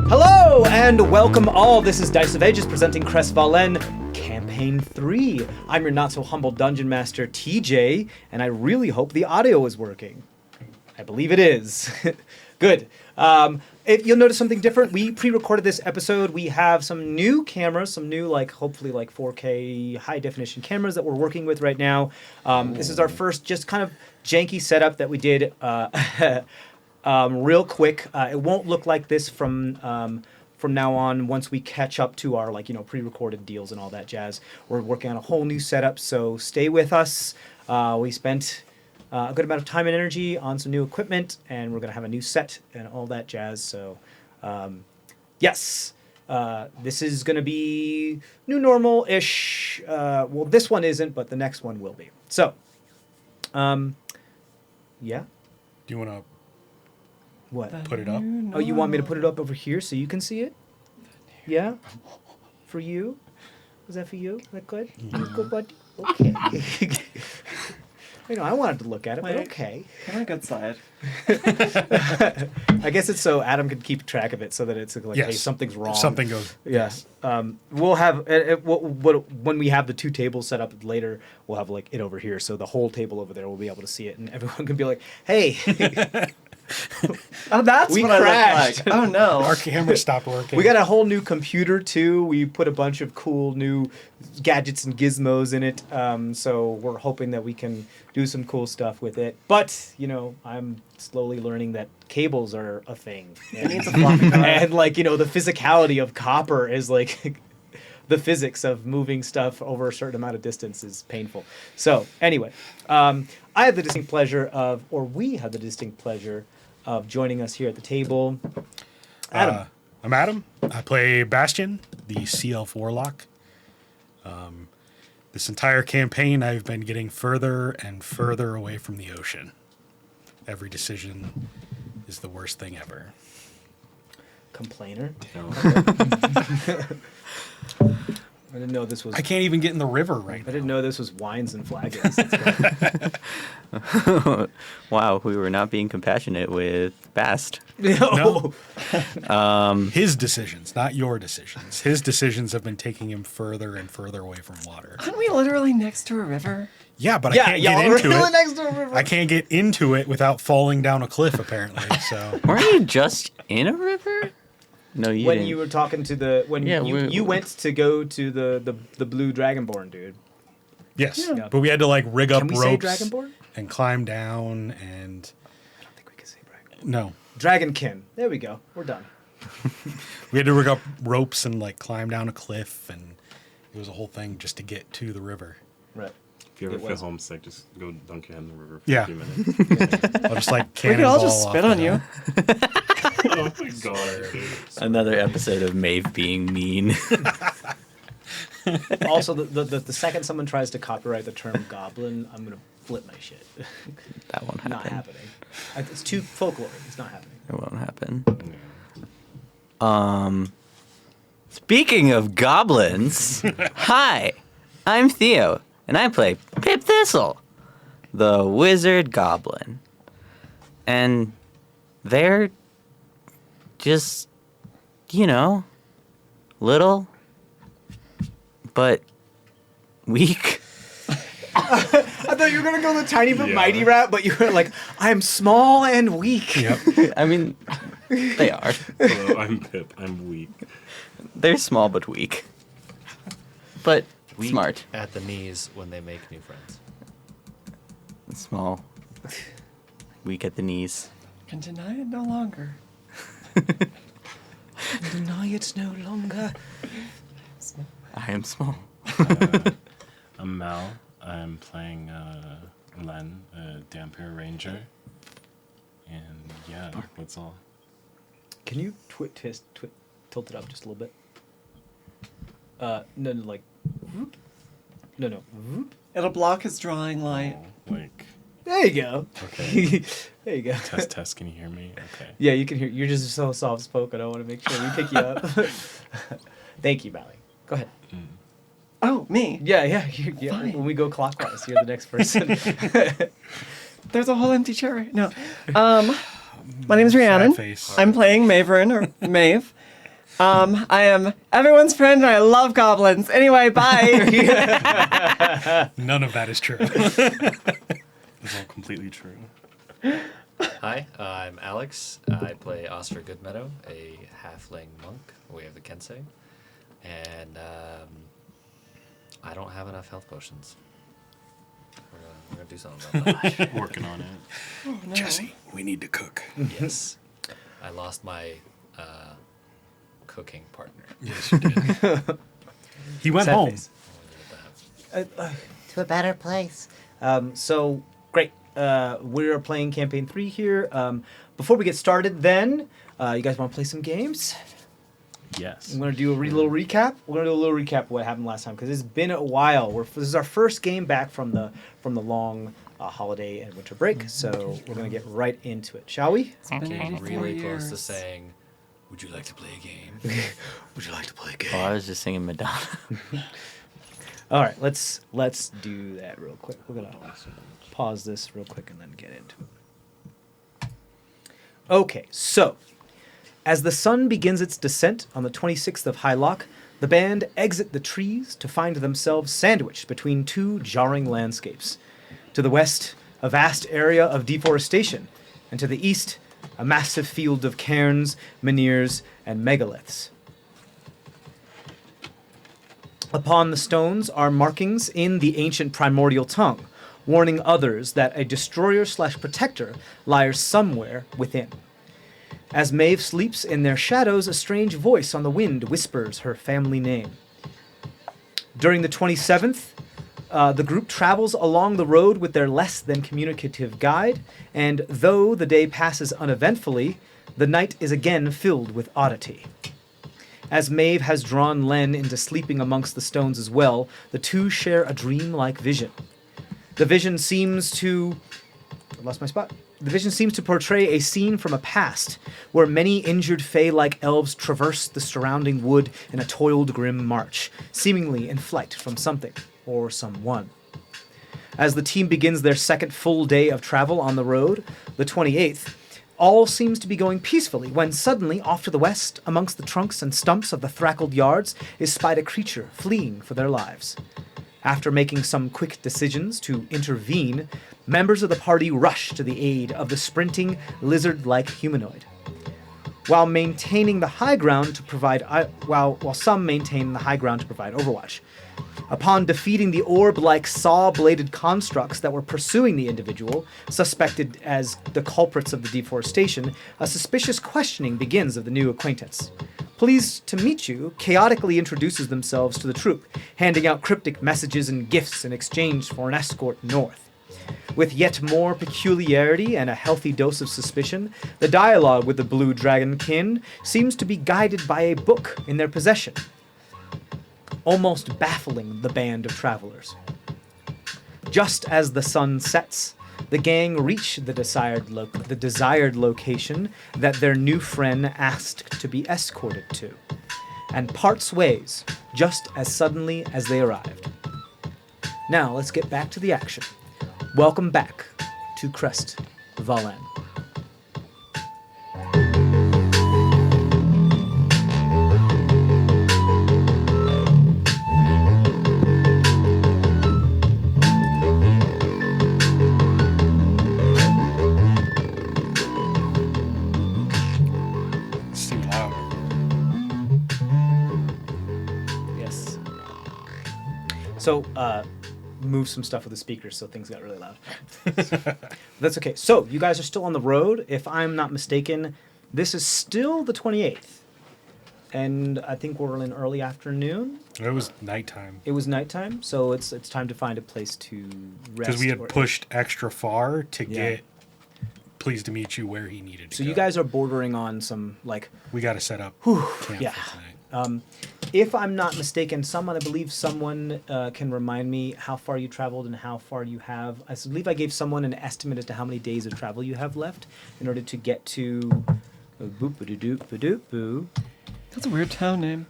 Hello and welcome all. This is Dice of Ages presenting CrestVahllen Campaign 3. I'm your not-so-humble Dungeon Master, TJ, and I really hope the audio is working. I believe it is. Good. If you'll notice something different, we pre-recorded this episode. We have some new cameras, some new, hopefully 4K high-definition cameras that we're working with right now. This is our first just kind of janky setup that we did real quick. It won't look like this from now on. Once we catch up to our pre-recorded deals and all that jazz, we're working on a whole new setup. So stay with us. We spent a good amount of time and energy on some new equipment, and we're gonna have a new set and all that jazz. So yes, this is gonna be new normal-ish. Well, this one isn't, but the next one will be. So yeah. Do you want to What? put it up? Oh, you want me to put it up over here so you can see it? Yeah? For you? Was that for you? Is that good? Good, bud? Okay. I wanted to look at it, but okay. Can I go outside? I guess it's so Adam can keep track of it so that it's like, Yes. hey, something's wrong. If something goes. Yes. We'll have, when we have the two tables set up later, we'll have it over here. So the whole table over there, we'll be able to see it, and everyone can be like, hey. Oh, that's We what crashed. I look like. Oh, no. Our camera stopped working. We got a whole new computer too. We put a bunch of cool new gadgets and gizmos in it. So we're hoping that we can do some cool stuff with it. But, I'm slowly learning that cables are a thing. It needs a floppy drive. And the physicality of copper is the physics of moving stuff over a certain amount of distance is painful. So anyway, I have the distinct pleasure we have the distinct pleasure of joining us here at the table. Adam. I'm Adam. I play Bastion, the Sea Elf Warlock. This entire campaign, I've been getting further and further away from the ocean. Every decision is the worst thing ever. Complainer. I didn't know this was. I can't even get in the river right I now. didn't know this was wines and flagons. Wow, we were not being compassionate with Bast. No. His decisions, not your decisions. His decisions have been taking him further and further away from water. Aren't we literally next to a river? Yeah, but Yeah, I can't y'all get are into really it. next to a river. I can't get into it without falling down a cliff, apparently. So Weren't you just in a river? No, you When didn't. you were talking to you went to go to the blue dragonborn dude. yes, Yeah. but we had to rig up Can we say ropes dragonborn? and climb down, and I don't think we can say dragonborn. no, Dragonkin. There we go. We're done. we had to rig up ropes and climb down a cliff, and it was a whole thing just to get to the river. Right. If you ever It feel was. homesick, just go dunk your head in the river for Yeah. a few minutes. I'll just We cannonball could all just off spit the on hill. you. Oh my god, dude. Another episode of Maeve being mean. Also, the second someone tries to copyright the term goblin, I'm gonna flip my shit. That won't happen. Not happening. It's too folklore. It's not happening. It won't happen. Yeah. Speaking of goblins, hi, I'm Theo, and I play Pip Thistle, the wizard goblin. And they're just, little, but weak. I thought you were gonna go the tiny but Yeah. mighty route, but you were like, I'm small and weak. Yep. I mean, they are. Hello, I'm Pip. I'm weak. They're small but weak. But Weak smart. at the knees when they make new friends. Small. Weak at the knees. Can deny it no longer. Deny it's no longer. I am small. I'm Mal. I'm playing Len, a Dampier Ranger. And yeah, that's all. Can you tilt it up just a little bit? No, like, whoop. No, whoop. It'll block his drawing light. Oh, like, There you go. okay. There you go. Test, can you hear me? Okay. Yeah, you can hear. You're just so soft-spoken. I want to make sure we pick you up. Thank you, Valley. Go ahead. Oh, me. Yeah. Yeah. Fine. When we go clockwise, you're the next person. There's a whole empty chair right now. My name is Rhiannon. Sad face. I'm playing Maverin, or Maeve. I am everyone's friend, and I love goblins. Anyway, bye. None of that is true. It's all completely true. Hi, I'm Alex. I play Oscar Goodmeadow, a halfling monk, way of the Kensei. And I don't have enough health potions. We're gonna do something about that. Working on it. Oh, no. Jesse, we need to cook. Yes. I lost my cooking partner. Yes, you did. He went Sad home. face. I'll leave it at that. To a better place. So great. We're playing campaign 3 here. Before we get started, then you guys want to play some games? Yes. I'm gonna do a little recap. We're gonna do a little recap of what happened last time because it's been a while. This is our first game back from the long holiday and winter break, so we're gonna get right into it, shall we? Been Getting 84 really close to years. saying, "Would you like to play a game?" Would you like to play a game? Oh, I was just singing Madonna. All right, let's do that real quick. We're gonna pause this real quick and then get into it. Okay, so as the sun begins its descent on the 26th of Hylock, the band exit the trees to find themselves sandwiched between two jarring landscapes. To the west, a vast area of deforestation, and to the east, a massive field of cairns, menhirs, and megaliths. Upon the stones are markings in the ancient primordial tongue, warning others that a destroyer/protector lies somewhere within. As Maeve sleeps in their shadows, a strange voice on the wind whispers her family name. During the 27th, the group travels along the road with their less than communicative guide, and though the day passes uneventfully, the night is again filled with oddity. As Maeve has drawn Len into sleeping amongst the stones as well, the two share a dream-like vision. The vision seems to... I lost my spot. The vision seems to portray a scene from a past where many injured fae-like elves traverse the surrounding wood in a toiled grim march, seemingly in flight from something or someone. As the team begins their second full day of travel on the road, the 28th, all seems to be going peacefully when suddenly, off to the west, amongst the trunks and stumps of the thrackled yards, is spied a creature fleeing for their lives. After making some quick decisions to intervene, members of the party rush to the aid of the sprinting, lizard-like humanoid. While maintaining the high ground to provide, while some maintain the high ground to provide overwatch. Upon defeating the orb-like saw-bladed constructs that were pursuing the individual, suspected as the culprits of the deforestation, a suspicious questioning begins of the new acquaintance. Pleased to meet you, chaotically introduces themselves to the troop, handing out cryptic messages and gifts in exchange for an escort north. With yet more peculiarity and a healthy dose of suspicion, the dialogue with the blue dragon kin seems to be guided by a book in their possession, almost baffling the band of travelers. Just as the sun sets, the gang reach the desired location that their new friend asked to be escorted to, and parts ways just as suddenly as they arrived. Now let's get back to the action. Welcome back to CrestVahllen. It's too loud. Yes. So, move some stuff with the speakers so things got really loud. That's okay. So, you guys are still on the road. If I'm not mistaken, this is still the 28th. And I think we're in early afternoon. It was nighttime. It was nighttime, so it's time to find a place to rest. Because we had or- pushed extra far to Yeah. get Pleased to Meet You where he needed to So go. you guys are bordering on some, like, We got to set up camp yeah. for tonight. If I'm not mistaken, I believe someone can remind me how far you traveled and how far you have. I believe I gave someone an estimate as to how many days of travel you have left in order to get to. Boop-a-doo-doop-a-doop-boo. That's a weird town name.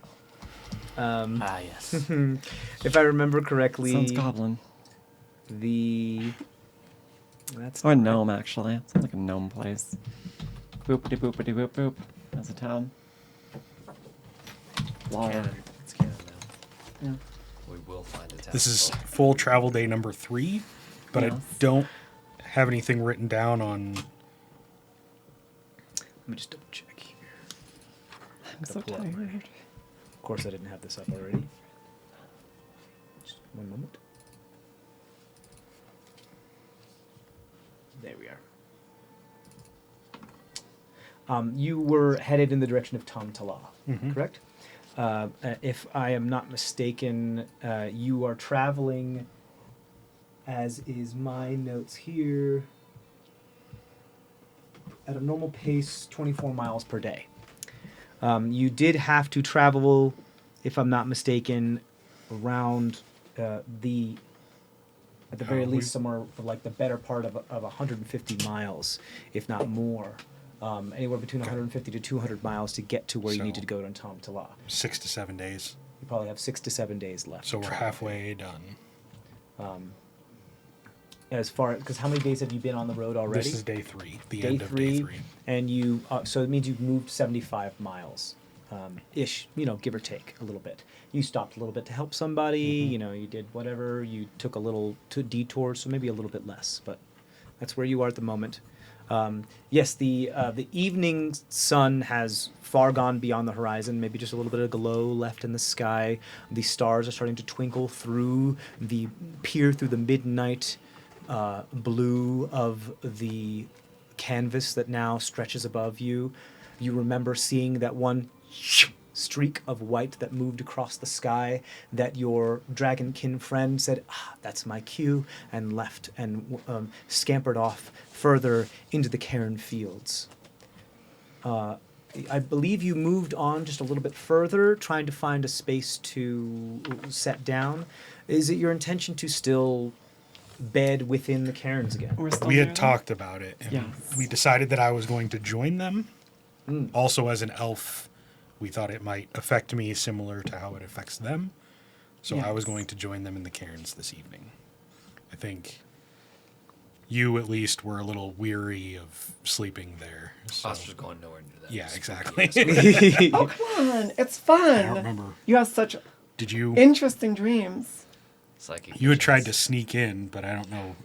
Yes. If I remember correctly, Sounds goblin. That's Or gnome, actually. Sounds like a gnome place. Boopity boopity boop boop. That's a town. Laura. Canon. It's canon now. Yeah. We will find a town. This is called- full travel day number 3, but I Yes. don't have anything written down on. Let me just double check here. I'm so pull up my- tired. Of course, I didn't have this up already. Just one moment. There we are. You were headed in the direction of Tam Tala, correct? If I am not mistaken, you are traveling, as is my notes here, at a normal pace, 24 miles per day. You did have to travel, if I'm not mistaken, around at the very least somewhere for like the better part of 150 miles, if not more. Anywhere between 150 to 200 miles to get to where you So- needed to go to Tam Tala. 6 to 7 days. You probably have 6 to 7 days left. So to we're travel. halfway done. As far because how many days have you been on the road already? This is day 3, the day end of day 3. and you so it means you've moved 75 miles ish, give or take a little bit. You stopped a little bit to help somebody, you did whatever, you took a little detour, so maybe a little bit less, but that's where you are at the moment. Yes, the evening sun has far gone beyond the horizon, maybe just a little bit of glow left in the sky. The stars are starting to twinkle peer through the midnight blue of the canvas that now stretches above you. You remember seeing that one streak of white that moved across the sky that your dragonkin friend said, that's my cue, and left and scampered off further into the Cairn fields. I believe you moved on just a little bit further, trying to find a space to set down. Is it your intention to still bed within the cairns again? We're still We near had them? talked about it, and Yes. we decided that I was going to join them. Also, as an elf, we thought it might affect me similar to how it affects them. So I was Yes. going to join them in the cairns this evening. I think you, at least, were a little weary of sleeping there. So. Oster's going nowhere near that. Yeah, It's exactly. spooky. Oh, come on. It's fun. I don't remember. You have such Did you? interesting dreams. Psychic You had tried to visions. sneak in, but I don't know.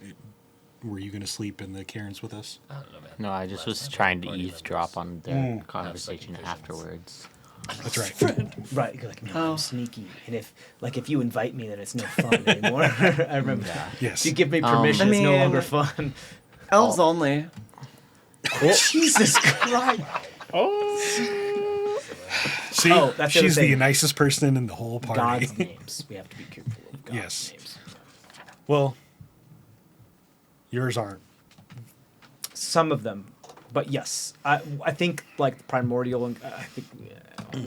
Were you going to sleep in the cairns with us? I don't know, man. No, I just Last was time trying to party eavesdrop members. on their Mm. conversation visions. afterwards. That's right. Right, you're like, no, Oh. I'm sneaky, and if you invite me, then it's no fun anymore. I remember that. Yes. If you give me permission, I it's no mean- longer fun. Elves only. Jesus Christ! See, Oh, that's the other she's the thing. nicest person in the whole party. God's names. We have to be careful of God's Yes. names. Well, yours aren't. Some of them, but yes, I think like the primordial, and I think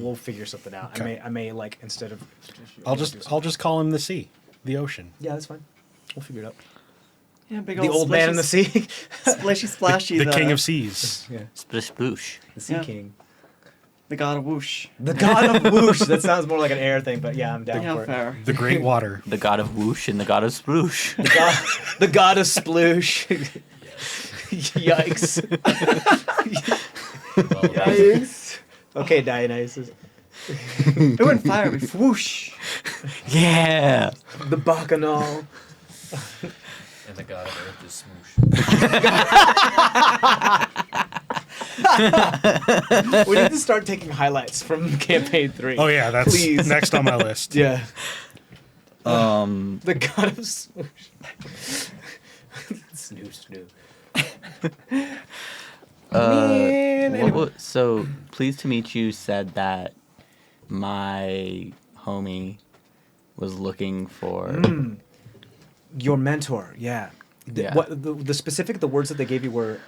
we'll figure something out. Okay. I may like instead of. I'll just call him the sea, the ocean. Yeah, that's fine. We'll figure it out. Yeah, big The old man in the sea. Splishy splashy. The king of seas. Yeah, Splish sploosh. the sea Yeah. king. The god of whoosh. The god of whoosh. That sounds more like an air thing, but yeah, I'm down Yeah, for it. fair. The great water. The god of whoosh and the god of sploosh. The god of sploosh. Yikes. Well, Yikes. Okay, Dionysus. It went fire with whoosh. Yeah. The Bacchanal. and the god of earth is smoosh. We need to start taking highlights from campaign 3. Oh yeah, that's Please. next on my list. Yeah. Um. The god of smoosh. Snoo. So, pleased to meet you said that my homie was looking for. Your mentor, yeah. Yeah. What the words that they gave you were,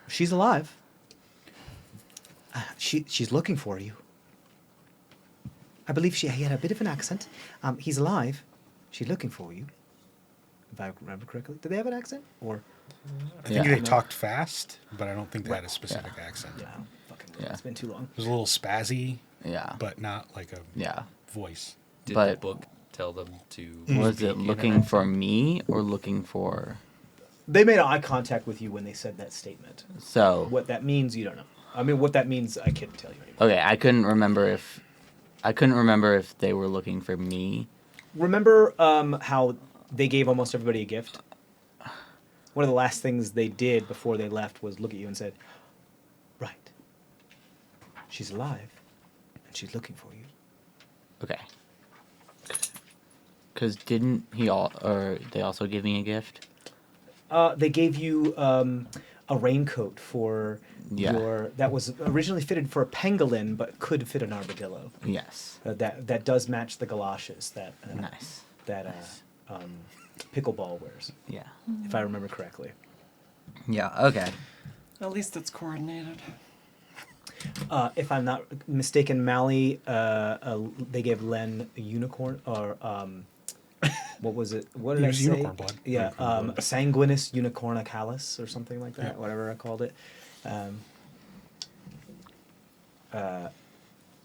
she's alive. She's looking for you. I believe he had a bit of an accent. He's alive. She's looking for you. If I remember correctly. Did they have an accent? Or I think Yeah. they talked fast, but I don't think they had a specific accent. yeah, I don't fucking know. Yeah. It's been too long. It was a little spazzy, Yeah. but not like a Yeah. voice. Did the But- book tell them to? Was speak it in looking an for accent? me or looking for? They made eye contact with you when they said that statement. So What that means, you don't know. I mean, what that means, I can't tell you anymore. okay, I couldn't remember if they were looking for me. Remember how they gave almost everybody a gift? One of the last things they did before they left was look at you and said, "Right, she's alive, and she's looking for you." Okay. Because didn't they also give me a gift? They gave you a raincoat for Yeah. that was originally fitted for a pangolin, but could fit an armadillo. Yes. That does match the galoshes that Nice. that pickleball wears, Yeah. if I remember correctly. Yeah. Okay. At least it's coordinated. If I'm not mistaken, Mally, they gave Len a unicorn, or what was it? What did It I was say? unicorn blood. Yeah, Sanguinis unicornicalis or something like that. Yeah. Whatever I called it.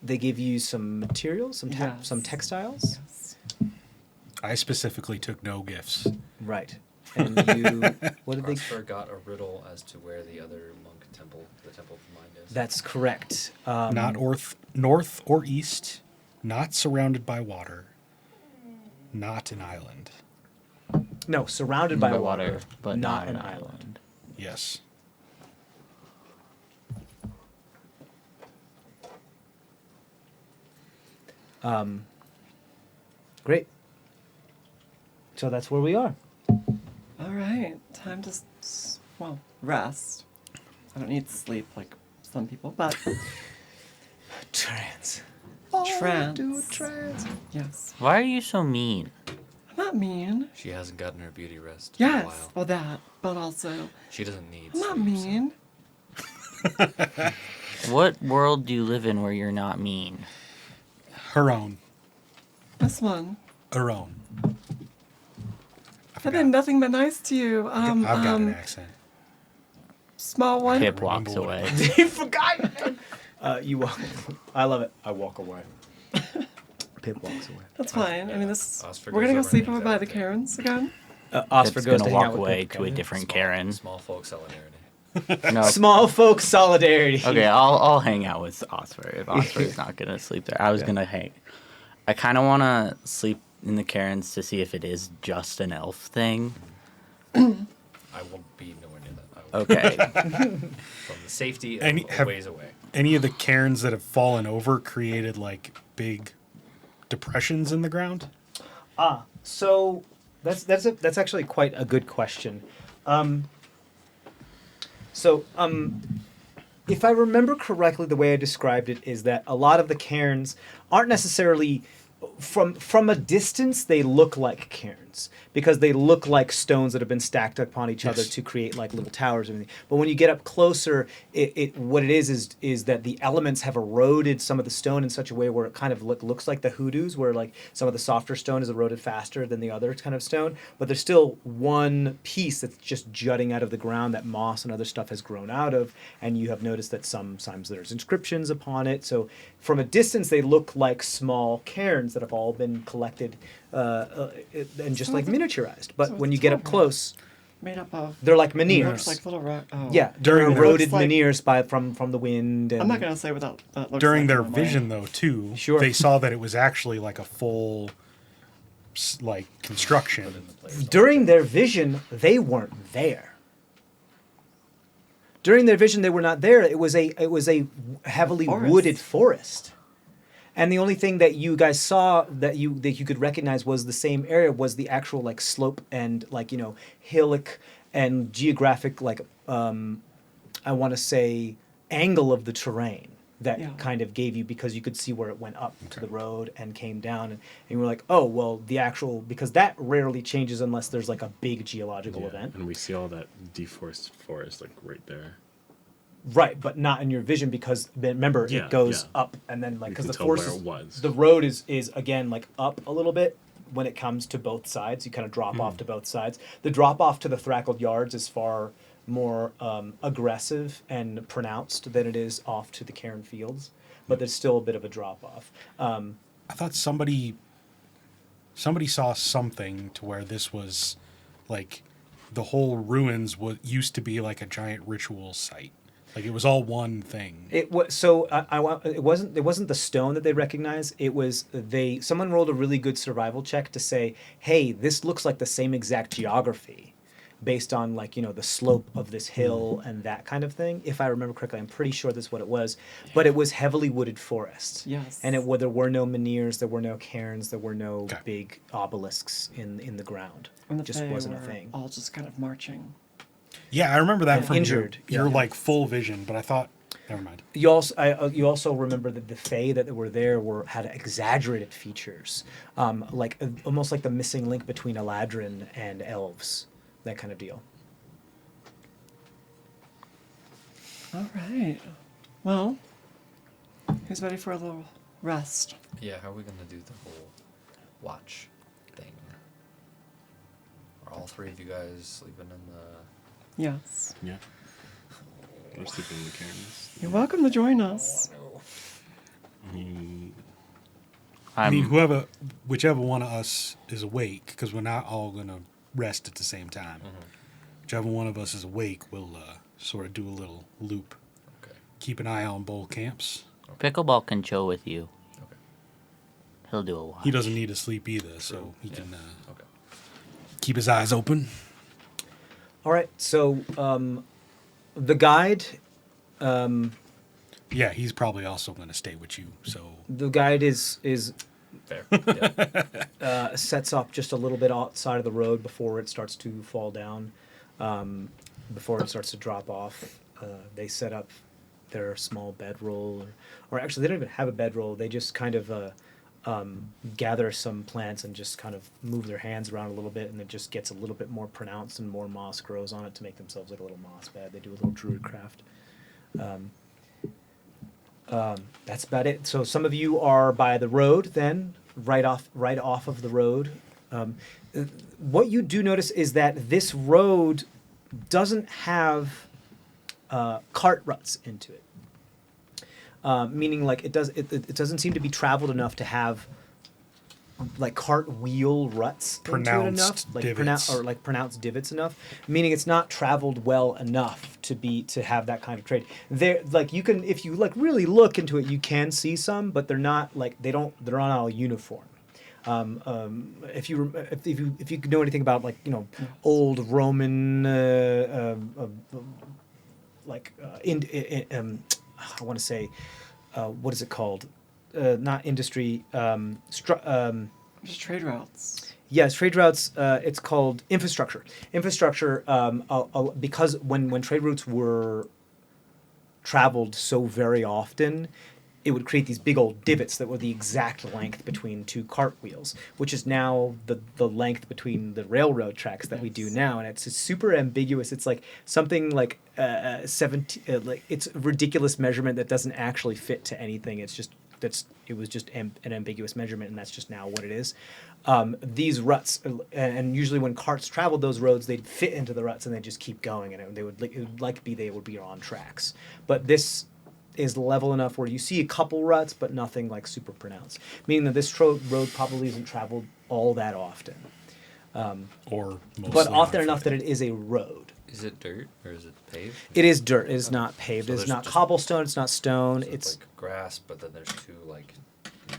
They gave you some materials, Yes. some textiles. Yes. I specifically took no gifts. Right. And you, what did they? Oscar got a riddle as to where the other monk temple, the temple of the mind, is. That's correct. Not north or east, not surrounded by water, not an island. No, surrounded by water, but not an island. Yes. Great. So that's where we are. All right, time to rest. I don't need sleep like some people, but Trance. trance. Yes, Why are you so mean? I'm not mean. She hasn't gotten her beauty rest in a Yes, while. well that, but also She doesn't need I'm not sleep, so- mean. What world do you live in where you're not mean? Her own. This one. Her own. I've been nothing but nice to you. I've got an accent. Small one. Pip walks remember what away. it You forgot. You walk. I love it. I walk away. Pip walks away. That's fine. I mean, Oscar we're gonna go goes over sleep and over by the hangs out with Karens again. Oscar Pip's goes gonna to hang walk out with away Pip, to a okay? different Karen. Small folk solidarity. No. Small folk solidarity. Okay, I'll hang out with Oscar if Oscar is not gonna sleep there. I was gonna hang. I kind of want to sleep in the Karens to see if it is just an elf thing. I won't be nowhere near that. I will Okay. from the safety Any- of have- a ways away. Any of the cairns that have fallen over created like big depressions in the ground? So that's actually quite a good question. If I remember correctly, the way I described it is that a lot of the cairns aren't necessarily from a distance. They look like cairns because they look like stones that have been stacked upon each other Yes. to create like little towers and everything. But when you get up closer, what it is that the elements have eroded some of the stone in such a way where it kind of looks like the hoodoos, where like some of the softer stone is eroded faster than the other kind of stone. But there's still one piece that's just jutting out of the ground that moss and other stuff has grown out of, and you have noticed that sometimes there's inscriptions upon it. So from a distance, they look like small cairns that have all been collected and just like miniaturized. But so when it's you get up tall, close, Made up of. they're like Looks menhirs. like little rock. Oh. Yeah, During they're their- eroded Looks like- menhirs from the wind. And I'm not gonna say what that looks During like their in my mind. vision, though, too, Sure. they saw that it was actually like a full, like construction. Put in the player's During their vision, they weren't there. During their vision, they were not there. It was a heavily Forest. wooded forest, and the only thing that you guys saw that you could recognize was the same area was the actual like slope and like hillock and geographic like I want to say angle of the terrain that Yeah. kind of gave you, because you could see where it went up to the road and came down, and you were like, oh well, the actual, because that rarely changes unless there's like a big geological Yeah, event. and we see all that deforested forest like right there. Right, but not in your vision because remember Yeah, it goes yeah. up and then like We because can the tell force where is, it was. the road is again like up a little bit when it comes to both sides. You kind of drop off to both sides. The drop off to the Thrackled Yards is far more aggressive and pronounced than it is off to the Cairn Fields, but there's still a bit of a drop off. I thought somebody saw something to where this was like the whole ruins used to be like a giant ritual site. Like it was all one thing. It was so it wasn't the stone that they recognized. It was someone rolled a really good survival check to say, hey, this looks like the same exact geography, based on like the slope of this hill and that kind of thing. If I remember correctly, I'm pretty sure that's what it was. But it was heavily wooded forest. Yes. And there were no menhirs, there were no cairns, there were no Okay. big obelisks in the ground. And the Just Fae wasn't a were thing. all just kind of marching. Yeah, I remember that And from injured, your yeah. like full vision, but I thought, never mind. You also remember that the Fae that were there had exaggerated features, almost like the missing link between Eladrin and elves, that kind of deal. All right. Well, who's ready for a little rest? Yeah, how are we gonna do the whole watch thing? Are all three of you guys sleeping in the? Yes. Yeah. We're sleeping in the cairns. You're welcome to join us. I mean, I mean, whichever one of us is awake, because we're not all gonna rest at the same time. Whichever one of us is awake, we'll sort of do a little loop. Okay. Keep an eye on both camps. Pickleball can chill with you. Okay. He'll do a watch. He doesn't need to sleep either, so he can Okay. keep his eyes open. All right, so the guide, Yeah, he's probably also going to stay with you. So is Fair. Yeah. sets up just a little bit outside of the road before it starts to fall down, before it starts to drop off. They set up their small bedroll, or actually they don't even have a bedroll. They just kind of gather some plants and just kind of move their hands around a little bit, and it just gets a little bit more pronounced and more moss grows on it to make themselves like a little moss bed. They do a little druid craft. That's about it. So some of you are by the road, then right off of the road. What you do notice is that this road doesn't have cart ruts into it. Meaning, like it doesn't seem to be traveled enough to have like cart wheel ruts into it enough, Pronounced divots. pronounced divots enough. Meaning, it's not traveled well enough to have that kind of trade. There, like you can, if you like really look into it, you can see some, but they're not they're not all uniform. If you know anything about old Roman I want to say, what is it called? Not industry. Just trade routes. Yes, trade routes. It's called infrastructure. Infrastructure, because when trade routes were traveled so very often, it would create these big old divots that were the exact length between two cart wheels, which is now the length between the railroad tracks that we do now, and it's super ambiguous. It's like something like 17, like it's a ridiculous measurement that doesn't actually fit to anything. It was just an ambiguous measurement, and that's just now what it is. These ruts, and usually when carts traveled those roads, they'd fit into the ruts and they'd just keep going, and they would be on tracks. But this is level enough where you see a couple ruts, but nothing like super pronounced. Meaning that this road probably isn't traveled all that often, or mostly but often on enough foot. that it is a road. Is it dirt or is it paved? It is dirt. It is not paved. So It is there's not just- cobblestone. It's not stone. So It's like grass, but then there's two like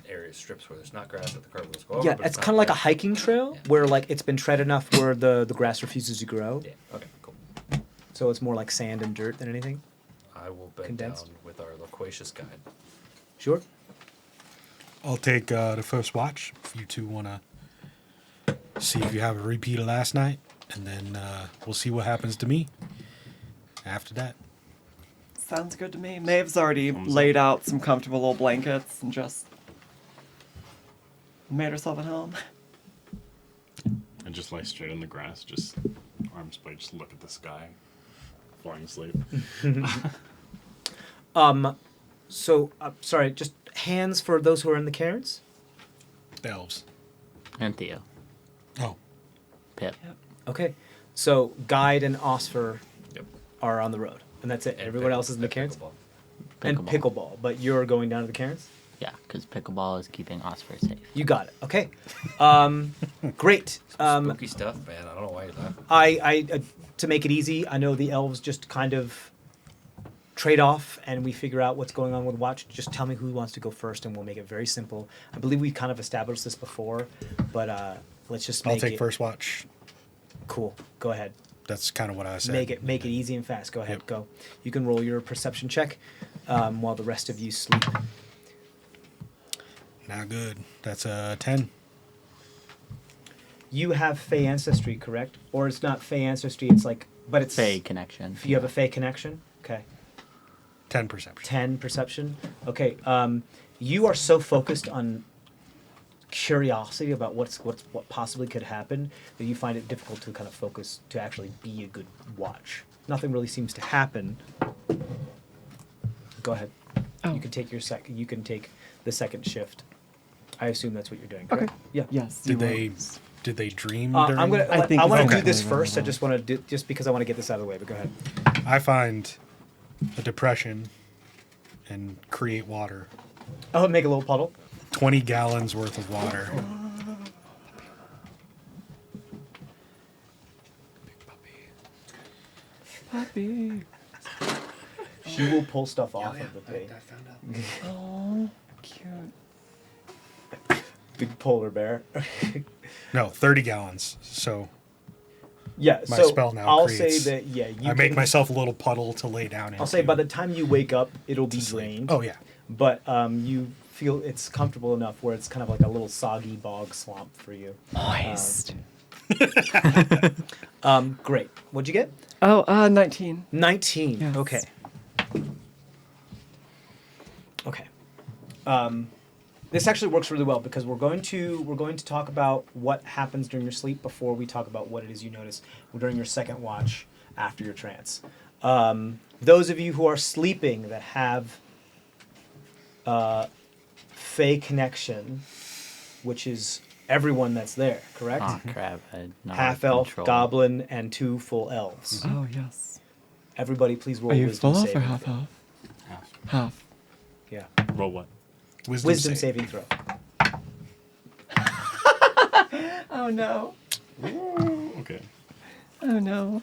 area strips where there's not grass that the cart wheels go over. yeah. but It's not kind of like a dirt. hiking trail Yeah. where like it's been tread enough where the grass refuses to grow. Yeah. Okay. Cool. So it's more like sand and dirt than anything. I will bed Condensed. down with our loquacious guide. Sure. I'll take the first watch. If you two want to see if you have a repeat of last night, and then we'll see what happens to me after that. Sounds good to me. Maeve's already Thumbs laid out some comfortable little blankets and just made herself at home. I just lie straight on the grass, just arms spread, just look at the sky, falling asleep. So sorry. Just hands for those who are in the cairns. The elves. And Theo. Oh, Pip. Okay. So guide and Osfer Yep. are on the road, and that's it. And Everyone else is in the and cairns. pickleball. And pickleball, but you're going down to the cairns. Yeah, because pickleball is keeping Oscar safe. You got it. Okay. Great. Spooky stuff, man. I don't know why you're laughing. I to make it easy, I know the elves just kind of trade off and we figure out what's going on with watch. Just tell me who wants to go first and we'll make it very simple. I believe we kind of established this before, but let's just make I'll take it first watch. cool. Go ahead. That's kind of what I said. Make it easy and fast. Go ahead. Yep. Go. You can roll your perception check while the rest of you sleep. Not good. That's a 10. You have Fey ancestry, correct? Or it's not Fey ancestry, it's like, but it's... Fey connection. You have a Fey connection? Okay. 10 perception. 10 perception? Okay. You are so focused on curiosity about what possibly could happen that you find it difficult to kind of focus to actually be a good watch. Nothing really seems to happen. Go ahead. Oh. You can take your You can take the second shift. I assume that's what you're doing. Correct? Okay. Yeah. Yes. Did you they will. did they dream I'm during? gonna. I think I want to okay. do this Okay. first. I just want to do just because I want to get this out of the way. But go ahead. I find a depression and create water. Oh, make a little puddle. 20 gallons worth of water. Puppy. She will pull stuff off of the thing. found out. Oh, cute. Big polar bear. No, 30 gallons. So Yeah. My so spell now I'll creates- say that. Yeah. You I make can- myself a little puddle to lay down in. I'll say by the time you wake up, it'll be sleep. drained. Oh yeah. But you feel it's comfortable enough where it's kind of like a little soggy bog swamp for you. Moist. Great. What'd you get? Oh, 19. 19. Yes. Okay. Okay. This actually works really well because we're going to talk about what happens during your sleep before we talk about what it is you notice during your second watch after your trance. Those of you who are sleeping that have Fey connection, which is everyone that's there, correct? Oh crap! I not Half elf, control. goblin, and 2 full elves. Oh, yes. Everybody, please roll Are you wisdom full elf or saving half throw. elf? Half. Half. Yeah, Roll what? wisdom saving throw. Oh, no. Ooh, okay. Oh, no.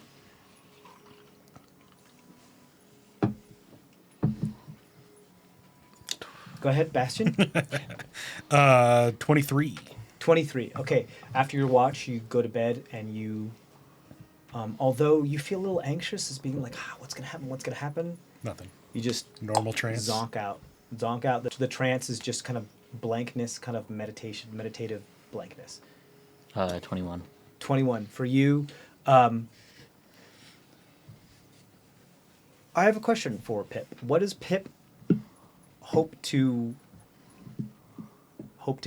Go ahead, Bastion. 23. 23. Okay. After your watch, you go to bed and you, although you feel a little anxious as being like, what's going to happen? What's going to happen? Nothing. You just Normal trance. zonk out. Zonk out. The trance is just kind of blankness, kind of meditative blankness. 21. 21. For you, I have a question for Pip. What does Pip hope to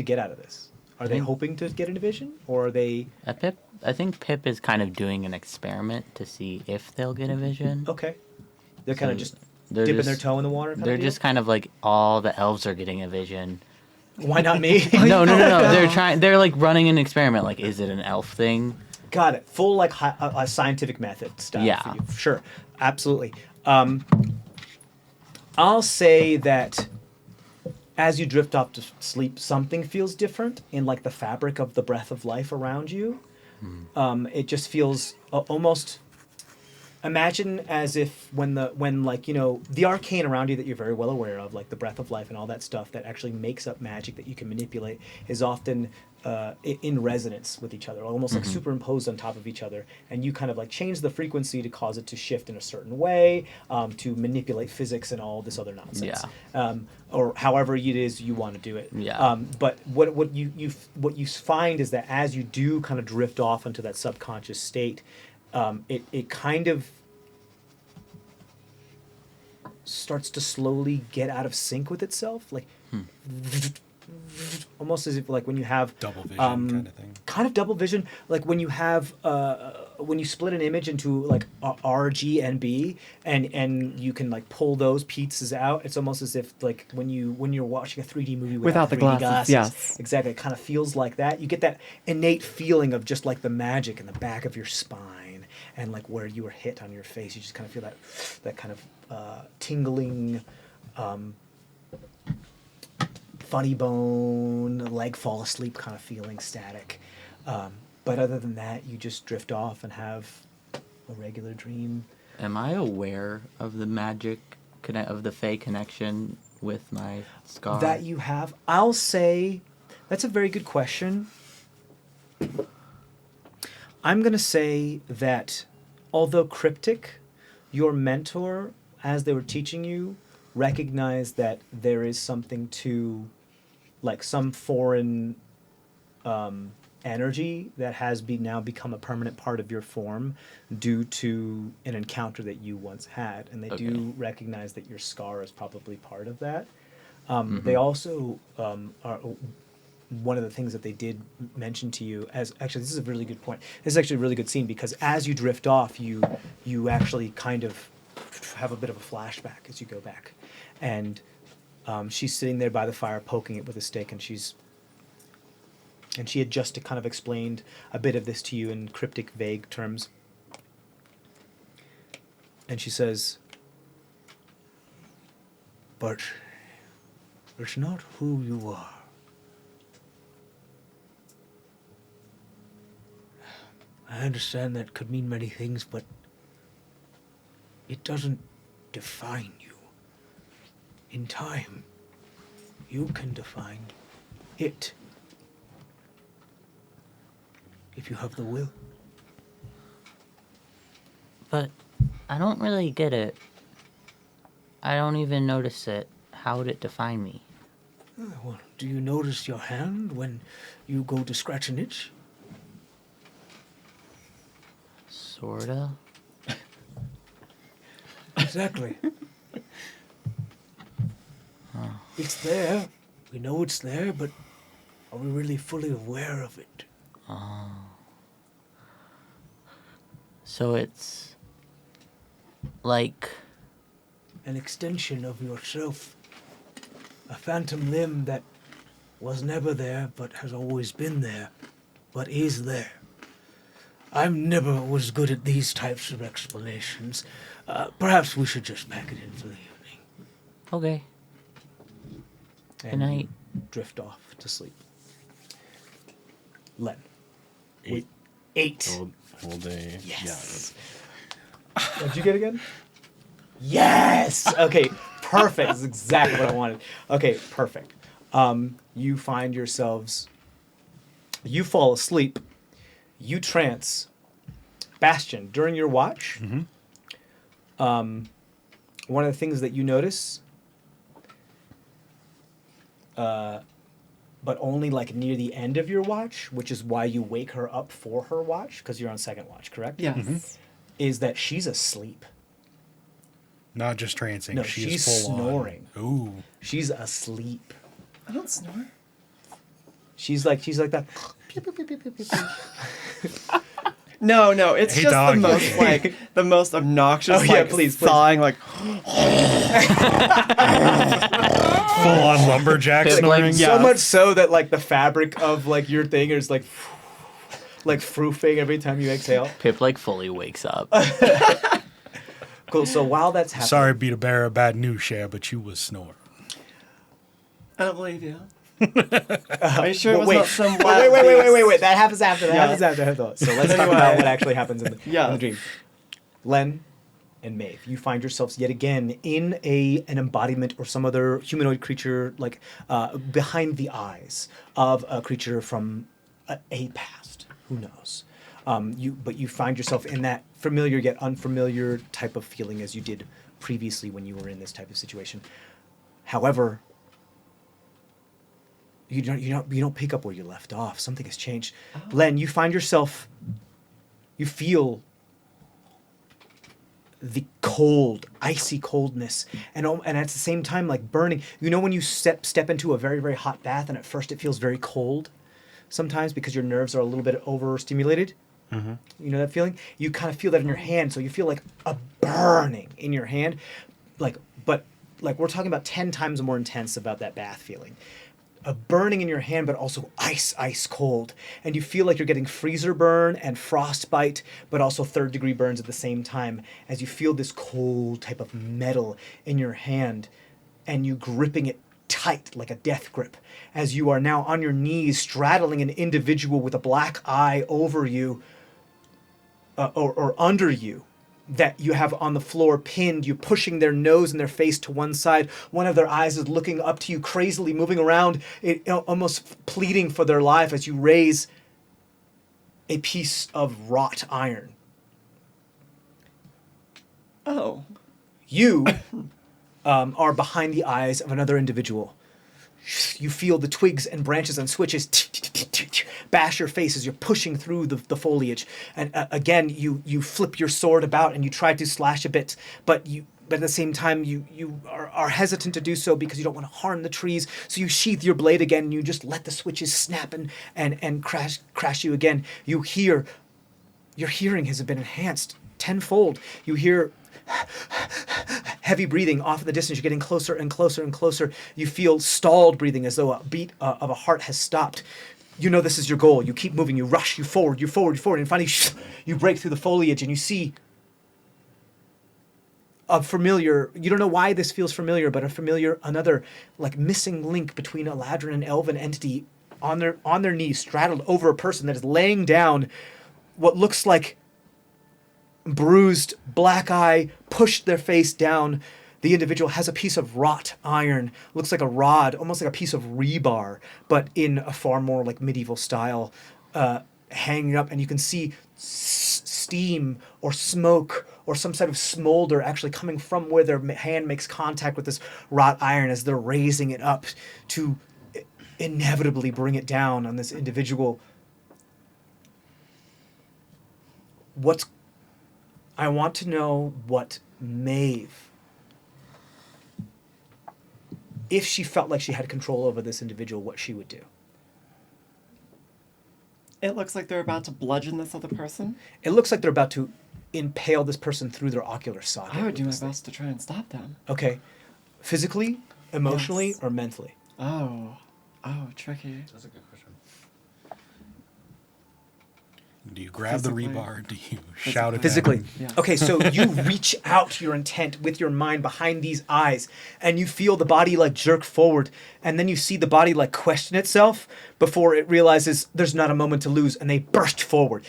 get out of this? Are they hoping to get a vision, or are they... I think Pip is kind of doing an experiment to see if they'll get a vision. Okay. They're kind of So just they're dipping just- their toe in the water? They're just kind of like all the elves are getting a vision. Why not me? No. They're trying. They're like running an experiment. Like, is it an elf thing? Got it. Full like a scientific method stuff. Yeah. For you. Sure. Absolutely. I'll say that as you drift off to sleep, something feels different in like the fabric of the breath of life around you. It just feels almost. Imagine as if when like, you know, the arcane around you that you're very well aware of, like the breath of life and all that stuff that actually makes up magic that you can manipulate, is often in resonance with each other, almost like superimposed on top of each other, and you kind of like change the frequency to cause it to shift in a certain way, to manipulate physics and all this other nonsense, or however it is you want to do it. Yeah. But what you find is that as you do kind of drift off into that subconscious state, it kind of starts to slowly get out of sync with itself, like almost as if like when you have Double vision kind of thing. kind of double vision, like when you have when you split an image into like R, G, and B, and you can like pull those pieces out. It's almost as if like when you're watching a 3D movie Without the 3D glasses, yes. Exactly. It kind of feels like that. You get that innate feeling of just like the magic in the back of your spine and like where you were hit on your face. You just kind of feel that kind of tingling funny bone, leg fall asleep kind of feeling, static. But other than that, you just drift off and have a regular dream. Am I aware of the magic of the Fae connection with my scar? That you have, I'll say, that's a very good question. I'm going to say that although cryptic, your mentor, as they were teaching you, recognized that there is something to, like, some foreign energy that has now become a permanent part of your form due to an encounter that you once had. And they do recognize that your scar is probably part of that. They also are... One of the things that they did mention to you, as actually this is a really good point. This is actually a really good scene because as you drift off, you actually kind of have a bit of a flashback as you go back, and she's sitting there by the fire poking it with a stick, and she had just kind of explained a bit of this to you in cryptic, vague terms, and she says, "But it's not who you are. I understand that could mean many things, but it doesn't define you. In time, you can define it. If you have the will." But I don't really get it. I don't even notice it. How would it define me? Well, do you notice your hand when you go to scratch an itch? Sorta. Exactly. It's there. We know it's there, but are we really fully aware of it? So it's like An extension of yourself. A phantom limb that was never there, but has always been there, but is there. I'm never was good at these types of explanations. Perhaps we should just pack it in for the evening. okay. And Good night. you drift off to sleep. Len. 8. 8. Whole day. Yes. What'd you get again? Yes! Okay, perfect. That's exactly what I wanted. Okay, perfect. You find yourselves... You fall asleep. You trance. Bastion, during your watch, one of the things that you notice, but only like near the end of your watch, which is why you wake her up for her watch, because you're on second watch, correct? Yes. Is that she's asleep. Not just trancing. No, she she's is full snoring. On. Ooh. She's asleep. I don't snore. She's like that. No, it's Hey, just dog. the most the most obnoxious Oh, yeah, please. sawing like Full on lumberjack Pip, snoring. like, So much so that like the fabric of like your thing is like froofing every time you exhale. Pip like fully wakes up. Cool. So while that's happening, Sorry, be the bearer of bad news, Cher, but you was snoring. I don't believe you. Are you sure it was wait, not some wait, wild wait. beast? That happens after. That Yeah. happens after. So let's talk about what actually happens in the Yeah. dream. Len and Maeve, you find yourselves yet again in an embodiment or some other humanoid creature, like behind the eyes of a creature from a past. Who knows? But you find yourself in that familiar yet unfamiliar type of feeling as you did previously when you were in this type of situation. However, you don't pick up where you left off. Something has changed. Oh. Len, you find yourself. You feel the cold, icy coldness, and at the same time like burning. You know when you step into a very, very hot bath, and at first it feels very cold, sometimes because your nerves are a little bit overstimulated. Mm-hmm. You know that feeling? You kind of feel that in your hand, so you feel like a burning in your hand, but we're talking about 10 times more intense about that bath feeling. A burning in your hand, but also ice cold. And you feel like you're getting freezer burn and frostbite, but also third-degree burns at the same time as you feel this cold type of metal in your hand, and you gripping it tight like a death grip as you are now on your knees straddling an individual with a black eye over you or under you that you have on the floor pinned. You're pushing their nose and their face to one side. One of their eyes is looking up to you, crazily moving around, almost pleading for their life as you raise a piece of wrought iron. Oh. You are behind the eyes of another individual. You feel the twigs and branches and switches bash your face as you're pushing through the foliage. And again, you flip your sword about and you try to slash a bit, but at the same time, you are hesitant to do so because you don't want to harm the trees. So you sheath your blade again and you just let the switches snap and crash you again. You hear, your hearing has been enhanced tenfold. You hear heavy breathing off in the distance. You're getting closer and closer and closer. You feel stalled breathing as though a beat of a heart has stopped. You know this is your goal. You keep moving. You rush. You forward. You forward. You forward. And finally, you break through the foliage and you see a familiar. You don't know why this feels familiar, but a familiar, another like missing link between a Ladrin and Elven entity on their knees, straddled over a person that is laying down what looks like bruised, black eye, pushed their face down. The individual has a piece of wrought iron, looks like a rod, almost like a piece of rebar, but in a far more like medieval style, hanging up, and you can see steam or smoke or some sort of smolder actually coming from where their hand makes contact with this wrought iron as they're raising it up to inevitably bring it down on this individual. I want to know what Maeve, if she felt like she had control over this individual, what she would do. It looks like they're about to bludgeon this other person. It looks like they're about to impale this person through their ocular socket. I would do my with this best to try and stop them. thing. Okay. Physically, emotionally, Yes. or mentally? Oh, tricky. That's a good question. Do you grab the Physically. rebar? Do you shout at Physically. them? Yeah. Okay, so you reach out your intent with your mind behind these eyes, and you feel the body like jerk forward, and then you see the body like question itself before it realizes there's not a moment to lose, and they burst forward,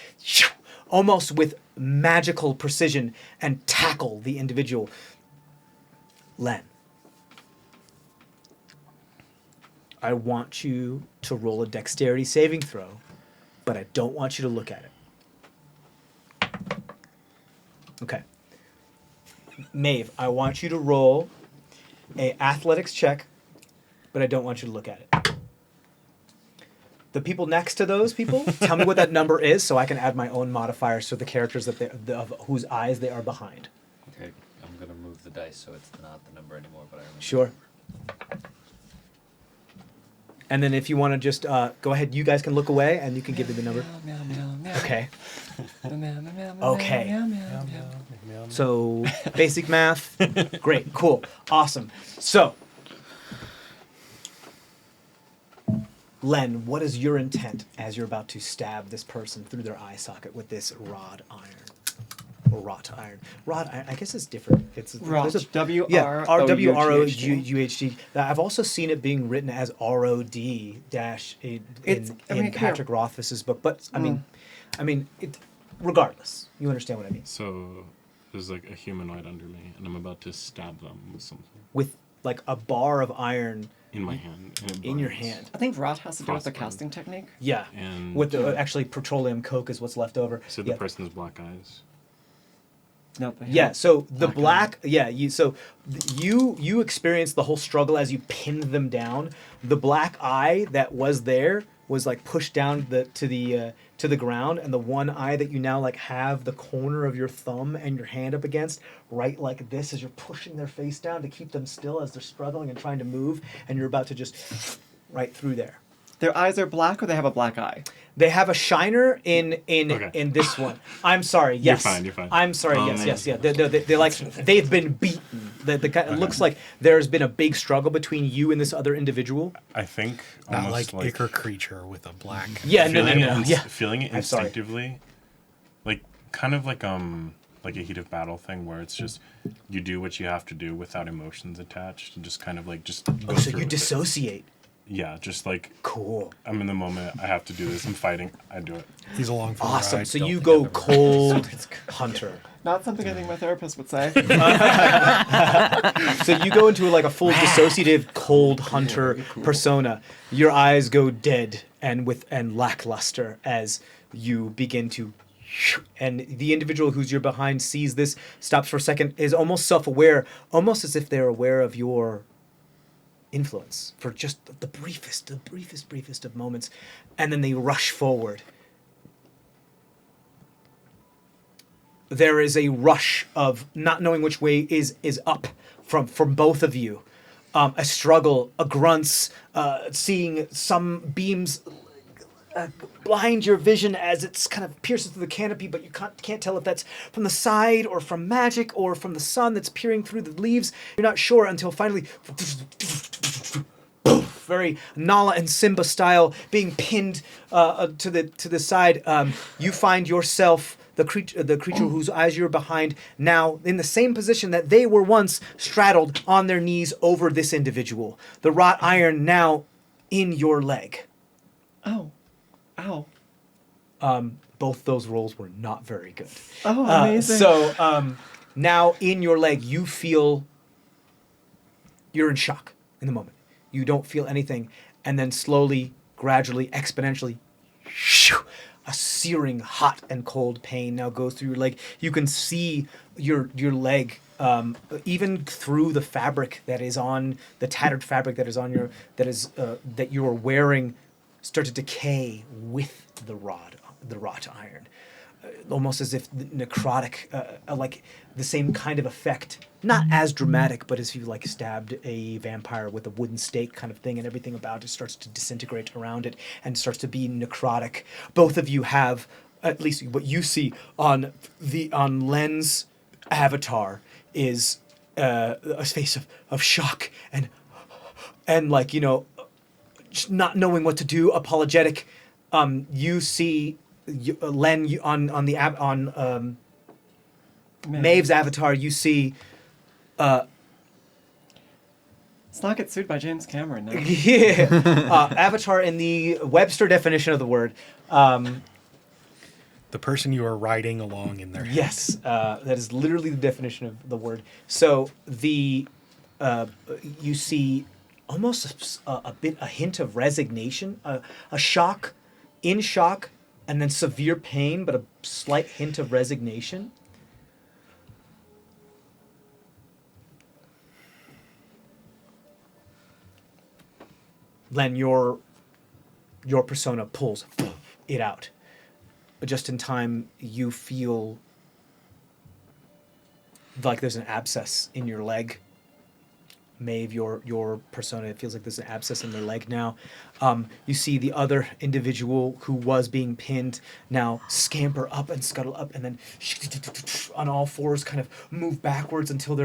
almost with magical precision, and tackle the individual. Len, I want you to roll a dexterity saving throw, but I don't want you to look at it. Okay. Maeve, I want you to roll a athletics check, but I don't want you to look at it. The people next to those people, tell me what that number is so I can add my own modifiers to the characters of whose eyes they are behind. Okay, I'm gonna move the dice so it's not the number anymore, but I remember. Sure. And then if you want to just go ahead, you guys can look away and you can give me the number. Meow, meow, meow, Okay. meow, meow, meow, meow, Okay. meow, meow, meow. So basic math. Great. Cool. Awesome. So, Len, what is your intent as you're about to stab this person through their eye socket with this rod iron? Or wrought iron. Rod iron, I guess it's different. It's Wrought, there's a- W-R-O-U-G-H-T. Yeah, R-W-R-O-U-G-H-T. I've also seen it being written as R-O-D dash in come Patrick here. Rothfuss's book. But, I mean, it, regardless, you understand what I mean. So there's like a humanoid under me, and I'm about to stab them with something With, like, a bar of iron in my hand. And it in your burns. hand. I think rot has to do with the Frostburn. casting technique. Yeah. And With the, actually, petroleum coke is what's left over. so the Yeah. person's black eyes. Nope. they Yeah, have so the black you experience the whole struggle as you pinned them down. The black eye that was there was like pushed down to the ground, and the one eye that you now like have the corner of your thumb and your hand up against, right like this, as you're pushing their face down to keep them still as they're struggling and trying to move, and you're about to just right through there. Their eyes are black, or they have a black eye. They have a shiner in Okay. this one. I'm sorry. Yes. You're fine. I'm sorry. Yes. Yeah. They're like they've been beaten. It looks like there's been a big struggle between you and this other individual. I think Not almost like Ichor creature with a black. Yeah. No. feeling Yeah. feeling it I'm sorry. instinctively, like kind of like like a heat of battle thing where it's just you do what you have to do without emotions attached and just kind of like just go Oh, so through you with it. dissociate. Yeah, just like Cool. I'm in the moment. I have to do this. I'm fighting. I do it. He's along for Awesome. the ride. So don't you think go I've ever- cold hunter. Not something I think my therapist would say. So you go into like a full dissociative cold hunter persona. Your eyes go dead and lackluster as you begin to, and the individual who's you're behind sees this, stops for a second, is almost self-aware, almost as if they're aware of your influence for just the briefest of moments, and then they rush forward. There is a rush of not knowing which way is up from both of you. A struggle, a grunts, seeing some beams blind your vision as it's kind of pierces through the canopy, but you can't tell if that's from the side or from magic or from the sun that's peering through the leaves. You're not sure until finally, very Nala and Simba style, being pinned to the side. You find yourself the creature whose eyes you're behind now in the same position that they were once, straddled on their knees over this individual. The wrought iron now in your leg. Oh. Ow. Both those rolls were not very good. Oh, amazing. Now in your leg, you feel you're in shock in the moment. You don't feel anything, and then slowly, gradually, exponentially, a searing hot and cold pain now goes through your leg. You can see your leg, even through the fabric that is on the tattered fabric that is on your that you are wearing, start to decay with the wrought iron, almost as if necrotic, like the same kind of effect. Not as dramatic, but as if you like stabbed a vampire with a wooden stake kind of thing, and everything about it starts to disintegrate around it and starts to be necrotic. Both of you have, at least what you see on Len's avatar, is a face of shock and like, you know, just not knowing what to do, apologetic. You see Len on Maeve's avatar. You see. Let's not get sued by James Cameron now. Yeah, avatar in the Webster definition of the word. The person you are riding along in their head. Yes, that is literally the definition of the word. So you see almost a hint of resignation, a shock, and then severe pain, but a slight hint of resignation. Len, your persona pulls it out. But just in time, you feel like there's an abscess in your leg. Maeve, your persona, it feels like there's an abscess in their leg now. You see the other individual who was being pinned now scamper up and scuttle up, and then on all fours kind of move backwards until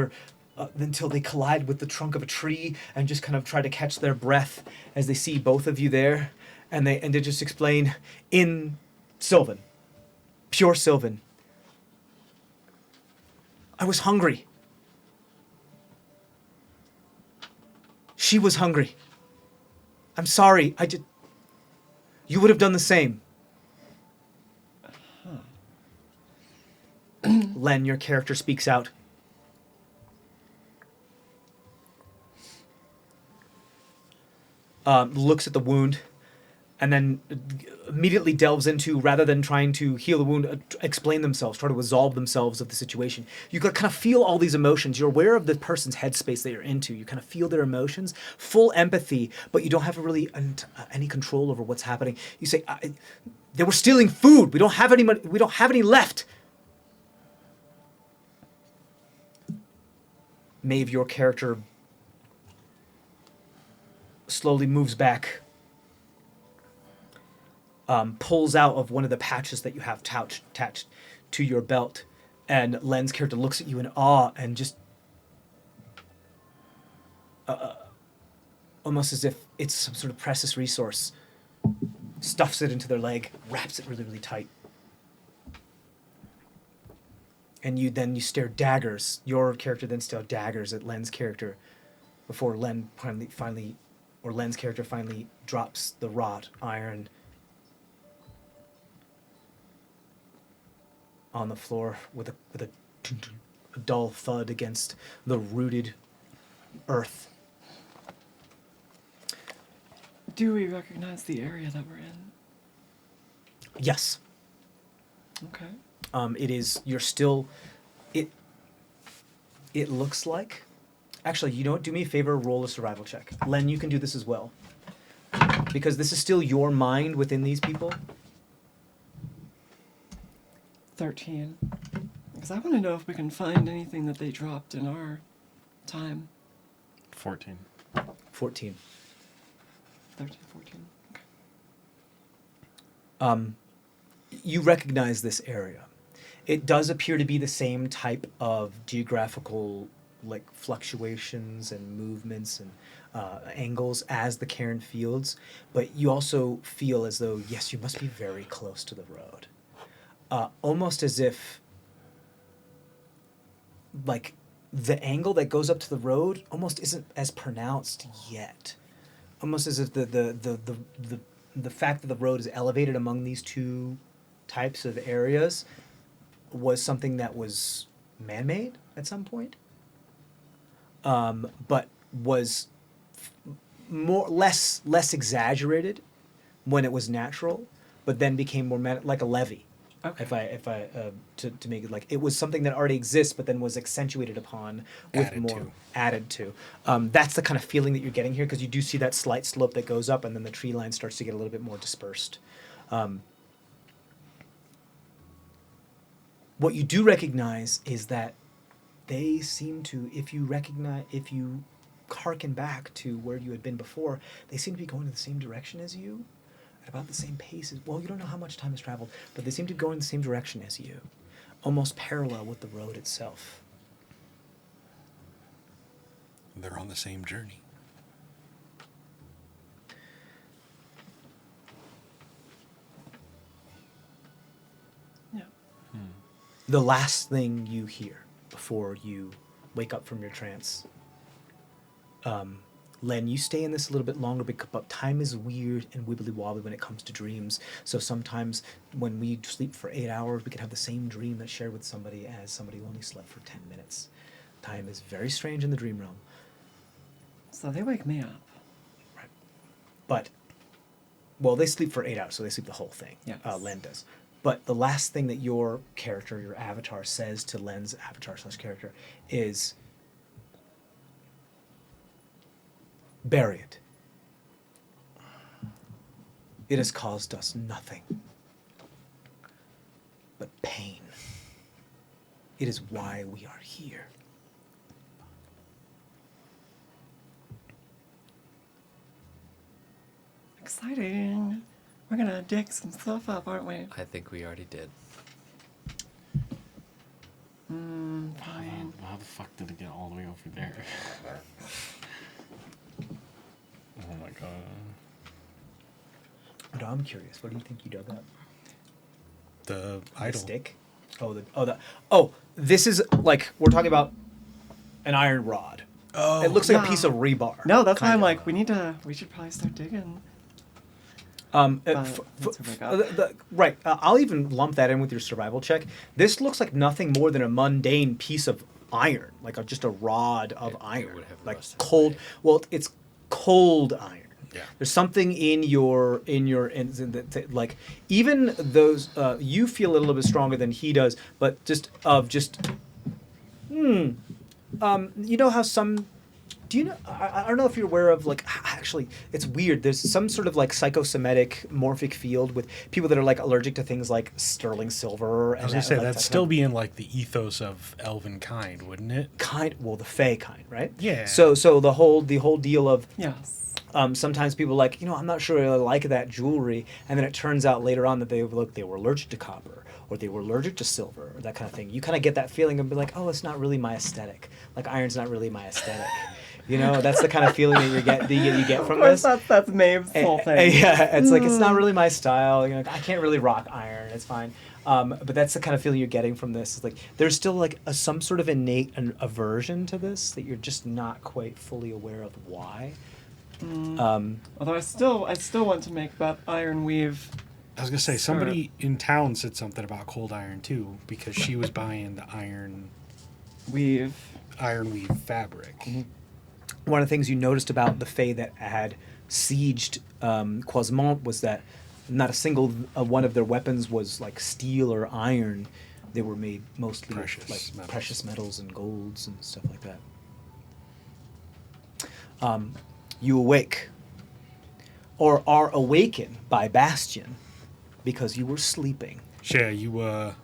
they collide with the trunk of a tree and just kind of try to catch their breath as they see both of you there, and they just explain in Sylvan, pure Sylvan. I was hungry. She was hungry. I'm sorry. You would have done the same. Len, your character speaks out. Looks at the wound, and then immediately delves into, rather than trying to heal the wound, explain themselves, try to resolve themselves of the situation. You kind of feel all these emotions. You're aware of the person's headspace that you're into. You kind of feel their emotions, full empathy, but you don't have really any control over what's happening. You say, they were stealing food. We don't have any money. We don't have any left. Maeve, your character slowly moves back, pulls out of one of the patches that you have attached to your belt, and Len's character looks at you in awe and just almost as if it's some sort of precious resource, stuffs it into their leg, wraps it really, really tight, and you stare daggers. Your character then stares daggers at Len's character, before Len's character finally drops the wrought iron on the floor with a dull thud against the rooted earth. Do we recognize the area that we're in? Yes. Okay. It is. You're still. It looks like. Actually, you know what? Do me a favor. Roll a survival check. Len, you can do this as well. Because this is still your mind within these people. 13. Because I want to know if we can find anything that they dropped in our time. 14. 14. 13, 14. Okay. You recognize this area. It does appear to be the same type of geographical like fluctuations and movements and angles as the Cairn Fields, but you also feel as though, yes, you must be very close to the road. Almost as if like the angle that goes up to the road almost isn't as pronounced yet. Almost as if the fact that the road is elevated among these two types of areas was something that was man-made at some point, but was less exaggerated when it was natural, but then became more like a levee. Okay. If I to make it like it was something that already exists, but then was accentuated upon with added to. That's the kind of feeling that you're getting here, because you do see that slight slope that goes up, and then the tree line starts to get a little bit more dispersed. What you do recognize is that they seem to, if you harken back to where you had been before, they seem to be going in the same direction as you, at about the same pace as, well, you don't know how much time has traveled, but they seem to go in the same direction as you, almost parallel with the road itself. They're on the same journey. Yeah. The last thing you hear before you wake up from your trance, Len, you stay in this a little bit longer, but time is weird and wibbly-wobbly when it comes to dreams. So sometimes when we sleep for 8 hours, we can have the same dream that's shared with somebody as somebody who only slept for 10 minutes. Time is very strange in the dream realm. So they wake me up. Right. But, well, they sleep for 8 hours, so they sleep the whole thing. Yes. Len does. But the last thing that your character, your avatar, says to Len's avatar/character is, bury it. It has caused us nothing but pain. It is why we are here. Exciting. We're gonna dig some stuff up, aren't we? I think we already did. Fine. How the fuck did it get all the way over there? Oh my god. But I'm curious. What do you think you dug up? The The idol. stick? This is like, we're talking about an iron rod. Oh, It looks like a no. piece of rebar. No, that's why I'm kind like, we should probably start digging. of. That's what I got. Right. I'll even lump that in with your survival check. This looks like nothing more than a mundane piece of iron, like just a rod of It iron, would have like rusted cold. away. Well, it's cold iron. Yeah. There's something in like even those you feel a little bit stronger than he does, but you know how some. Do you know? I don't know if you're aware of, like, actually, it's weird. There's some sort of like psychosomatic morphic field with people that are like allergic to things like sterling silver. I was gonna say that'd still be in like the ethos of elven kind, wouldn't it? the Fey kind, right? Yeah. So the whole deal of Yes. sometimes people are like, I'm not sure I like that jewelry, and then it turns out later on that they were allergic to copper, or they were allergic to silver, or that kind of thing. You kind of get that feeling and be like, oh, it's not really my aesthetic. Like iron's not really my aesthetic. That's the kind of feeling that you get from Of course, this. that's Maeve's whole thing. Yeah, it's like it's not really my style. I can't really rock iron. It's fine. But that's the kind of feeling you're getting from this. It's like there's still like some sort of innate aversion to this that you're just not quite fully aware of why. Although I still want to make that iron weave. I was gonna say somebody in town said something about cold iron too, because she was buying the iron weave fabric. One of the things you noticed about the Fae that had sieged Quasmont was that not a single one of their weapons was like steel or iron. They were made mostly of precious metals and golds and stuff like that. You awake, or are awakened by Bastion, because you were sleeping. Shay, were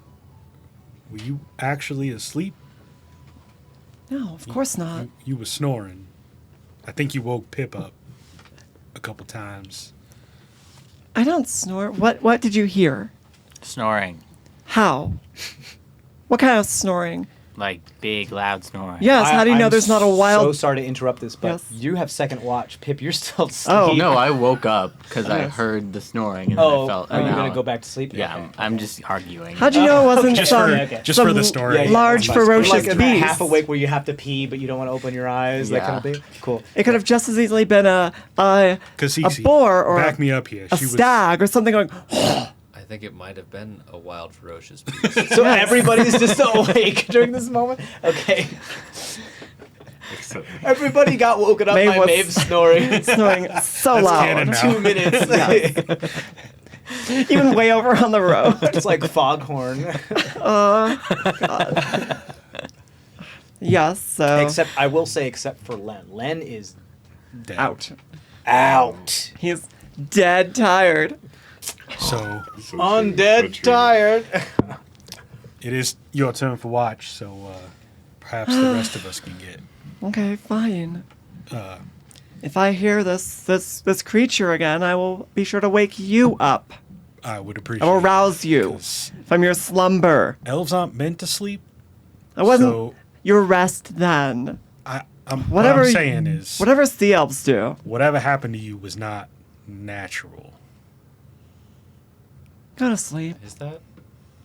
you actually asleep? No, of course not. You were snoring. I think you woke Pip up a couple times. I don't snore. What did you hear? Snoring. How? What kind of snoring? Like big, loud snoring. Yes, how do you know there's not a wild... So sorry to interrupt this, but Yes. you have second watch. Pip, you're still asleep. Oh. No, I woke up because I Yes. heard the snoring and then I felt. are you now- going to go back to sleep? Yeah, Okay. I'm just arguing. How'd you know it wasn't Just some, for okay. just some for the story. Yeah, yeah. large, That's fine. ferocious Like beast? half awake where you have to pee, but you don't want to open your eyes, that kind of Yeah. thing? Cool. It could have just as easily been a Cece, boar or back me up here. a stag or something going... I think it might have been a wild, ferocious beast. So everybody's just awake during this moment? Okay. Except Everybody got woken up Maeve by was- Maeve snoring. snoring so That's loud. canon now. 2 minutes. Even way over on the road. It's like foghorn. Yes, so... Except, I will say, except for Len. Len is Dead. out. He's dead tired. So so Undead true. tired. it is your turn for watch. So perhaps the rest of us can get. Okay, fine. Uh, If I hear this creature again, I will be sure to wake you up. I would appreciate. I will rouse you 'cause from your slumber. elves aren't meant to sleep. I wasn't So your rest then. what Whatever I'm saying is, Whatever sea elves do. whatever happened to you was not natural. Go to sleep. Is that?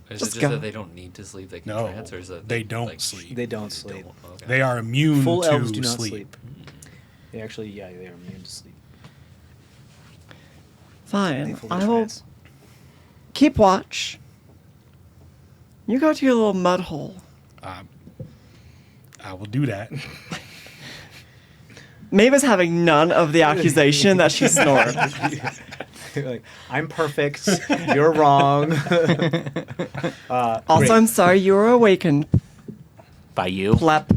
Is Just it just go. that they don't need to sleep? They can No, trance, or is that they don't like, sleep. They don't sleep. Okay. They are immune Full to elves do not sleep. sleep. They actually, they are immune to sleep. They Fine. full I will trance. keep watch. You go to your little mud hole. I will do that. Maeve is having none of the accusation that she snored. You're like, I'm perfect. You're wrong. Also, Great. I'm sorry you were awakened, By you, plep.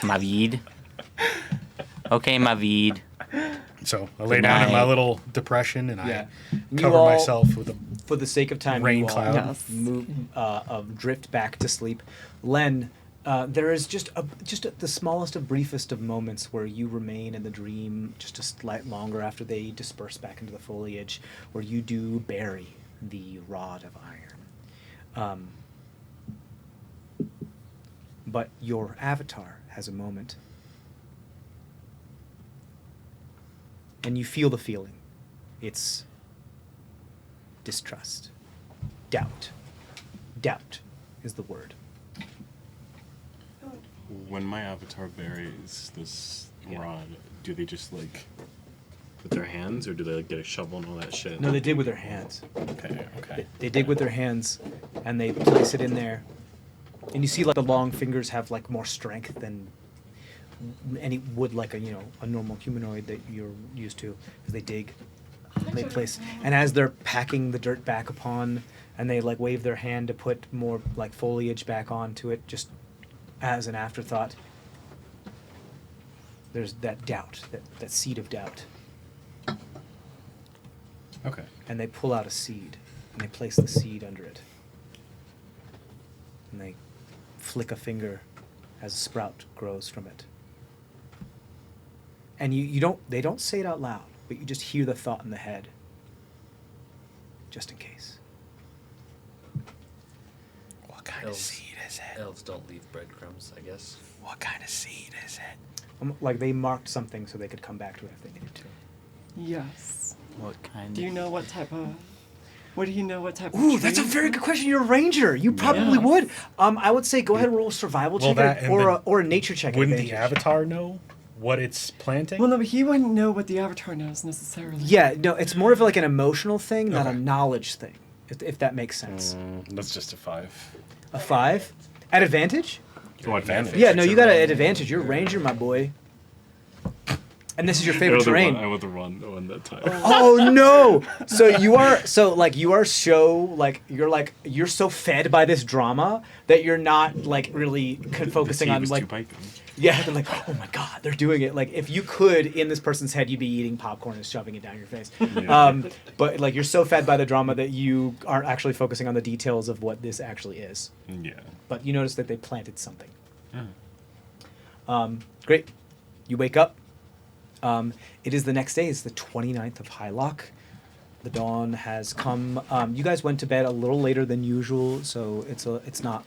Mavid. Okay, Mavid. So I lay down in my night. little depression and Yeah. I You cover all- myself with a. For the sake of time, Rain you all cloud. Yes. move, drift back to sleep. Len, there is just the smallest of briefest of moments where you remain in the dream just a slight longer after they disperse back into the foliage, where you do bury the rod of iron. But your avatar has a moment. And you feel the feeling. It's distrust. Doubt. Doubt is the word. When my avatar buries this rod, do they just like with their hands, or do they like, get a shovel and all that shit? No, they dig with their hands. Okay. They dig with their hands, and they place it in there. And you see, like, the long fingers have like more strength than any would, like a normal humanoid that you're used to. As they dig, they place, and as they're packing the dirt back upon, and they like wave their hand to put more like foliage back onto it, just as an afterthought. There's that doubt, that seed of doubt. Okay. And they pull out a seed, and they place the seed under it. And they flick a finger as a sprout grows from it. And they don't say it out loud, but you just hear the thought in the head. Just in case. What kind Elves. of seed is it? Elves don't leave breadcrumbs, I guess. What kind of seed is it? Like they marked something so they could come back to it if they needed to. Yes. What kind? Do you know what type of Would he know what type of Ooh, tree? that's a very good question. You're a ranger. You probably Yes. would. I would say go ahead and roll a survival Well, check that and then or a nature check. Wouldn't the advantage. avatar know what it's planting? Well, no, but he wouldn't know what the avatar knows necessarily. Yeah, no, it's more of like an emotional thing, not a Okay. knowledge thing, if that makes sense. That's just a 5. A 5 at advantage. Oh, advantage. Yeah, no, It's you a got an range. advantage. You're a ranger, my boy. And this is your I favorite want the terrain. run. I want the run that time. Oh no! So you are you're so fed by this drama that you're not like really focusing on like yeah, they're like, oh my god, they're doing it. Like if you could in this person's head, you'd be eating popcorn and shoving it down your face. Yeah. But like you're so fed by the drama that you aren't actually focusing on the details of what this actually is. Yeah. But you notice that they planted something. Great. You wake up. It is the next day. It's the 29th of Hylock. The dawn has come. You guys went to bed a little later than usual, so it's not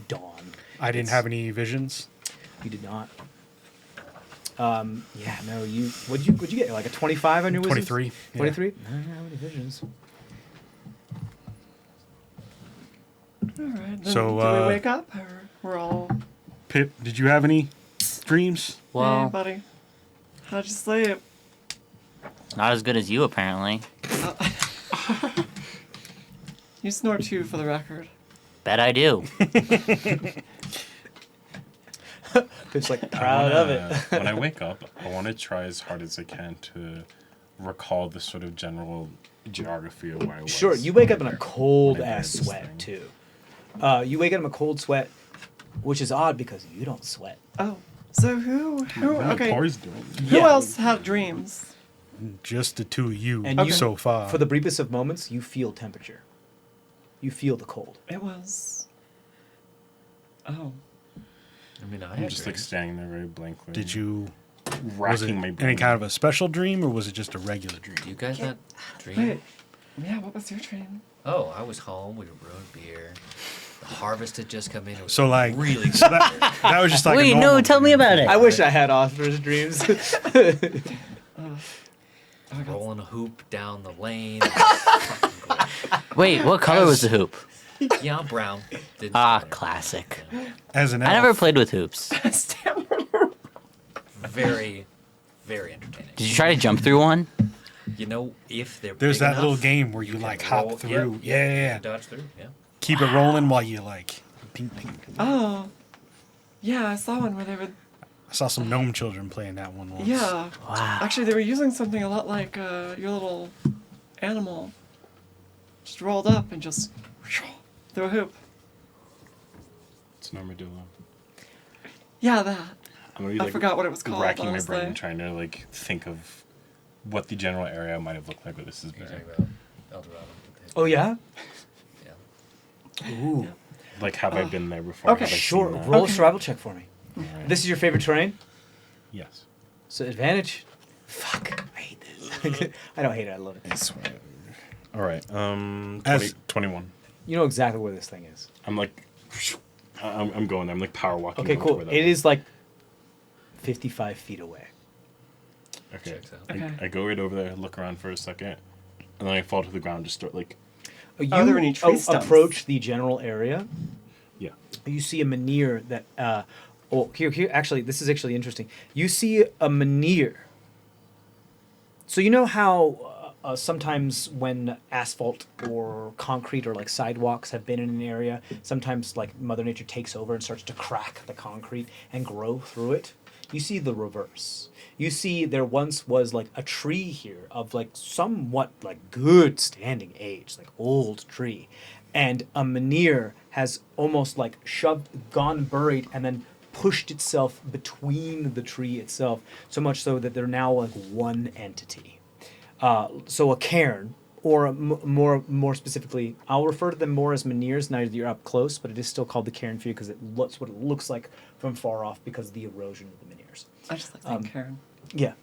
dawn. I didn't have any visions. You did not. Yeah, no. What'd you get? Like a 25 on your wisdom? 23. Yeah. 23. I don't have any visions. All right. Then So, do we wake up, or we're all? Pip, did you have any dreams? Hey, Well, buddy. How'd you sleep? not as good as you, apparently. You snore too, for the record. Bet I do. Just like proud of it. When I wake up, I want to try as hard as I can to recall the sort of general geography of where I was. Sure, you wake up in a cold When I ass did this sweat thing. too. You wake up in a cold sweat, which is odd because you don't sweat. Oh, so who? What are the Okay. pores doing? Who Yeah. else had dreams? Just the two of you And you- so far. For the briefest of moments, you feel temperature. You feel the cold. It was. Oh. I mean, I I'm had just like dreams. standing there very blankly. Did you? Was it racking my brain? any kind of a special dream, or was it just a regular dream? You guys not dream? Wait. Yeah, what was your dream? Oh, I was home. We were brewing beer. The harvest had just come in. It was So like, really so that was just like. a Wait, no, normal tell me dream. about it. I wish I had Oscar's dreams. Oh, I got rolling a hoop down the lane. Wait, what color was the hoop? Yeah, I'm brown. Didn't Ah, matter. classic. As an I never elf, played with hoops. Very, very entertaining. Did you try to jump through one? You know, if they're There's big that enough, little game where you can like roll- hop through. Yeah, Yeah. you dodge through. Yeah. Keep it rolling while you like. Ding, ding, ding. Oh. Yeah, I saw one where they would. I saw some gnome children playing that one once. Yeah. Wow. Actually, they were using something a lot like your little animal. Just rolled up and just threw a hoop. It's an armadillo. Yeah, that. I'm gonna be, I like, forgot what it was called. racking honestly. my brain trying to like think of what the general area might have looked like where this is You're bear. talking about El Dorado. Oh yeah. Yeah. Ooh. Like, have I been there before? Okay. Have I Sure. seen that? Roll a Okay. survival check for me. Alright. This is your favorite terrain. Yes. So advantage. Fuck. I hate this. I don't hate it. I love it. All right. 21. You know exactly where this thing is. I'm like, I'm going there. I'm like power walking. Okay, over cool. where that It was. is like 55 feet away. Okay. Checks out. Okay. I go right over there, look around for a second, and then I fall to the ground. Just start like, You Are there any tree stumps? approach the general area. yeah. You see a menhir that. Here. Actually, this is actually interesting. You see a menhir. So you know how sometimes when asphalt or concrete or like sidewalks have been in an area, sometimes like Mother Nature takes over and starts to crack the concrete and grow through it. You see the reverse. You see there once was like a tree here of like somewhat like good standing age, like old tree. And a menhir has almost like gone buried and then pushed itself between the tree itself, so much so that they're now like one entity. So a cairn, or more specifically, I'll refer to them more as menhirs now that you're up close, but it is still called the cairn for you because it looks what it looks like from far off because of the erosion of the menhirs. I just like saying Karen. Yeah.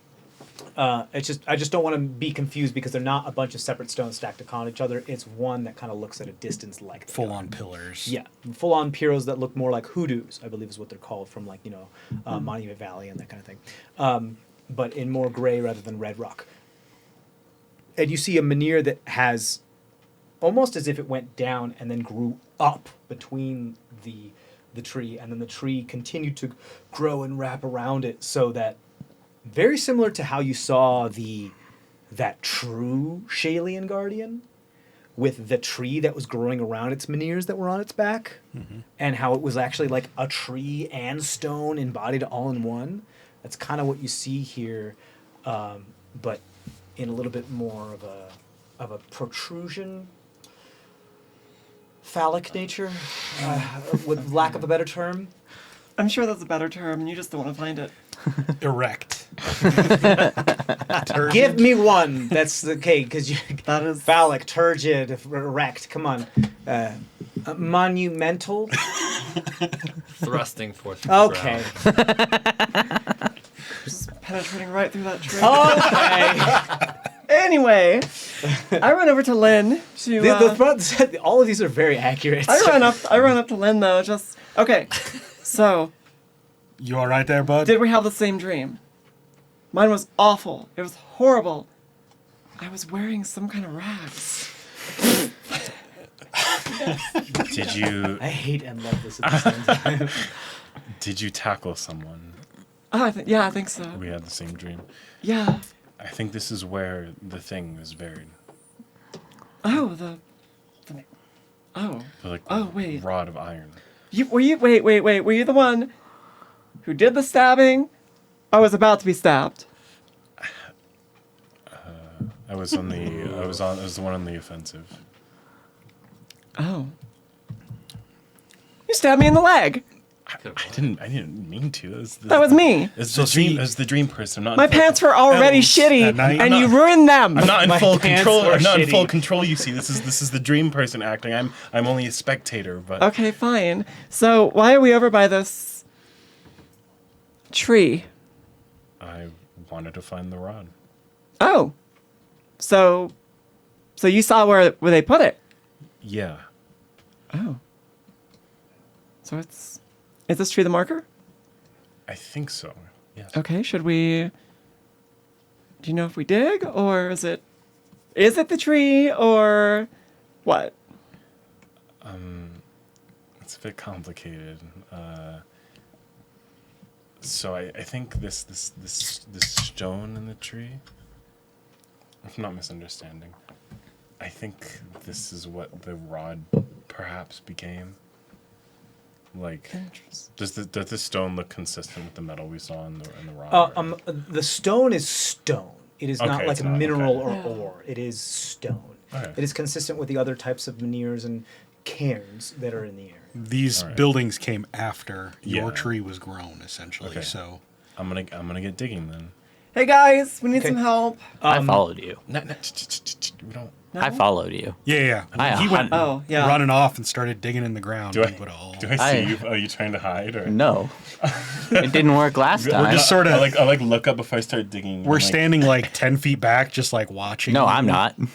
It's just I just don't want to be confused because they're not a bunch of separate stones stacked upon each other. It's one that kind of looks at a distance like the Full other. on pillars. Yeah, full-on piros that look more like hoodoos, I believe is what they're called from like Monument Valley and that kind of thing, but in more gray rather than red rock. And you see a menhir that has almost as if it went down and then grew up between the tree, and then the tree continued to grow and wrap around it, so that very similar to how you saw that true Shalian Guardian with the tree that was growing around its menhirs that were on its back, and how it was actually like a tree and stone embodied all in one. That's kind of what you see here, but in a little bit more of a protrusion, phallic nature, with lack of a better term. I'm sure that's a better term, and you just don't want to find it. Erect. Give me one. That's okay, because you That is phallic, turgid, erect. Come on, monumental. Thrusting forth from the Okay. ground. just penetrating right through that tree. Okay. Anyway, I run over to Lynn to. All of these are very accurate. I run up to Lynn though. Just okay. So, You all right there, bud? did we have the same dream? Mine was awful. It was horrible. I was wearing some kind of rags. Did you I hate and love this at the same time. did you tackle someone? Oh, I think so. We had the same dream. Yeah. I think this is where the thing is buried. Oh, oh. The, like, Oh, wait. rod of iron. Wait. Were you the one who did the stabbing? I was about to be stabbed. I was the one on the offensive. Oh. You stabbed me in the leg. I didn't mean to. That was me. It's So the dream. see- As the dream person. I'm not. My in full- pants were already Elves shitty, at night. and I'm you not- ruined them. I'm not in My full pants control. were I'm not in full shitty. control. You see, this is the dream person acting. I'm only a spectator. But Okay, fine. So why are we over by this tree? I wanted to find the rod. Oh, so you saw where they put it? Yeah. Oh, so is this tree the marker? I think so. Yes. Okay, should we? Do you know if we dig, or is it the tree, or what? It's a bit complicated. So I think this stone in the tree, if I'm not misunderstanding, I think this is what the rod perhaps became. Like, does the stone look consistent with the metal we saw in the rod? The stone is stone. It is not Okay, like it's a not, mineral okay. or ore. It is stone. Okay. It is consistent with the other types of menhirs and cairns that are in the area. These All right. buildings came after your Yeah. tree was grown, essentially. Okay. So I'm gonna get digging then. Hey guys, we need Okay. some help. I followed you. We don't. No? I followed you. yeah. I- He went Oh, yeah. running off and started digging in the ground. Do I and put a hole. see you? Are you trying to hide or? No. It didn't work last time. We're just sort of- I like look up before I start digging. We're I'm like, standing like 10 feet back, just like watching. No, you. I'm not. I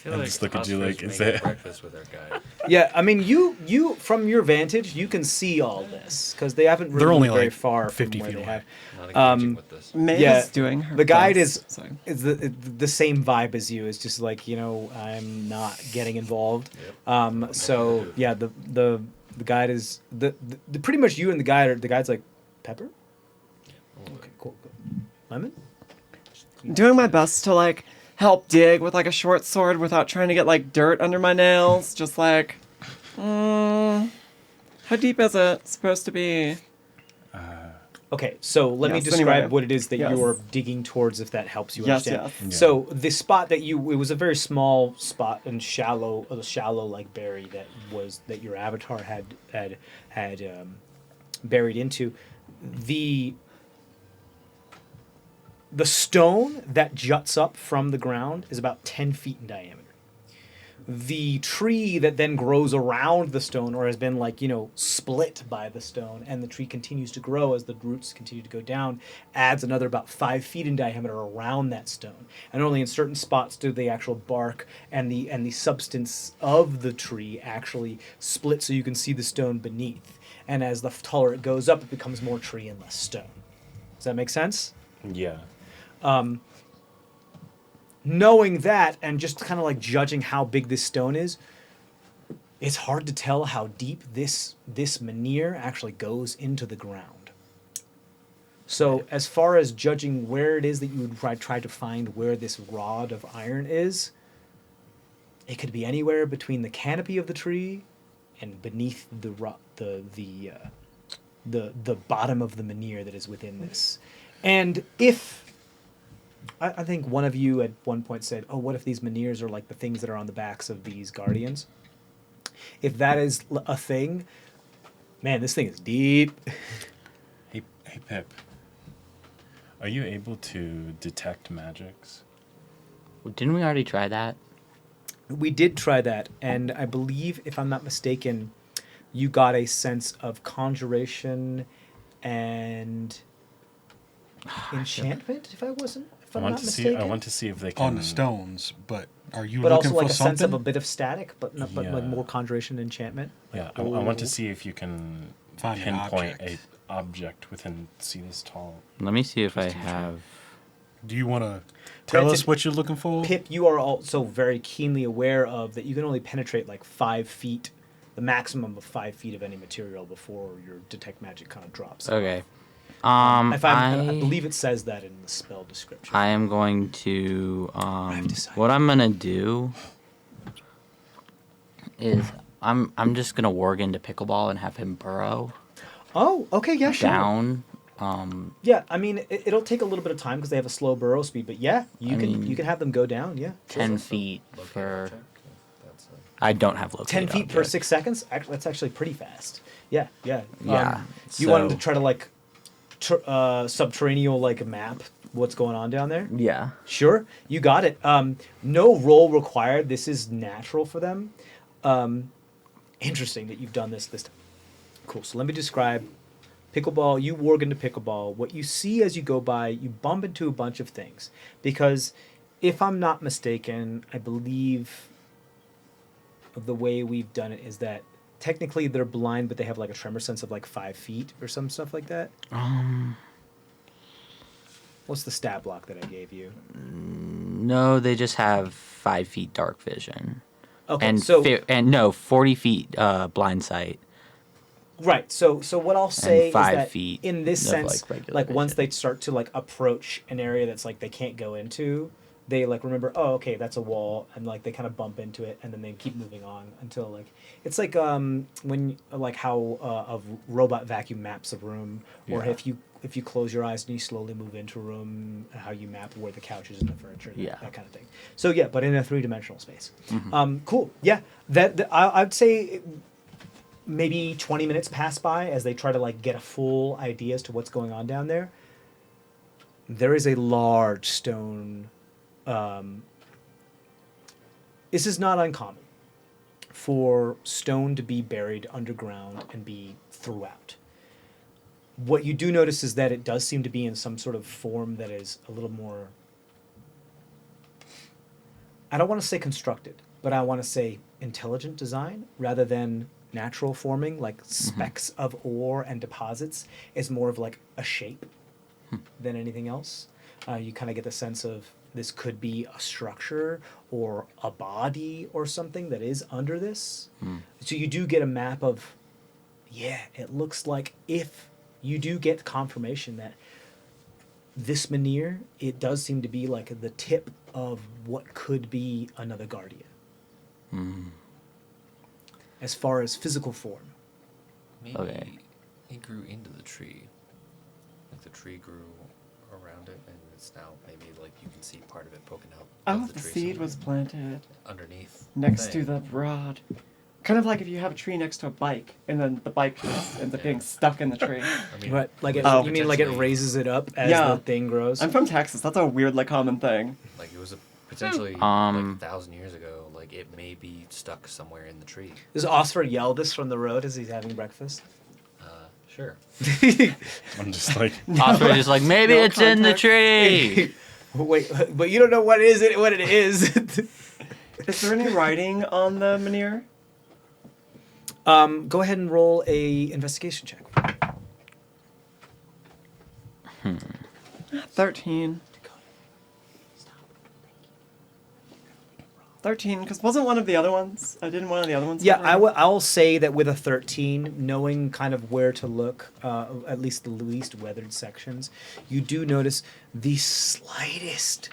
feel And like just look at you Oscar's like, is making it- breakfast with our guy. Yeah, I mean, you from your vantage, you can see all this because they haven't really They're only moved very like far 50 from where feet they away. have. Not engaging with this. Maeve Yeah, is doing her The guide best, is so. is the same vibe as you. It's just like, I'm not getting involved. Yep. So yeah, the guide is the pretty much you and the guide are. The guide's like, pepper. Okay, cool. Lemon. Doing my best to like help dig with like a short sword without trying to get like dirt under my nails. Just like, how deep is it supposed to be? Okay, so let me Yes, describe anyway. what it is that Yes. you're digging towards, if that helps you Yes, understand. yes. Yeah. So the spot that it was a very small spot and shallow like berry that your avatar had buried into. The stone that juts up from the ground is about 10 feet in diameter. The tree that then grows around the stone, or has been split by the stone, and the tree continues to grow as the roots continue to go down, adds another about 5 feet in diameter around that stone. And only in certain spots do the actual bark and the substance of the tree actually split, so you can see the stone beneath. And as the taller it goes up, it becomes more tree and less stone. Does that make sense? Yeah. knowing that and just kind of like judging how big this stone is, it's hard to tell how deep this menhir actually goes into the ground. So as far as judging where it is that you would try to find where this rod of iron is, it could be anywhere between the canopy of the tree and beneath the bottom of the menhir that is within this. And if I think one of you at one point said, "Oh, what if these menhirs are like the things that are on the backs of these guardians?" If that is a thing, man, this thing is deep. Hey, Pip. Are you able to detect magics? Didn't we already try that? We did try that, and I believe, if I'm not mistaken, you got a sense of conjuration and enchantment. If I'm not mistaken. I want to see if they can On the stones, but are you but looking also like for a something? sense of a bit of static, but like Yeah. more conjuration and enchantment. Yeah, I want to see if you can Find an pinpoint object. a object within see this tall. Let me see if I Christian have. Do you want to tell Granted, us what you're looking for? Pip, you are also very keenly aware of that you can only penetrate like 5 feet, the maximum of 5 feet of any material before your detect magic kind of drops. Okay. I believe it says that in the spell description. I am going to. I've decided. What I'm gonna do is I'm just gonna warg into pickleball and have him burrow Oh, okay, yeah, sure. down. Yeah, I mean it'll take a little bit of time because they have a slow burrow speed, but yeah, you can have them go down. Yeah, 10 feet Locator for. check? That's I don't have locate 10 feet per object. 6 seconds. Actually, that's actually pretty fast. Yeah, yeah. Yeah, You want them to so- try to like subterranean like map what's going on down there? Yeah. Sure, you got it. No roll required. This is natural for them. Interesting that you've done this time. Cool. So let me describe pickleball. You warg into pickleball. What you see as you go by, you bump into a bunch of things. Because if I'm not mistaken, I believe the way we've done it is that technically they're blind, but they have like a tremor sense of like 5 feet or some stuff like that. What's the stat block that I gave you? No, they just have 5 feet dark vision. Okay, And so 40 feet blind sight. right. So what I'll say is 5 that feet in this of, sense, like, regular like once vision. they start to like approach an area that's like they can't go into, they like remember, oh, okay, that's a wall, and like they kind of bump into it, and then they keep moving on until like it's like when like how a robot vacuum maps a room, or Yeah. if you close your eyes and you slowly move into a room, how you map where the couches and the furniture, that kind of thing. So yeah, but in a 3-dimensional space. Cool. Yeah, I'd say maybe 20 minutes pass by as they try to like get a full idea as to what's going on down there. There is a large stone. This is not uncommon for stone to be buried underground and be throughout. What you do notice is that it does seem to be in some sort of form that is a little more, I don't want to say constructed, but I want to say intelligent design rather than natural forming, like specks of ore and deposits. Is more of like a shape than anything else. You kind of get the sense of this could be a structure or a body or something that is under this. So you do get a map of, yeah, it looks like if you do get confirmation that this menhir, it does seem to be like the tip of what could be another guardian. As far as physical form. Maybe Okay. it grew into the tree. Like the tree grew around it, and it's now maybe like you can see part of it poking out. Oh, of the tree seed somewhere. was planted underneath. next to thing. the rod. Kind of like if you have a tree next to a bike, and then the bike just ends up getting stuck in the tree. I mean, But like it, Oh. you mean like it potentially- raises it up as Yeah. the thing grows? I'm from Texas. That's a weirdly common thing. Like it was potentially like 1,000 years ago. Like it may be stuck somewhere in the tree. Does Oscar yell this from the road as he's having breakfast? Sure. I'm just like, Osprey just like, maybe No it's in the context. tree. Wait, but you don't know what is it? What it is? Is there any writing on the menhir? Go ahead and roll a investigation check. 13. 13, because wasn't one of the other ones? Didn't one of the other ones? Yeah, have a- I'll say that with a 13, knowing kind of where to look, at least the least weathered sections, you do notice the slightest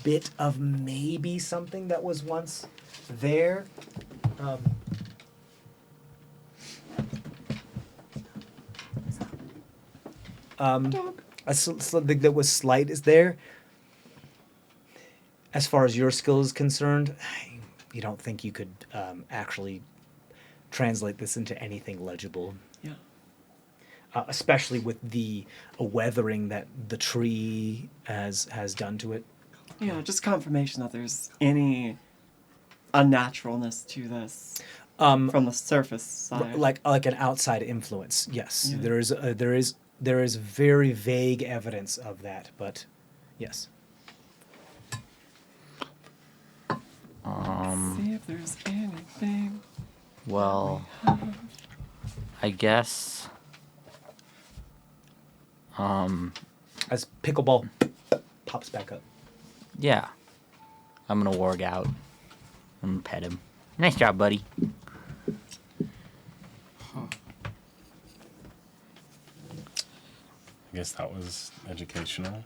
bit of maybe something that was once there. Something that was slight is there. As far as your skill is concerned, you don't think you could actually translate this into anything legible. Yeah. Especially with the weathering that the tree has done to it. Yeah, just confirmation that there's any unnaturalness to this from the surface side. Like an outside influence. Yes, Yeah. there is very vague evidence of that, but yes. See if there's anything. Well, I guess. As pickleball pops back up. Yeah. I'm gonna warg out and pet him. Nice job, buddy. I guess that was educational.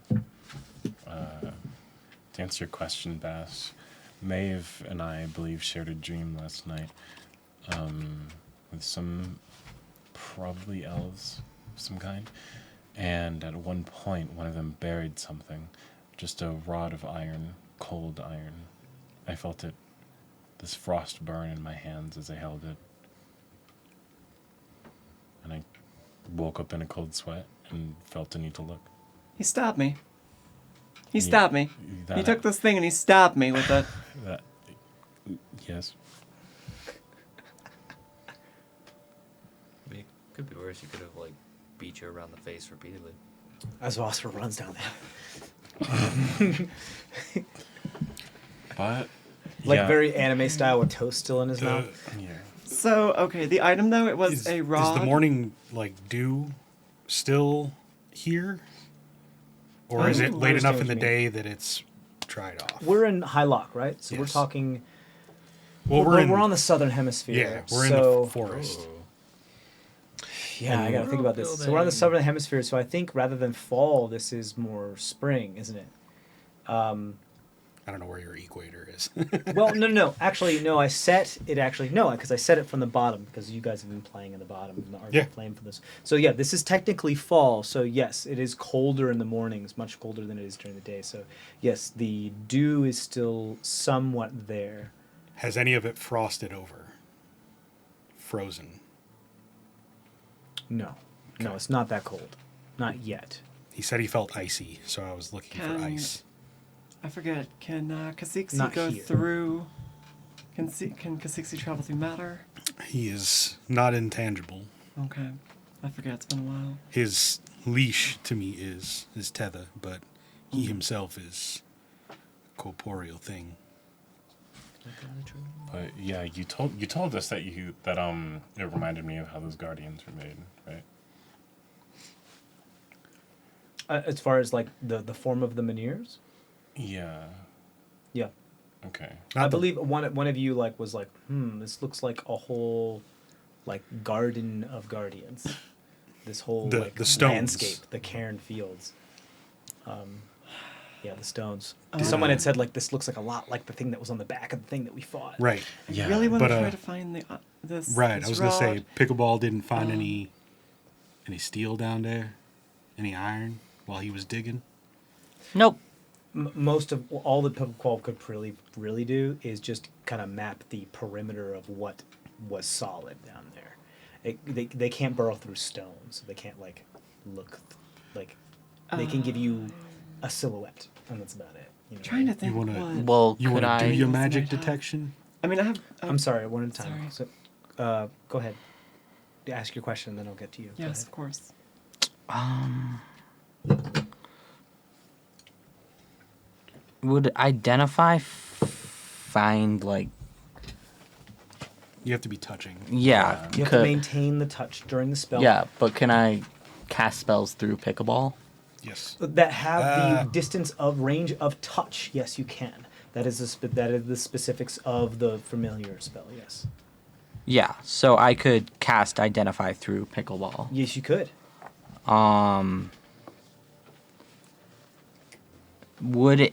To answer your question, Bass, Maeve and I believe shared a dream last night with some probably elves of some kind. And at one point, one of them buried something, just a rod of iron, cold iron. I felt it, this frost burn in my hands as I held it. And I woke up in a cold sweat and felt a need to look. He stabbed me. He Yeah, stabbed me. that- He took this thing and he stabbed me with it. That, yes. I mean, it could be worse. You could have, like, beat you around the face repeatedly. As Oscar runs down there. But Like yeah, very anime style with toast still in his mouth. yeah. So, okay, the item though, it was Is, a rod. is the morning dew still here, or is I it don't late understand enough in what the you mean. day that it's dried off? We're in High Lock, right? So we're Yes. talking. well, We're on the southern hemisphere. yeah, we're in so, the forest. Yeah, I gotta think about this. So we're on the southern hemisphere, so I think rather than fall, this is more spring, isn't it? I don't know where your equator is. Well, no. Actually, no. I set it. Actually, no, because I set it from the bottom because you guys have been playing in the bottom and the art Yeah. playing for this. So yeah, this is technically fall. So yes, it is colder in the mornings, much colder than it is during the day. So yes, the dew is still somewhat there. Has any of it frosted over? Frozen. No, it's not that cold, not yet. He said he felt icy, so I was looking for Can- ice. I forget. Can Kha'Zix Not go here. through? Can Kha'Zix travel through matter? He is not intangible. Okay, I forget. It's been a while. His leash to me is his tether, but he himself is a corporeal thing. But yeah, you told us that it reminded me of how those guardians were made, right? As far as like the form of the Meniers, Yeah. yeah. Okay. I Not the- believe one of you like was like, this looks like a whole like garden of guardians. This whole The- like the stones. landscape, the cairn fields. Yeah, the stones. Someone had said like this looks like a lot like the thing that was on the back of the thing that we fought. Right. Yeah. I really want but, to try to find the this. Right. This I was gonna say rod. Pickleball didn't find any steel down there, any iron while he was digging. Nope. Most of all the Pickleball could really do is just kind of map the perimeter of what was solid down there. They can't burrow through stone, so they can't like look like they can give you a silhouette, and that's about it. You know? Trying to think wanna- what. Well, You could want to do I? your What's magic my top? detection? I mean, I have. I'm sorry, one at a time. Sorry. So, go ahead. Ask your question, and then I'll get to you. Go Yes, ahead. of course. Would identify find like You have to be touching. yeah You have to could- maintain the touch during the spell. yeah, but can I cast spells through pickleball? Yes. That have the distance of range of touch. Yes, you can. That is the specifics of the familiar spell. Yes. Yeah, so I could cast Identify through Pickleball. Yes, you could. Would it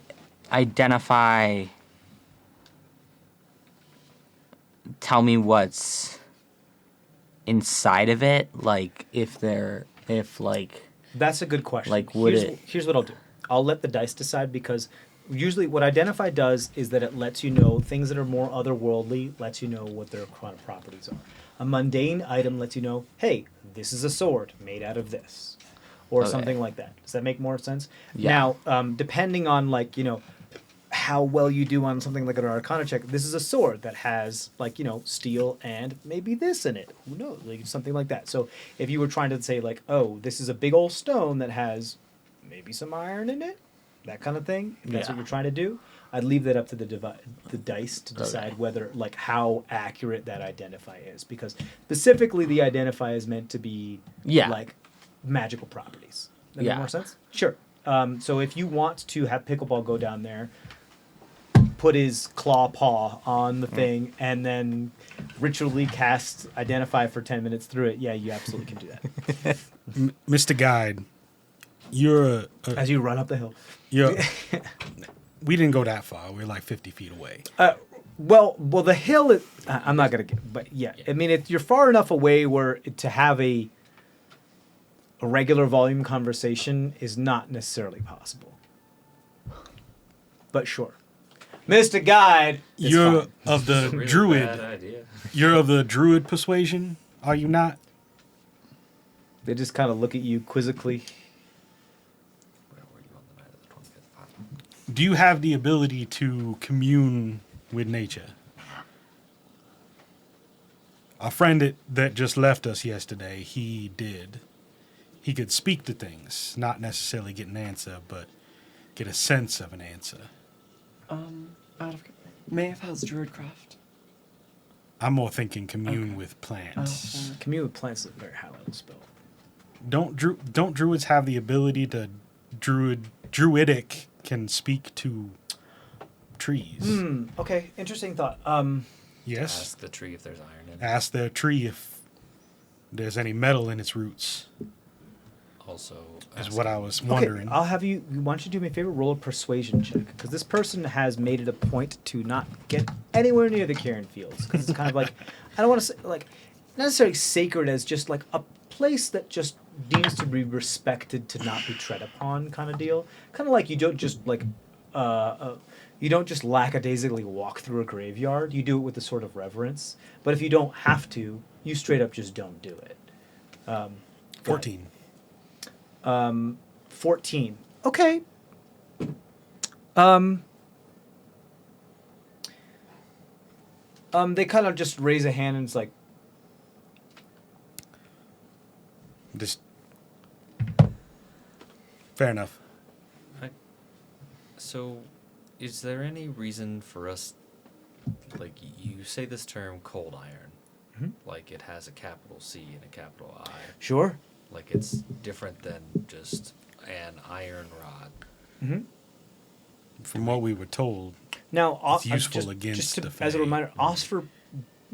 identify tell me what's inside of it? Like if like That's a good question. Like, would Here's what I'll do. I'll let the dice decide, because usually what Identify does is that it lets you know things that are more otherworldly, lets you know what their kind of properties are. A mundane item lets you know, hey, this is a sword made out of this, or Okay. something like that. Does that make more sense? Yeah. Now, depending on like, how well you do on something like an Arcana check, this is a sword that has like, steel and maybe this in it. Who knows? Like something like that. So if you were trying to say like, oh, this is a big old stone that has maybe some iron in it, that kind of thing, if that's what Yeah. you're trying to do, I'd leave that up to the dice to decide Okay. whether, like, how accurate that Identify is. Because specifically the Identify is meant to be, Yeah. like, magical properties. That Yeah. make more sense? Sure. So if you want to have Pickleball go down there, put his claw paw on the thing, and then ritually cast Identify for 10 minutes through it, yeah, you absolutely can do that. Mr. Guide, you're As you run up the hill. you're. We didn't go that far. We're like 50 feet away. Well, the hill is. I'm not gonna get, but yeah, I mean, you're far enough away where to have a regular volume conversation is not necessarily possible. But sure, Mr. Guide. It's You're fine. of the Really druid. bad idea. You're of the druid persuasion, are you not? They just kind of look at you quizzically. Where were you on the night of the 25th? Do you have the ability to commune with nature? A friend that just left us yesterday, he did. He could speak to things, not necessarily get an answer, but get a sense of an answer. Out of Maeve has Druidcraft. I'm more thinking commune with plants. Commune with plants is a very high level spell. Don't druids have the ability to druidic can speak to trees? Okay, interesting thought. Yes. Ask the tree if there's iron in it. Ask the tree if there's any metal in its roots. Also, Is ask what I was wondering. Okay, I'll have you. Why don't you do me a favor? Roll a persuasion check, because this person has made it a point to not get anywhere near the Cairn Fields, because it's kind of like, I don't want to say like, not necessarily sacred as just like a place that just needs to be respected to not be tread upon, kind of deal. Kind of like you don't just like, you don't just lackadaisically walk through a graveyard. You do it with a sort of reverence. But if you don't have to, you straight up just don't do it. 14. 14. Okay. They kind of just raise a hand and it's like, Just fair enough. So, is there any reason for us, like, you say this term cold iron, like it has a capital C and a capital I, sure. like it's different than just an iron rod. Mm-hmm. From what we were told, Now, It's useful against the as a Fae. reminder, Osfer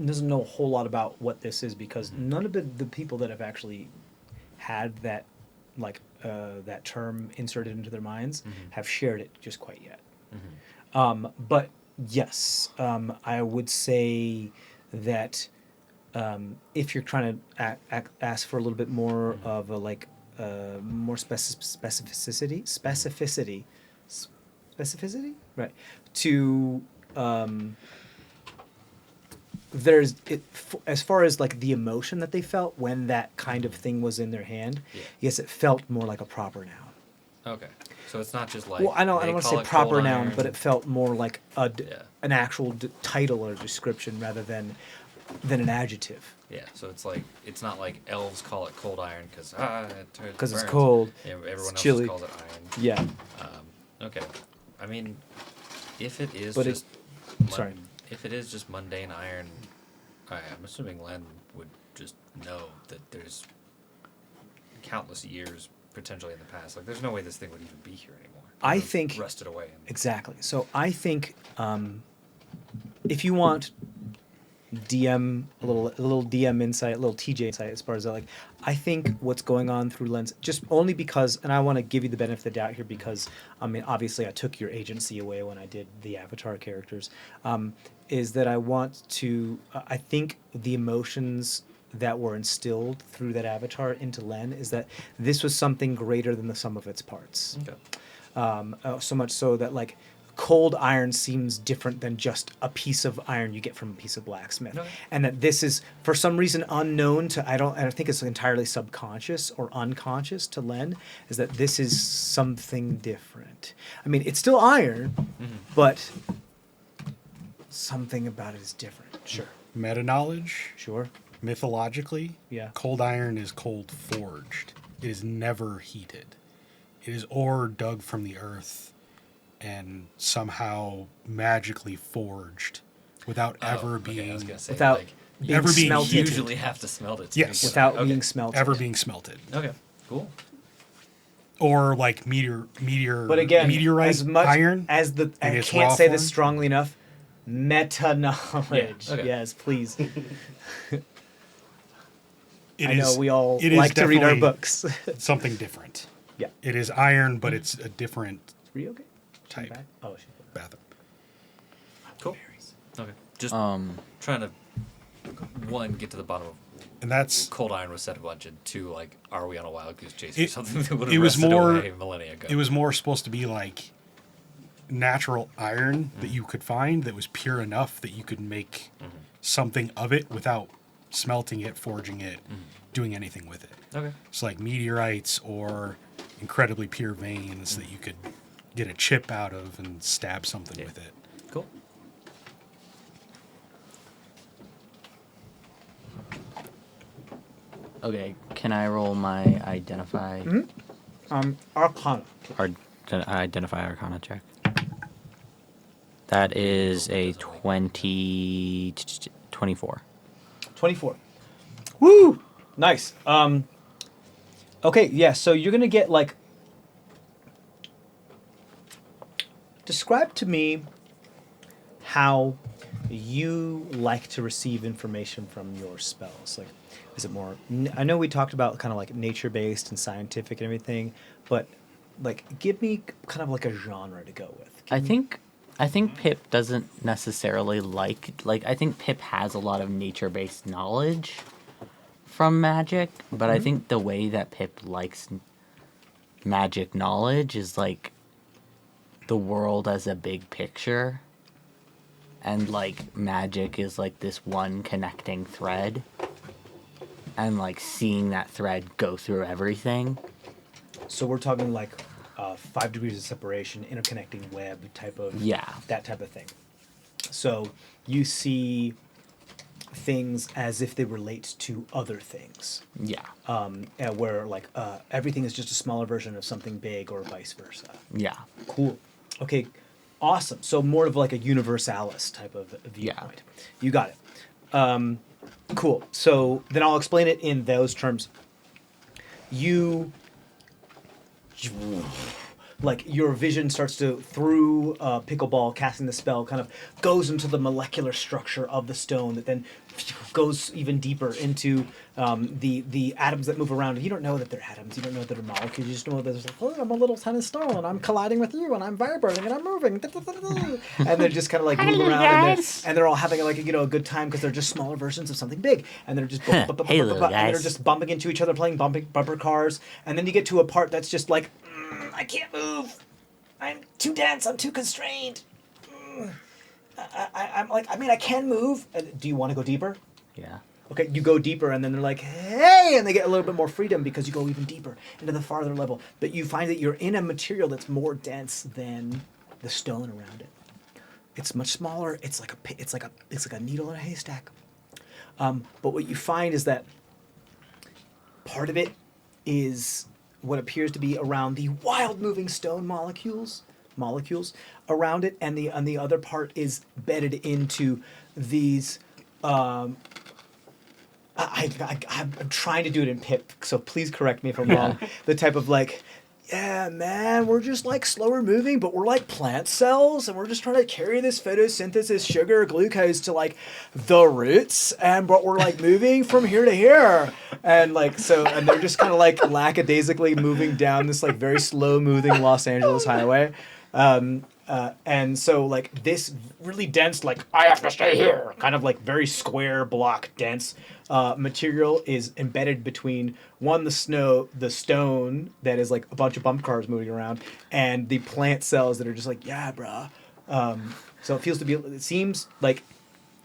doesn't know a whole lot about what this is because none of the people that have actually had that, like, that term inserted into their minds have shared it just quite yet. But yes, I would say that if you're trying to ask for a little bit more of a more specificity, right? To there's it as far as like the emotion that they felt when that kind of thing was in their hand. Yeah. Yes, it felt more like a proper noun. Okay, so it's not just like. Well, I don't they want to call say it proper cold noun, iron. but it felt more like Yeah. an actual title or description rather than an adjective. Yeah, so it's like it's not like elves call it cold iron because Because it's cold. Yeah, everyone else chilly. calls it iron. Yeah. Okay, I mean, if it is But just sorry. if it is just mundane iron, I'm assuming Len would just know that there's countless years potentially in the past. Like, there's no way this thing would even be here anymore. I It would've think- rusted away. Exactly. So I think if you want DM a little DM insight, a little TJ insight as far as that, like, I think what's going on through Len's, just only because, and I want to give you the benefit of the doubt here because, I mean, obviously I took your agency away when I did the Avatar characters, is that I want to, I think the emotions that were instilled through that Avatar into Len is that this was something greater than the sum of its parts. Okay. So much so that, like, cold iron seems different than just a piece of iron you get from a piece of blacksmith. Okay. And that this is, for some reason, unknown to, I don't think it's entirely subconscious or unconscious to Len, is that this is something different. I mean, it's still iron, but something about it is different. Sure. Meta knowledge, Sure. mythologically, Yeah. cold iron is cold forged. It is never heated. It is ore dug from the earth and somehow magically forged without ever Okay, being I was gonna say, Without like, being ever being smelted. you heated. usually have to smelt it. To Yes. be good. Without Okay. being smelted. ever being smelted. Okay. Cool. Or like But again, meteorite as much iron. as the, in I its can't raw say this form? strongly enough, meta knowledge. Yeah, okay. Yes, please. It I know is- we all it is like to read our definitely books. something different. Yeah. It is iron, but it's a different Are you okay? type Back? Oh, she's bathroom. Cool. Okay. Just Um, trying to one get to the bottom of And that's cold iron was said a bunch, and two, like, are we on a wild goose chase or It- something that would have it was rusted more- away millennia ago? it was more supposed to be like natural iron Mm-hmm. that you could find that was pure enough that you could make Mm-hmm. something of it without smelting it, forging it, doing anything with it. Okay. It's like meteorites or incredibly pure veins that you could get a chip out of and stab something Yeah. with it. Cool. okay, can I roll my identify Arcana. or identify Arcana check? That is a 24. 24. Woo! Nice. Okay, yeah, so you're going to get, like... Describe to me how you like to receive information from your spells. Like, is it more... I know we talked about kind of like nature-based and scientific and everything, but, like, give me kind of like a genre to go with. I think Pip doesn't necessarily like I think Pip has a lot of nature-based knowledge from magic, but I think the way that Pip likes magic knowledge is like the world as a big picture, and like magic is like this one connecting thread, and like seeing that thread go through everything. So we're talking like 5 degrees of separation, interconnecting web type of that type of thing. So you see things as if they relate to other things, and where like everything is just a smaller version of something big, or vice versa. Cool. Okay, awesome. So more of like a universalis type of viewpoint. You got it. Cool. So then I'll explain it in those terms. Like your vision starts to, through pickleball, casting the spell, kind of goes into the molecular structure of the stone that then goes even deeper into the atoms that move around. And you don't know that they're atoms. You don't know that they're molecules. You just know that there's like, oh, I'm a little tiny stone, and I'm colliding with you, and I'm vibrating, and I'm moving. And they're just kind of like move around, and they're all having like a good time because they're just smaller versions of something big, and they're just and they're just bumping into each other, playing bumper cars, and then you get to a part that's just like, I can't move. I'm too dense. I'm too constrained. I'm like, I mean, I can move. Do you want to go deeper? Yeah. Okay, you go deeper, and then they're like, hey, and they get a little bit more freedom because you go even deeper into the farther level. But you find that you're in a material that's more dense than the stone around it. It's much smaller. It's like a needle in a haystack. But what you find is that part of it is what appears to be around the wild moving stone molecules around it, and the other part is bedded into these I'm trying to do it in Pip, so please correct me if I'm wrong. The type of like, yeah, man, we're just like slower moving, but we're like plant cells, and we're just trying to carry this photosynthesis sugar glucose to like the roots, but we're like moving from here to here, and like so, and they're just kind of like lackadaisically moving down this like very slow moving Los Angeles highway. And so like this really dense, like I have to stay here, kind of like very square block dense material is embedded between the stone that is like a bunch of bump cars moving around, and the plant cells that are just like, yeah, bruh. So it seems like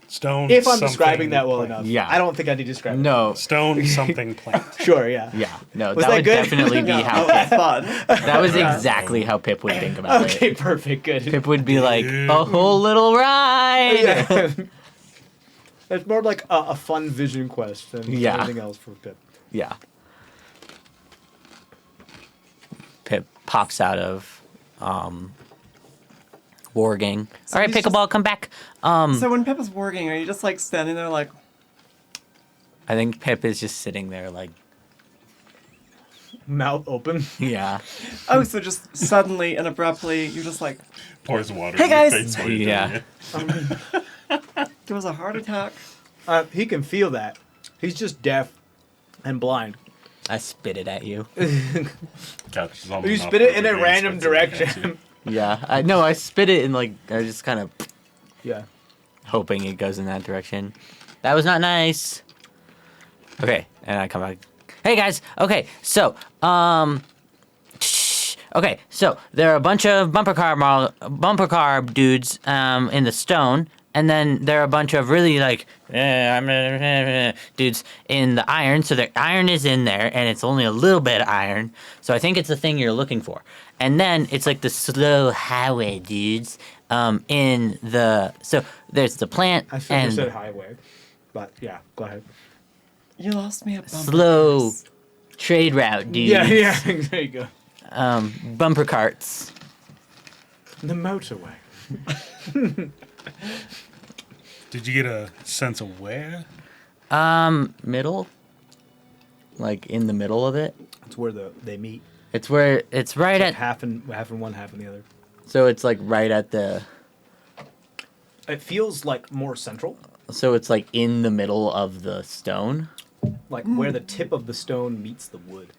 Stone. if I'm something describing that well plant. enough, Yeah. I don't think I need to describe it. No. Stone something plant. Sure, yeah. Yeah. No, Was that that would good? definitely be how That's Pip. fun. That was exactly how Pip would think about Okay, it. perfect, good. Pip would be like, a whole little ride. Yeah. It's more like a fun vision quest than Yeah. anything else for Pip. Yeah. Pip pops out of warging. So All right, he's Pickleball, come back. So when Pip is working, are you just like standing there like, I think Pip is just sitting there like, Mouth open. yeah. oh, so just suddenly and abruptly, you're just like, Pours water Hey, in your guys! face while you're Yeah. doing it. there was a heart attack. He can feel that. He's just deaf and blind. I spit it at you. Catches on the You mouth spit it in with a your random spits it back at you. direction. Yeah. I spit it and like, I was just kind of Yeah. hoping it goes in that direction. That was not nice. Okay, and I come back. Hey guys. Okay, so okay, so there are a bunch of bumper car dudes in the stone, and then there are a bunch of really like dudes in the iron. So the iron is in there, and it's only a little bit of iron. So I think it's the thing you're looking for. And then it's like the slow highway dudes in the. So there's the plant I should have and said highway. But yeah, go ahead. You lost me at bumper slow cars. trade route dudes. Yeah, there you go. Bumper carts. The motorway. Did you get a sense of where? Middle. Like in the middle of it. It's where they meet. It's where it's right at. Half in one, half in the other. So it's like right at the. It feels like more central, So it's like in the middle of the stone. like where the tip of the stone meets the wood.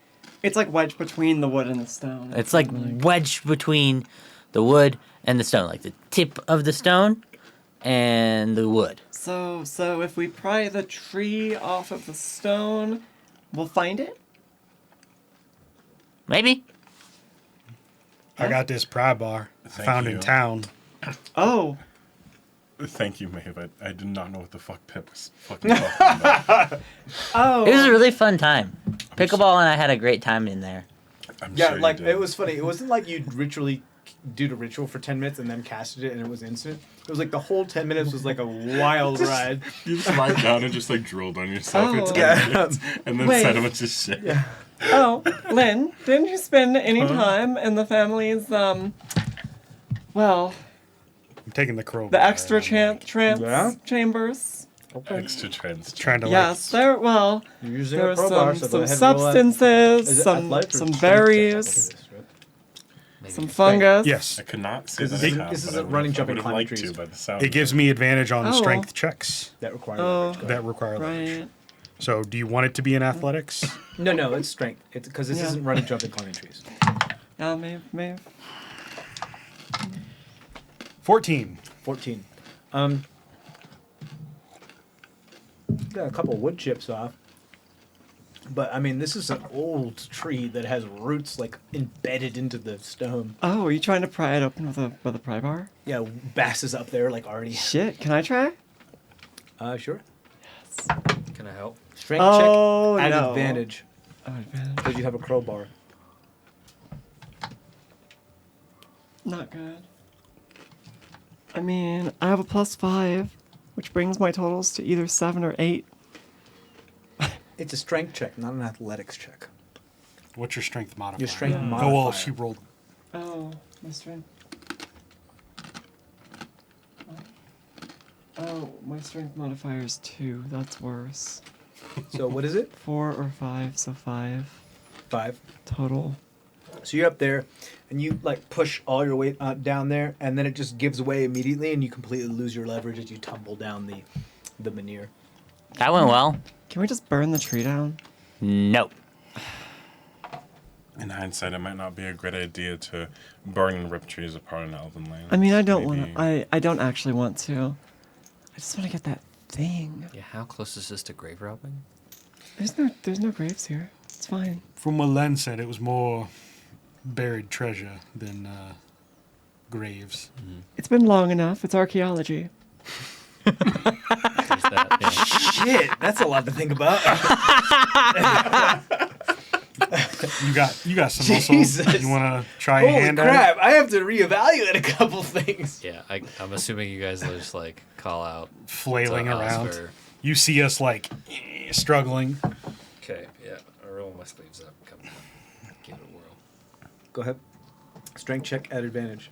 It's like wedged between the wood and the stone. It's like wedged between the wood and the stone, like the tip of the stone and the wood. So if we pry the tree off of the stone, we'll find it? Maybe. I got this pry bar Thank found you. in town. Oh. Thank you, Maeve. I did not know what the fuck Pip was fucking talking about. Oh. It was a really fun time. Pickleball and I had a great time in there. I'm Yeah, sure you like did. it was funny. It wasn't like you'd ritually do the ritual for 10 minutes and then casted it and it was instant. It was like the whole 10 minutes was like a wild ride. You just lied down and just like drilled on yourself Oh. for 10 Yeah. minutes and then Wait. said a bunch of shit. Yeah. Oh, Lynn, didn't you spend any time in the family's, well, I'm taking the crowbar. the extra and I'm, trance Yeah? chambers? Extra trends. trying to Yes, there, well, You're using there a are crowbar, some so go ahead and roll that. substances, Is it some athletics or strength? berries, Maybe. some fungus. Yes. I could not say This that I isn't- have, this but isn't I would've- running, I jumping, would've climbing liked trees. to by the sound It of gives me advantage on Oh. strength checks That requires Oh. leverage. Go that ahead. require leverage. Right. So, do you want it to be in athletics? No, it's strength. It's because this Yeah. isn't running, jumping, climbing trees. Maybe. 14. 14. Got a couple wood chips off. But I mean, this is an old tree that has roots like embedded into the stone. Oh, are you trying to pry it open with a pry bar? Yeah, Bass is up there like already. Shit, can I try? Sure. Can I help? Strength Oh, check at no. advantage Oh, advantage. because you have a crowbar. Not good. I mean, I have a +5, which brings my totals to either 7 or 8. It's a strength check, not an athletics check. What's your strength modifier? Your strength Yeah. modifier. Oh, well, she rolled. Oh, my strength. Oh, my strength modifier is 2. That's worse. So what is it? 4 or 5, so 5 5. total. So you're up there, and you like push all your weight down there, and then it just gives way immediately, and you completely lose your leverage as you tumble down the menhir. That went well. Can we just burn the tree down? Nope. In hindsight, it might not be a great idea to burn and rip trees apart in Elven land. I mean, I don't Maybe- want to. I don't actually want to. I just want to get that thing. Yeah, how close is this to grave robbing? There's no graves here. It's fine. From what Len said, it was more buried treasure than graves. It's been long enough. It's archaeology. There's that. Yeah. Shit, that's a lot to think about. You got some also. Jesus. You want to try a Holy hand at crap! I have to reevaluate a couple things. Yeah, I'm assuming you guys just like call out it? Flailing to around. Oscar. You see us like struggling. Okay, yeah, I roll my sleeves up. Come on, give it a whirl. Go ahead. Strength check at advantage.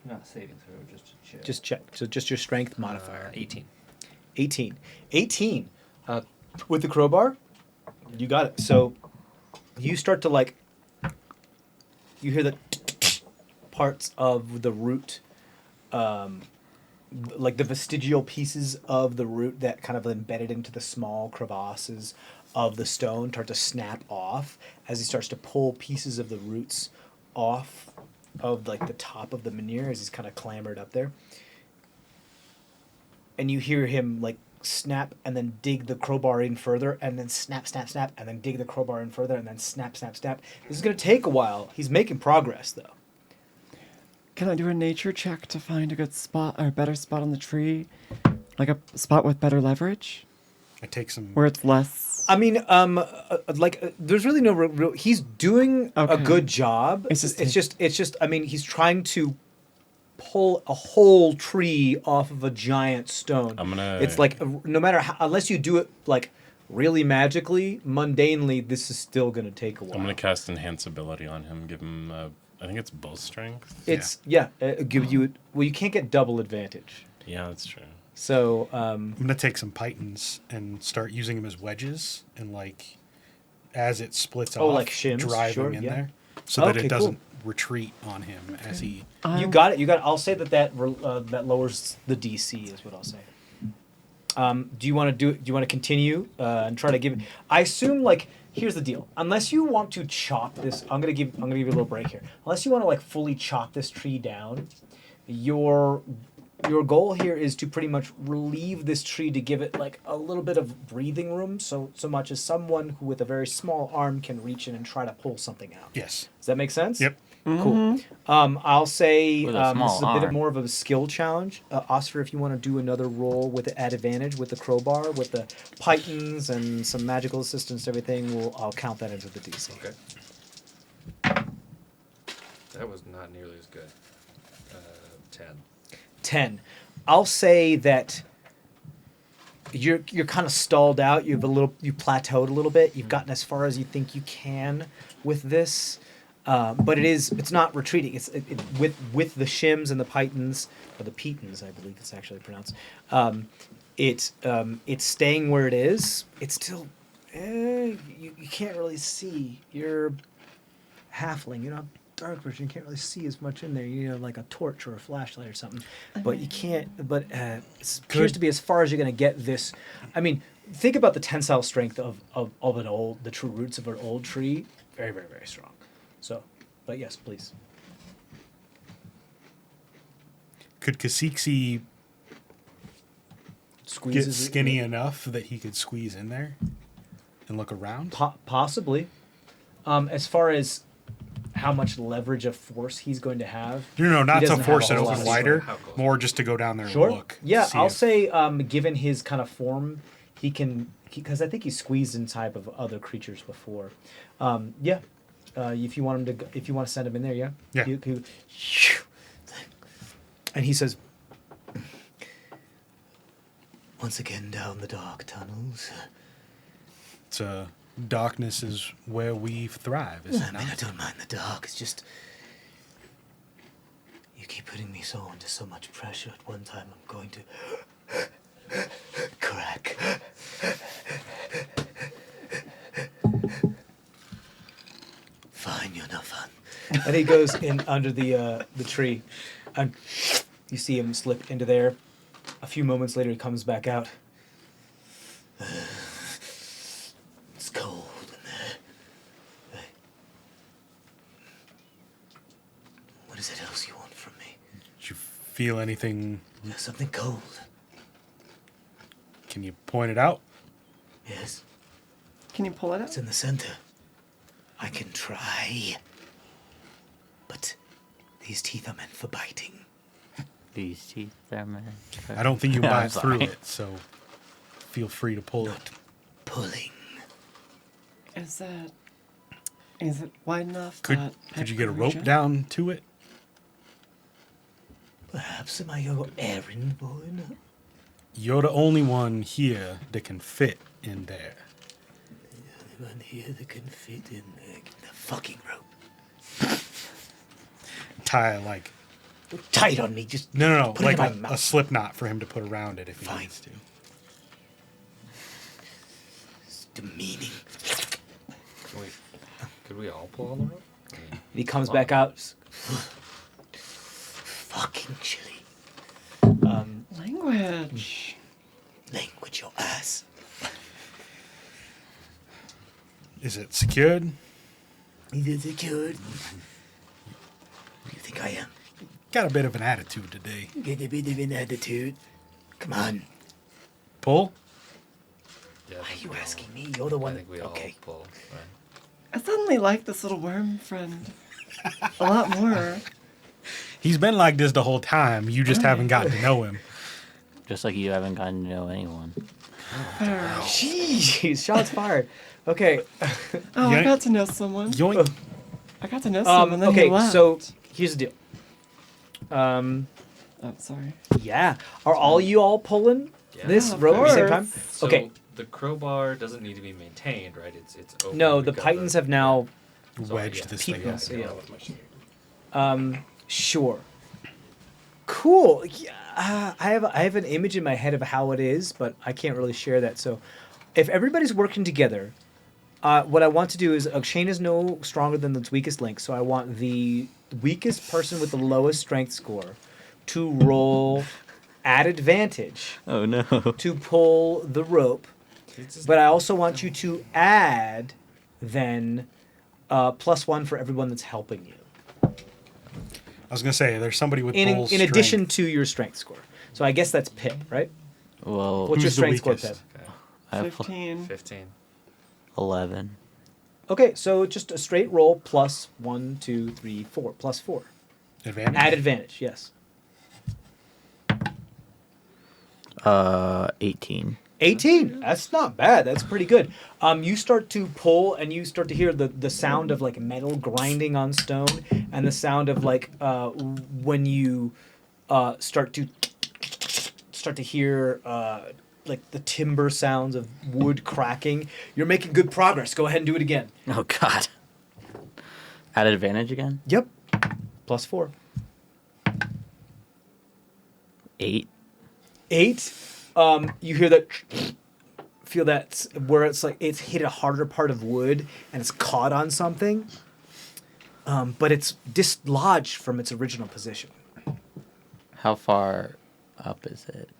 Not saving throw, just a check. Just check. So just your strength modifier. 18. 18. 18. With the crowbar, you got it. So you start to like, you hear the parts of the root, like the vestigial pieces of the root that kind of embedded into the small crevasses of the stone start to snap off as he starts to pull pieces of the roots off of like the top of the menhir as he's kind of clambered up there. And you hear him like snap and then dig the crowbar in further and then snap, snap, snap, and then dig the crowbar in further and then snap, snap, snap. This is going to take a while. He's making progress though. Can I do a nature check to find a good spot or a better spot on the tree? Like a spot with better leverage? I take some. Where it's less. I mean, there's really no real. He's doing a Okay. good job. It's just- I mean, he's trying to pull a whole tree off of a giant stone. I'm gonna- It's like no matter how, unless you do it like really magically, mundanely, this is still gonna take a while. I'm gonna cast enhance ability on him. Give him, I think it's bow strength. It's give you well. You can't get double advantage. Yeah, that's true. So I'm gonna take some pythons and start using them as wedges, and like as it splits off, like shims? drive Sure, them in yeah. there, so that Okay, it cool. doesn't retreat on him as he. you got it. You got it. I'll say that lowers the DC is what I'll say. Do you want to do you want to continue and try to give? I assume like here's the deal. Unless you want to chop this, I'm gonna give you a little break here. Unless you want to like fully chop this tree down, your goal here is to pretty much relieve this tree to give it like a little bit of breathing room, so much as someone who with a very small arm can reach in and try to pull something out. Yes. Does that make sense? Yep. Cool. I'll say With a this is small a bit arm. more of a skill challenge. Oscar, if you want to do another roll with it at advantage with the crowbar, with the pythons and some magical assistance, everything, I'll count that into the DC. Okay. That was not nearly as good. 10. 10. I'll say that you're kind of stalled out. You plateaued a little bit. You've gotten as far as you think you can with this. But it's not retreating. It's with the shims and the pythons, or the pitons, I believe it's actually pronounced. It's staying where it is. It's still, you can't really see. You're halfling. You're not dark vision. You can't really see as much in there. You need like a torch or a flashlight or something. But you can't. But it appears to be as far as you're gonna get this. I mean, think about the tensile strength of the true roots of an old tree. Very, very, very strong. So, but yes, please. Could Kasiksi get Squeezes skinny enough that he could squeeze in there and look around? Possibly. As far as how much leverage of force he's going to have. No, not he to doesn't force have it a whole open lot of wider, How close? more just to go down there Sure. and look. Yeah, see I'll if- say, given his kind of form, he can, because I think he's squeezed inside of other creatures before. Yeah. If you want him to, if you want to send him in there, yeah. Yeah. And he says, "Once again down the dark tunnels." It's darkness is where we thrive, is it I mean, I not? don't mind the dark. It's just keep putting me under so much pressure at one time, I'm going to crack. Fine, you're no fun. And he goes in under the tree, and you see him slip into there. A few moments later, he comes back out. It's cold in there. What is it else you want from me? Did you feel anything? Something cold. Can you point it out? Yes, Can you pull it it's out? in the center. I can try. But these teeth are meant for biting. These teeth are meant for... I don't think you can I'm bite through sorry. it, so feel free to pull it. Pulling. Is it wide enough? Could that could you Pip get a could rope reach it? down to it? Perhaps am I your errand boy now? You're the only one here that can fit in there. Anyone here that can fit in there? Give me the fucking rope. Tie like Tight on me, just no, put it like in my a mouth. slip knot for him to put around it if he Fine. needs to. It's demeaning. Could we all pull on the rope? I mean, And he comes come back on. out. Fucking chilly. Language. Language your ass. Is it secured? Is it secured? Who do you think I am? Got a bit of an attitude today. Get a bit of an attitude. Come on. Pull? Yeah, I Why are think you we all- asking me? You're the one. I think we Okay. all pull, right? I suddenly like this little worm friend a lot more. He's been like this the whole time. You just haven't gotten to know him. Just like you haven't gotten to know anyone. Jeez, shots fired. Okay. Oh, I Yoink. got to know someone. Yoink. I got to know someone, then okay, he left. so here's the deal. Oh, sorry. Yeah. Are all you all pulling Yeah. this Yeah, of rope at the same course. time? So Okay. the crowbar doesn't need to be maintained, right? It's open. No, We've the got Pythons have now. So, Wedged yeah. this People, thing. so yeah. Sure. Cool. Yeah, I have an image in my head of how it is, but I can't really share that. So, if everybody's working together, what I want to do is a chain is no stronger than its weakest link. So I want the weakest person with the lowest strength score to roll at advantage Oh no. to pull the rope. But I also want you to add then +1 for everyone that's helping you. I was gonna say there's somebody with In bull addition strength. to your strength score. So I guess that's Pip, right? Well, What's your Who's the strength score, weakest? Pip? Okay. I have 15. 15. 11. Okay, so just a straight roll +1, 2, 3, 4, +4. Advantage? At advantage, yes. 18. 18. That's not bad. That's pretty good. You start to pull, and you start to hear the sound of like metal grinding on stone, and the sound of like when you start to hear like the timber sounds of wood cracking. You're making good progress. Go ahead and do it again. Oh god. At advantage again? Yep. +4. 8. 8. You hear that. Feel that where it's like it's hit a harder part of wood and it's caught on something, but it's dislodged from its original position. How far up is it?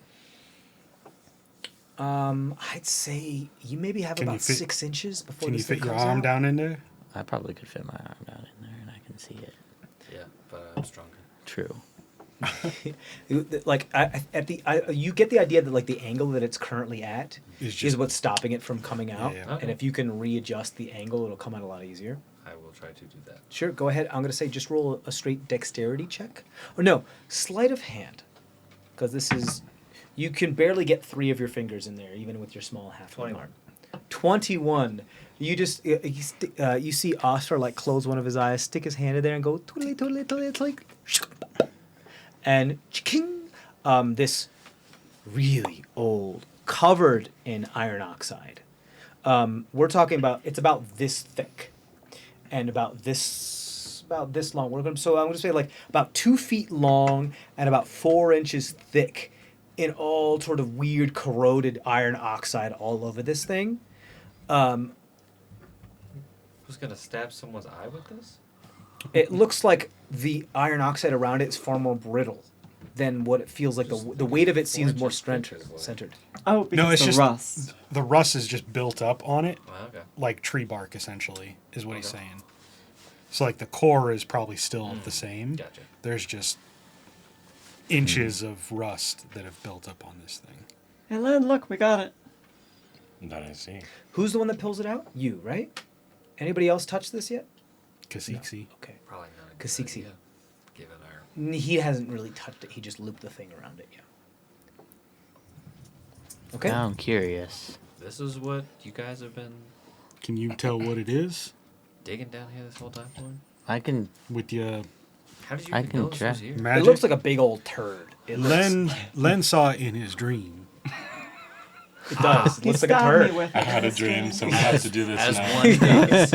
I'd say you maybe have Can you about fit- 6 inches before Can you this thing fit your comes arm out. down in there? I probably could fit my arm down in there and I can see it. Yeah, but I'm stronger. True. Like you get the idea that like the angle that it's currently at Is is just- what's stopping it from coming out. Yeah. Okay. And if you can readjust the angle, it'll come out a lot easier. I will try to do that. Sure, go ahead. I'm going to say just roll a straight dexterity check. Or no, sleight of hand. Because this is... You can barely get 3 of your fingers in there, even with your small half 21. arm. 21. You just... you see Oscar, like, close one of his eyes, stick his hand in there, and go... Twiddly, twiddly, twiddly. It's like... And... King, this really old, covered in iron oxide. We're talking about... It's about this thick. And about this about this long. I'm going to say like about 2 feet long and about 4 inches thick, in all sort of weird corroded iron oxide all over this thing. Who's gonna stab someone's eye with this? It looks like the iron oxide around it is far more brittle than what it feels like. The weight of it seems more centered. Oh, because No, it's the just rust. the rust is just built up on it, Oh, okay. like tree bark, essentially, is what he's Okay. saying. So, like, the core is probably still the same. Gotcha. There's just inches of rust that have built up on this thing. Hey, Len, look, we got it. That I see. Who's the one that pulls it out? You, right? Anybody else touch this yet? Kasiksi. Okay. Probably not. a good Kasiksi. idea, Given our. He hasn't really touched it. He just looped the thing around it. Yeah. Okay. Now I'm curious. This is what you guys have been Can you tell what it is? digging down here this whole time for? I can. With your How did you I even can know this was check. here? magic? It looks like a big old turd. Len saw it in his dream. It does. It He looks like a stabbed turd. me with I it had a in his dream, so I have to do this As now. one does.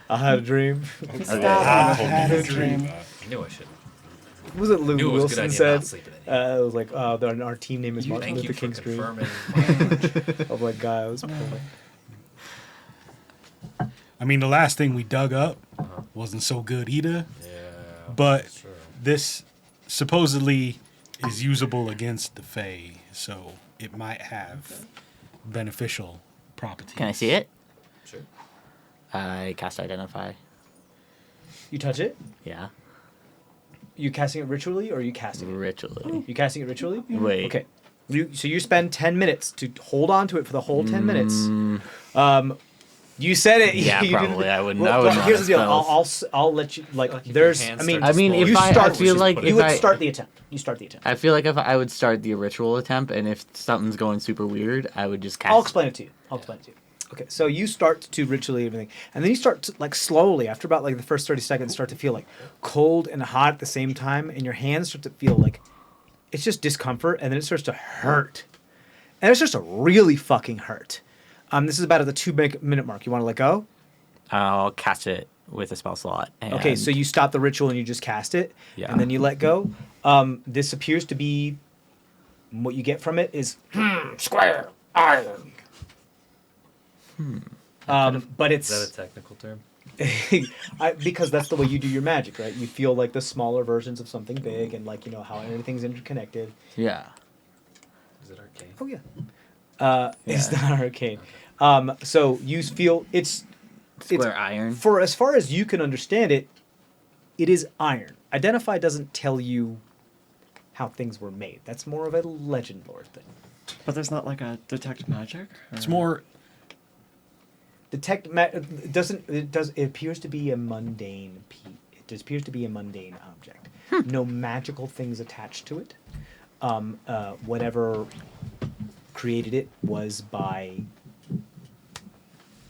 I had a dream. He stabbed Okay. me I with had it a in his dream. dream. I knew I should. What was it Lou Knew it was a good Wilson idea said? not sleeping in here. It was like, our team name is Martin Thank Luther you for King's dream. confirming. my- I was like, guy, I was pulling. I mean, the last thing we dug up wasn't so good either, Yeah. but that's true. this supposedly is usable against the Fae, so it might have beneficial properties. Can I see it? Sure. I cast Identify. You touch it? Yeah. You casting it ritually, or are you casting it? Ritually. You casting it ritually? Wait. Okay. So you spend 10 minutes to hold on to it for the whole 10 minutes. You said it. Yeah, you didn't- probably. I wouldn't. Well, I wouldn't. here's the deal. want to I'll let you like. Like if there's. your hand I mean, starts I mean, if you I start. feel like you if would I start the attempt. You start the attempt. I feel like if I would start the ritual attempt, and if something's going super weird, I would just cast. I'll explain it to you. Okay, so you start to ritually everything, and then you start to, like slowly after about like the first 30 seconds, start to feel like cold and hot at the same time, and your hands start to feel like it's just discomfort, and then it starts to hurt, and it starts to really fucking hurt. This is about at the 2-minute mark. You want to let go? I'll cast it with a spell slot. Okay, and- so you stop the ritual and you just cast it, Yeah. and then you let go. This appears to be what you get from it is square iron. But Is that a it's technical term? because that's the way you do your magic, right? You feel like the smaller versions of something big, and like how everything's interconnected. Yeah. Is it arcane? Oh yeah, it's Yeah. not arcane. So you feel it's Square iron. for as far as you can understand it, it is iron. Identify doesn't tell you how things were made. That's more of a legend lore thing. But there's not like a detect magic? It's or- more It appears to be a mundane it appears to be a mundane object. No magical things attached to it. Whatever created it was by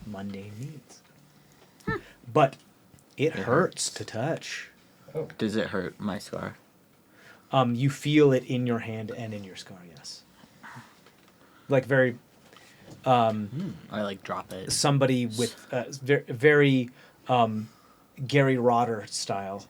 mundane means. But it hurts to touch. Does it hurt my scar? You feel it in your hand and in your scar, yes. Like very I like drop it. somebody with very Gary Rotter style.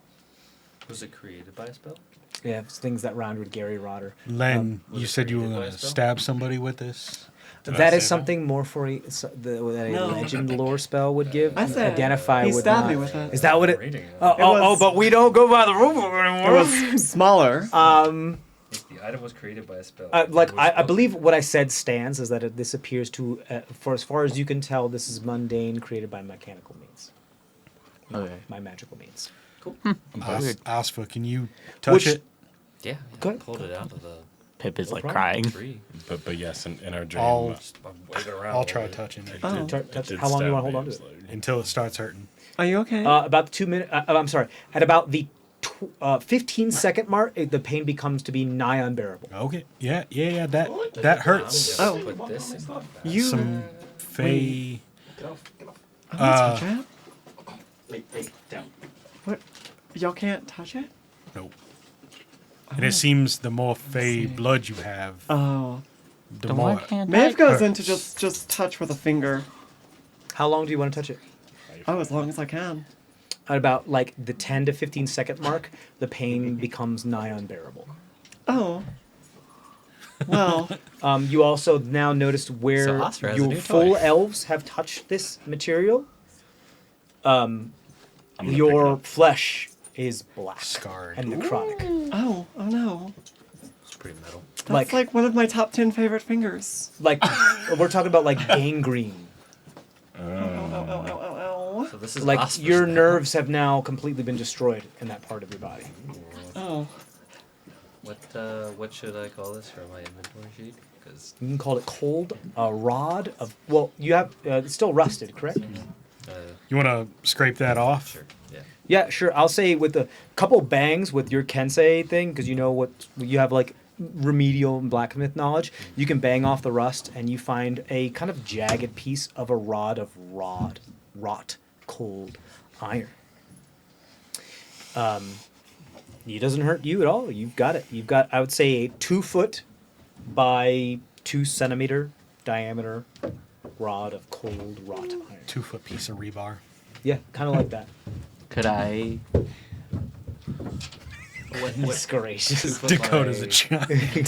Was it created by a spell? Yeah, it's things that rhymed with Gary Rotter. Len. was You it said you were created by going a to spell? stab somebody with this. Did I That say is something more for that a No. legend lore spell would give. I said Identify he would stabbed not. me with it. Is that what it? Reading it. was- But we don't go by the rule book It anymore. was smaller. If the item was created by a spell. Like it was I supposed believe to be- what I said stands is that this appears to, for as far as you can tell, this is mundane, created by mechanical means, Okay. my magical means. Weird. Asfa, can you touch Which- it? Yeah, Go I ahead. pulled it out of the Pip is like problem. crying. tree. But yes, in our dream, I'll I'm waving around. I'll a try little bit. touching it Oh. How long do you want to hold on to it? until it starts hurting. Are you okay? About the 2 minute. I'm sorry. At about the 15-second mark, the pain becomes to be nigh unbearable. Okay. Yeah. That hurts. I'm Oh. gonna put this in my bag. you Some Fae. touch it? What? Y'all can't touch it? Nope. And it seems the more Fae blood you have, Oh. the The more. one can't Maeve touch. goes into just touch with a finger. How long do you want to touch it? Oh, as long as I can. at about like the 10 to 15 second mark, the pain becomes nigh unbearable. Oh. Well, You also now noticed where So Oscar has a your new full toy. elves have touched this material. I'm gonna pick it Your up. flesh is black Scarred. and necrotic. oh no. It's pretty metal. That's like one of my top 10 favorite fingers. Like we're talking about like gangrene. Oh. So this is Like Oscar's your now. nerves have now completely been destroyed in that part of your body. Oh. What should I call this for my inventory sheet? Because You can call it cold, a rod of. Well, you have it's still rusted, correct? You want to scrape that off? sure, yeah. Yeah, sure. I'll say with a couple bangs with your Kensei thing, because you know what you have like remedial and blacksmith knowledge. You can bang off the rust, and you find a kind of jagged piece of a rod of rot, cold iron. It doesn't hurt you at all. You've got it. You've got, I would say, a 2 foot by 2 centimeter diameter rod of cold wrought iron. 2 foot piece of rebar. Yeah, kind of like that. Could I? Goodness gracious. Dakota's a giant.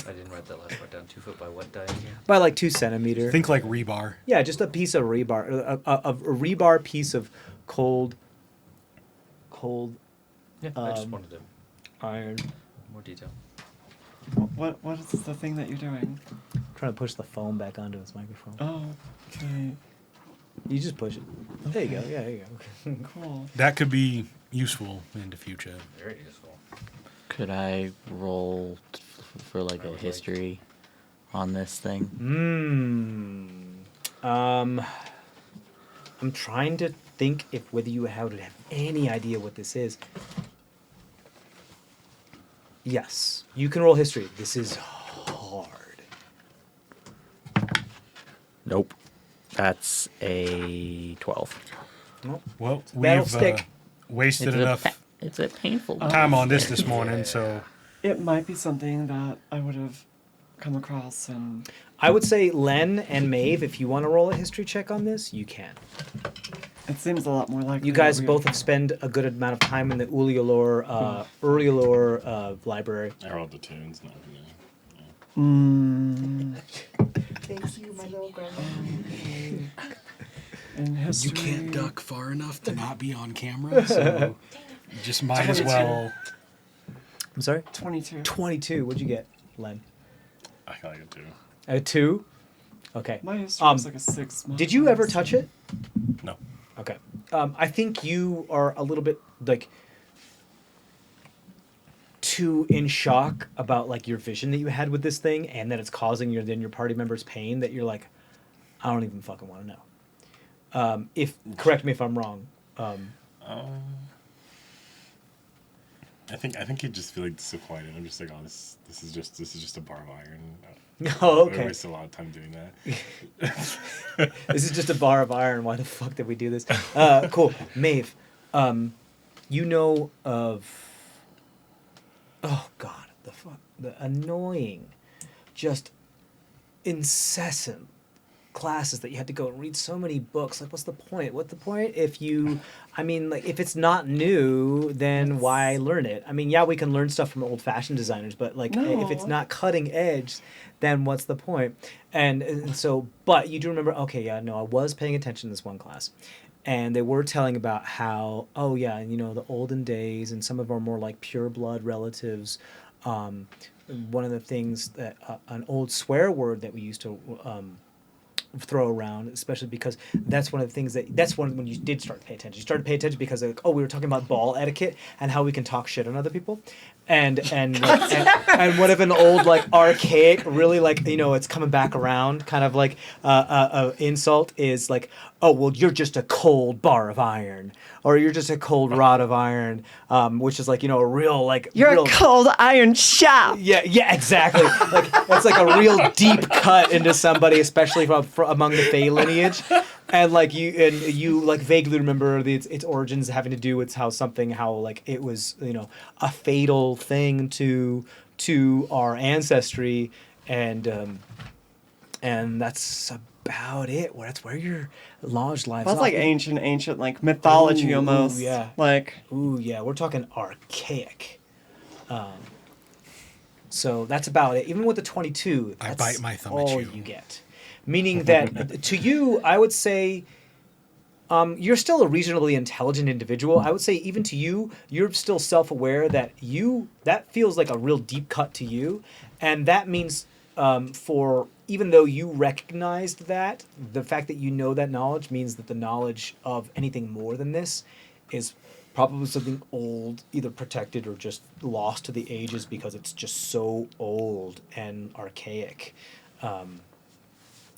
I didn't write that last part down. 2 foot by what diameter? By like 2 centimeter. Think like rebar. Yeah, just a piece of rebar, a rebar piece of cold Yeah, I just Um, wanted to iron. more detail. What is the thing that you're doing? Trying to push the phone back onto his microphone. Oh, okay. You just push it. There you go. Yeah, there you go. Cool. That could be useful in the future. Very useful. Could I roll for like a history on this thing? I'm trying to think if whether you would have any idea what this is. Yes, you can roll history. This is hard. Nope. That's a 12. Nope. Well, That'll we've stick. wasted It's enough it's a painful. time on this morning, so It might be something that I would have come across and I would say Len and Maeve, if you want to roll a history check on this, you can. it seems a lot more likely. You guys that we both would- have spent a good amount of time in the Uriulor library. I rolled the tunes, not really. Thank you, my little grandma. in history. you can't duck far enough to not be on camera, so you just might as well. I'm sorry? 22. 22. What'd you get, Len? I got like a 2. A 2? Okay. My history was like a 6. Did you ever touch it? No. Okay. I think you are a little bit like too in shock about like your vision that you had with this thing, and that it's causing your party members pain. That you're like, I don't even fucking want to know. If correct me if I'm wrong. I think you just feel like disappointed. I'm just like, oh, this is just a bar of iron. Oh, I okay. wasted a lot of time doing that. This is just a bar of iron. Why the fuck did we do this? Cool. Maeve, you know of... Oh, God. The annoying, just incessant classes that you had to go and read so many books. Like, what's the point? What's the point if you... I mean, like, if it's not new, then why learn it? I mean, yeah, we can learn stuff from old-fashioned designers, but, like, if it's No. not cutting edge, then what's the point? And so, but you do remember, okay, yeah, no, I was paying attention to this one class. And they were telling about how, oh, yeah, you know, the olden days and some of our more, like, pure-blood relatives, one of the things that, an old swear word that we used to throw around, especially because that's one of the things that's when you did start to pay attention. You started to pay attention because like, oh, we were talking about ball etiquette and how we can talk shit on other people, and what if an old like archaic, really like you know it's coming back around kind of like insult is like, oh well you're just a cold bar of iron, or you're just a cold rod of iron, which is like you know a real like You're real, a cold iron shaft. yeah, exactly. Like it's like a real deep cut into somebody, especially from among the Fey lineage, and you like vaguely remember its origins having to do with how like it was you know a fatal thing to our ancestry, and and that's about it. That's where your knowledge lies. That's off. like ancient, like mythology Ooh, almost. yeah. Like, Ooh, yeah, we're talking archaic. So that's about it. Even with the 22, I that's bite my thumb at all you. you get. Meaning that to you, I would say you're still a reasonably intelligent individual. I would say even to you, you're still self-aware that that feels like a real deep cut to you, and that means for even though you recognized that, the fact that you know that knowledge means that the knowledge of anything more than this is probably something old, either protected or just lost to the ages because it's just so old and archaic, and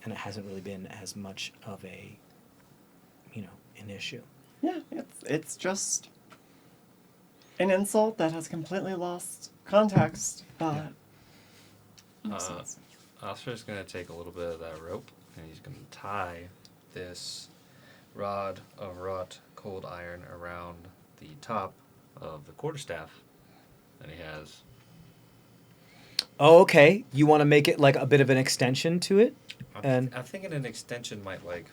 it hasn't really been as much of a an issue. yeah, it's just an insult that has completely lost context, but makes sense. Oscar's going to take a little bit of that rope, and he's going to tie this rod of wrought cold iron around the top of the quarterstaff that he has. Oh, okay. You want to make it like a bit of an extension to it? And I'm thinking an extension might like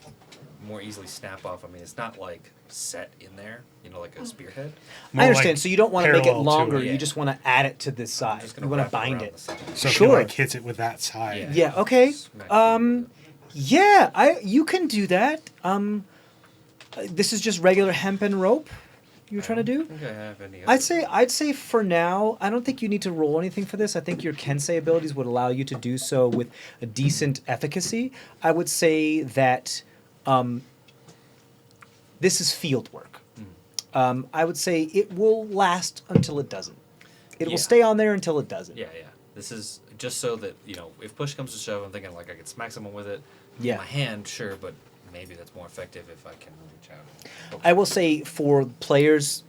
more easily snap off. I mean, it's not like set in there, like a spearhead. More I understand. like So you don't want to make it parallel to longer. it. You just want to add it to this side. Just You gonna want wrap to bind around it. the side. So if Sure. he like hits it with that side. Yeah. Okay. Smack it. Yeah. You can do that. This is just regular hempen rope. You're trying to do? I don't think I have any other- I'd say for now, I don't think you need to roll anything for this. I think your Kensei abilities would allow you to do so with a decent efficacy. I would say that this is field work. I would say it will last until it doesn't. It will Yeah. stay on there until it doesn't. Yeah. This is just so that, if push comes to shove, I'm thinking like I could smack someone with it. Yeah. In my hand, sure, but maybe that's more effective if I can reach out. And I will say for players'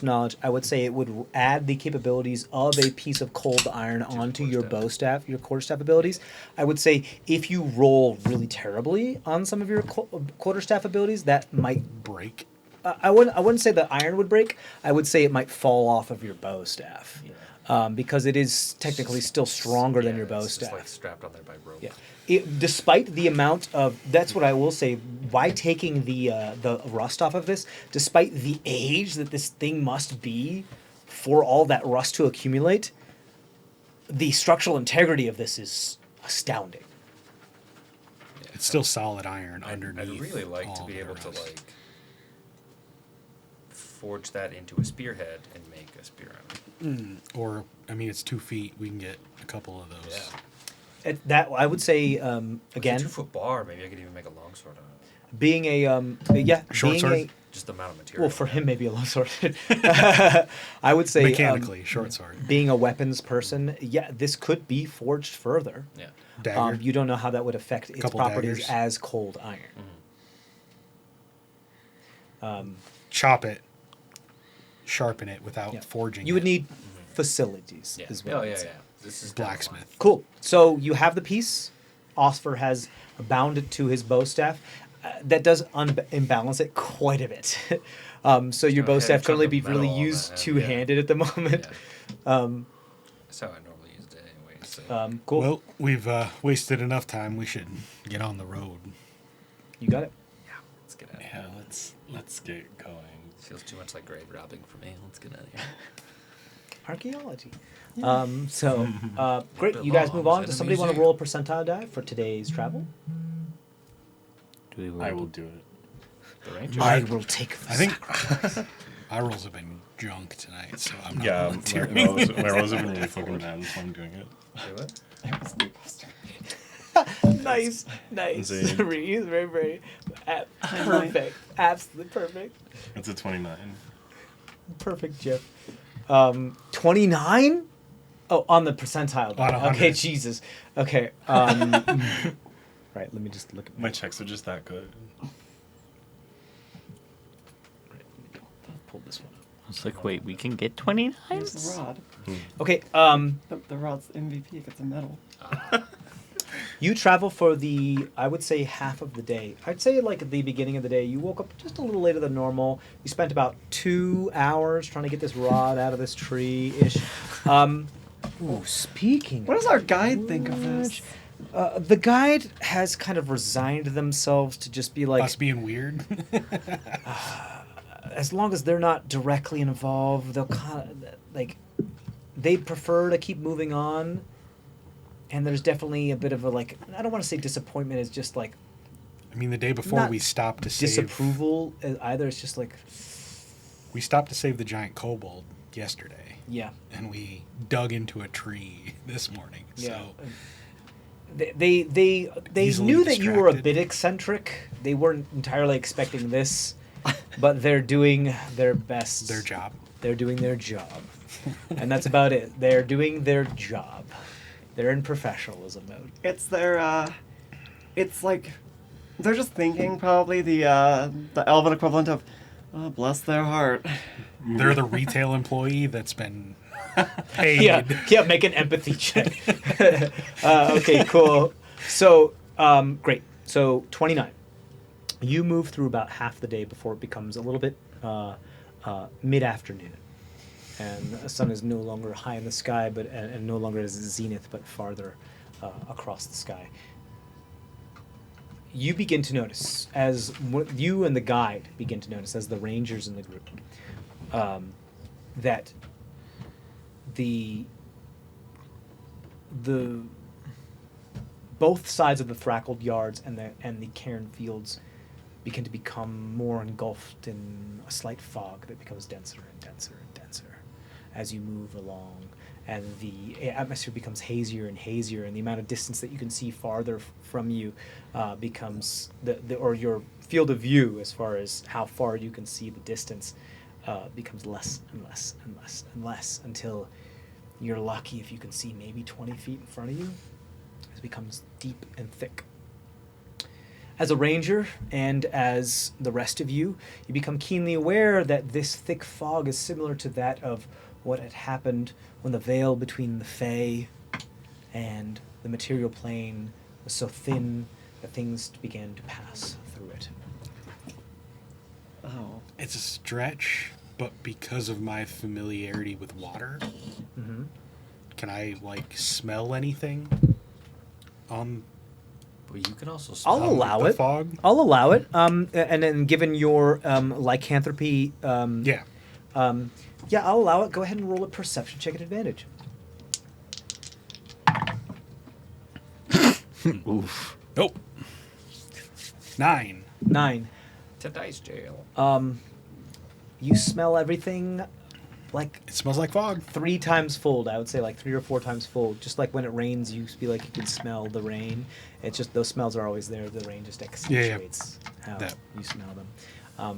knowledge, I would say it would add the capabilities of a piece of cold iron onto your bow staff, your quarterstaff abilities. I would say if you roll really terribly on some of your quarterstaff abilities, that might. Break. I wouldn't say the iron would break. I would say it might fall off of your bow staff, because it is technically still stronger than your bow it's staff. just like strapped on there by rope. Yeah. Despite the amount of, that's what I will say. Why taking the rust off of this? Despite the age that this thing must be, for all that rust to accumulate, the structural integrity of this is astounding. It's still solid iron I'd underneath. really like to all be the able to rest. like forge that into a spearhead and make a spear arrow. Or, I mean, it's 2 feet. We can get a couple of those. Yeah. That I would say With again, a 2-foot bar, maybe I could even make a longsword on it. being a Short being sword? a, Just the amount of material. well, for him maybe a low sword. I would say Mechanically, short sword. being a weapons person, this could be forged further. Yeah. Dagger. You don't know how that would affect its Couple properties daggers. as cold iron. Chop it. Sharpen it without Yeah. forging You would it. need facilities, Yeah. is what Oh, I would yeah, say. yeah. This is down the line. Blacksmith. Cool. So you have the piece. Osfer has bound it to his bow staff. That does imbalance it quite a bit. So your got a bow heavy staff can only chunk be of really metal on used that, two-handed at the moment. That's how I normally use it anyway. So. Cool. Well, we've wasted enough time. We should get on the road. You got it. Let's get out of here. Yeah, let's get going. Feels too much like grave robbing for me. Let's get out of here. Archaeology. Great. It You guys move belongs on. in Does a somebody want to museum. roll a percentile die for today's travel? Do we roll I will do it. The ranger. I will take the I think sacrifice. my rolls have been junk tonight, so I'm not Yeah, volunteering. my rolls have been really fucking bad, so I'm doing it. Do it. It was the imposter. Nice. Insane. He's very, very perfect. Absolutely perfect. It's a 29. Perfect, Jeff. 29? Oh, on the percentile. On die. 100. Okay, Jesus. Okay. Right, let me just look at My checks are just that good. I'll pull this one up. I was like, wait, we can get 29? Here's the rod. Okay, The rod's MVP gets a medal. you travel for the, I would say, half of the day. I'd say like at the beginning of the day, you woke up just a little later than normal. You spent about 2 hours trying to get this rod out of this tree-ish. Ooh, speaking What does of our guide think of this? which, The guide has kind of resigned themselves to just be like, Us being weird. as long as they're not directly involved, they'll kind of like they prefer to keep moving on. And there's definitely a bit of a like I don't want to say disappointment. It's just like I mean, the day before Not we stopped to save disapproval either. It's just like we stopped to save the giant kobold yesterday, yeah, and we dug into a tree this morning. yeah. So They Easily knew that you were a distracted. bit eccentric. They weren't entirely expecting this, but they're doing their best. their job. They're doing their job, and that's about it. They're doing their job. They're in professionalism mode. It's their, it's like, they're just thinking probably the elven equivalent of, oh, bless their heart. They're the retail employee that's been paid. Yeah, make an empathy check. Okay, cool. So, great. So, 29. You move through about half the day before it becomes a little bit mid-afternoon. And the sun is no longer high in the sky, but and no longer is zenith, but farther across the sky. You begin to notice, you and the guide begin to notice, as the rangers in the group, that the both sides of the Thrackled yards and the cairn fields begin to become more engulfed in a slight fog that becomes denser and denser and denser as you move along, and the atmosphere becomes hazier and hazier, and the amount of distance that you can see farther from you becomes or your field of view, as far as how far you can see the distance, becomes less and less and less and less until you're lucky if you can see maybe 20 feet in front of you. It becomes deep and thick. As a ranger, and as the rest of you, you become keenly aware that this thick fog is similar to that of what had happened when the veil between the Fae and the material plane was so thin that things began to pass through it. Oh. It's a stretch, but because of my familiarity with water, Mm-hmm. can I like smell anything on But you can also I'll smell allow the it. fog? I'll allow it. And then, given your lycanthropy, Yeah. yeah, I'll allow it. Go ahead and roll a perception check at advantage. Oof. Nope. 9. 9. to dice jail. You smell everything like It smells like fog. 3 times fold. I would say like 3 or 4 times fold. Just like when it rains, you feel like you can smell the rain. It's just those smells are always there. The rain just accentuates how That. you smell them.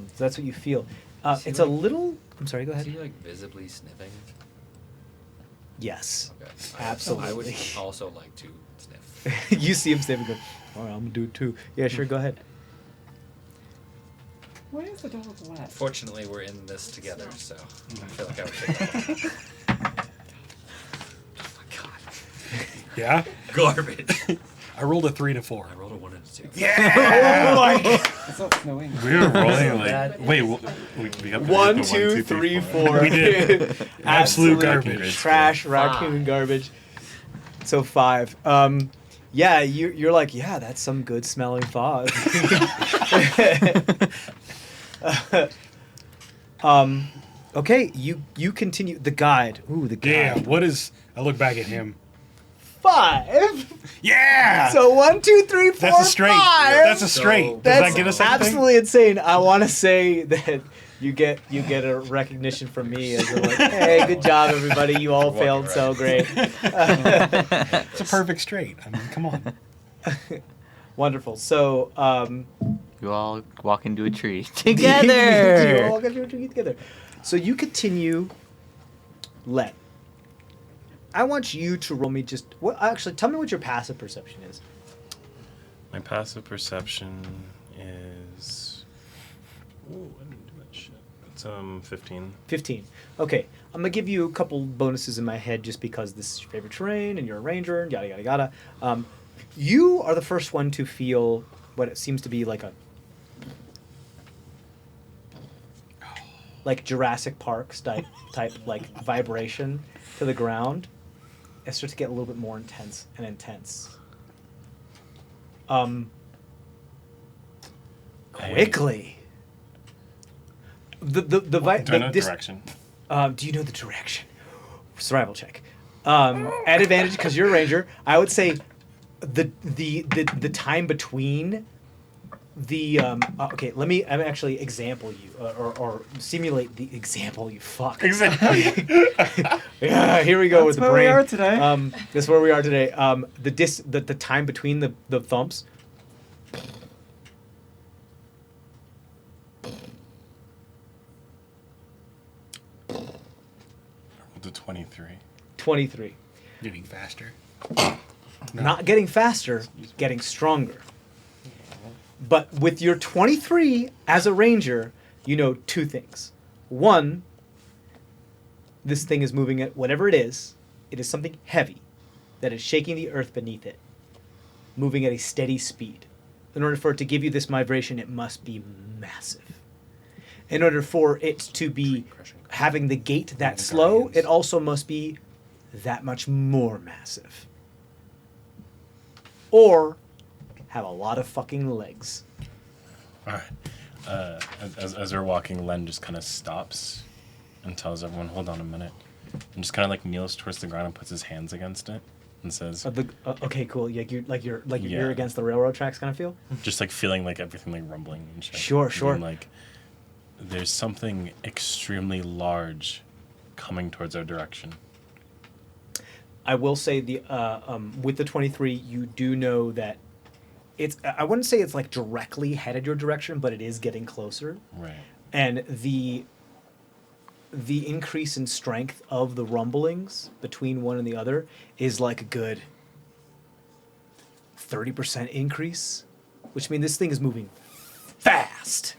So that's what you feel. Is he It's a like- little. I'm sorry. Go Is ahead. he like visibly sniffing? Yes. Okay. Absolutely. I would also like to sniff. You see him sniffing. Go, all right, I'm gonna do it too. Yeah, sure. Go ahead. Why is the dog wet? Fortunately, we're in this together, so I feel like I would take that one. Oh my god. Yeah. Garbage. I rolled a 3 to 4. I rolled a 1 and a 2. It's not snowing. We were rolling bad. like wait, we got 1, 2, 3, 4. We did. Absolute garbage. Trash, raccoon garbage. So 5. Yeah, you're like, yeah, that's some good smelling fog. Okay, you continue. The guide. Ooh, the guide. Yeah. What is? I look back at him. 5. Yeah. So 1, 2, 3, 4, that's a straight. 5. That's a straight. Does That's that get us anything? absolutely insane. I want to say that you get a recognition from me as a, like, hey, good job, everybody. You all Walking failed right. so great. It's a perfect straight. I mean, come on. Wonderful. So, You all walk into a tree you together. all get your tree together. So you continue. Let. I want you to roll me just. What? Actually, tell me what your passive perception is. My passive perception is. Ooh, I didn't do that shit. It's 15. 15. Okay, I'm gonna give you a couple bonuses in my head just because this is your favorite terrain and you're a ranger and yada yada yada. You are the first one to feel what it seems to be like Jurassic Park type like vibration to the ground. It starts to get a little bit more intense and intense. Quickly. The Do I know direction? Do you know the direction? Survival check. At advantage because you're a ranger. I would say the time between the okay. Let me actually example you or simulate the example. You fuck. Exactly. Yeah, here we go with the where brain. we are today. That's where we are today. The time between the thumps. The 23. 23. Getting faster. Not getting faster, getting stronger. But with your 23 as a ranger, you know two things. One, this thing is moving at whatever it is something heavy that is shaking the earth beneath it, moving at a steady speed. In order for it to give you this vibration, it must be massive. In order for it to be having the gait that slow, it also must be that much more massive. Or have a lot of fucking legs. All right. As we're walking, Len just kind of stops and tells everyone, "Hold on a minute," and just kind of like kneels towards the ground and puts his hands against it and says, Okay, cool. You're Yeah. against the railroad tracks kind of feel. just like feeling like everything like rumbling and shit. Sure. And, like, there's something extremely large coming towards our direction. I will say with the 23, you do know that it's. I wouldn't say it's like directly headed your direction, but it is getting closer. Right. And the increase in strength of the rumblings between one and the other is like a good 30% increase, which means this thing is moving fast.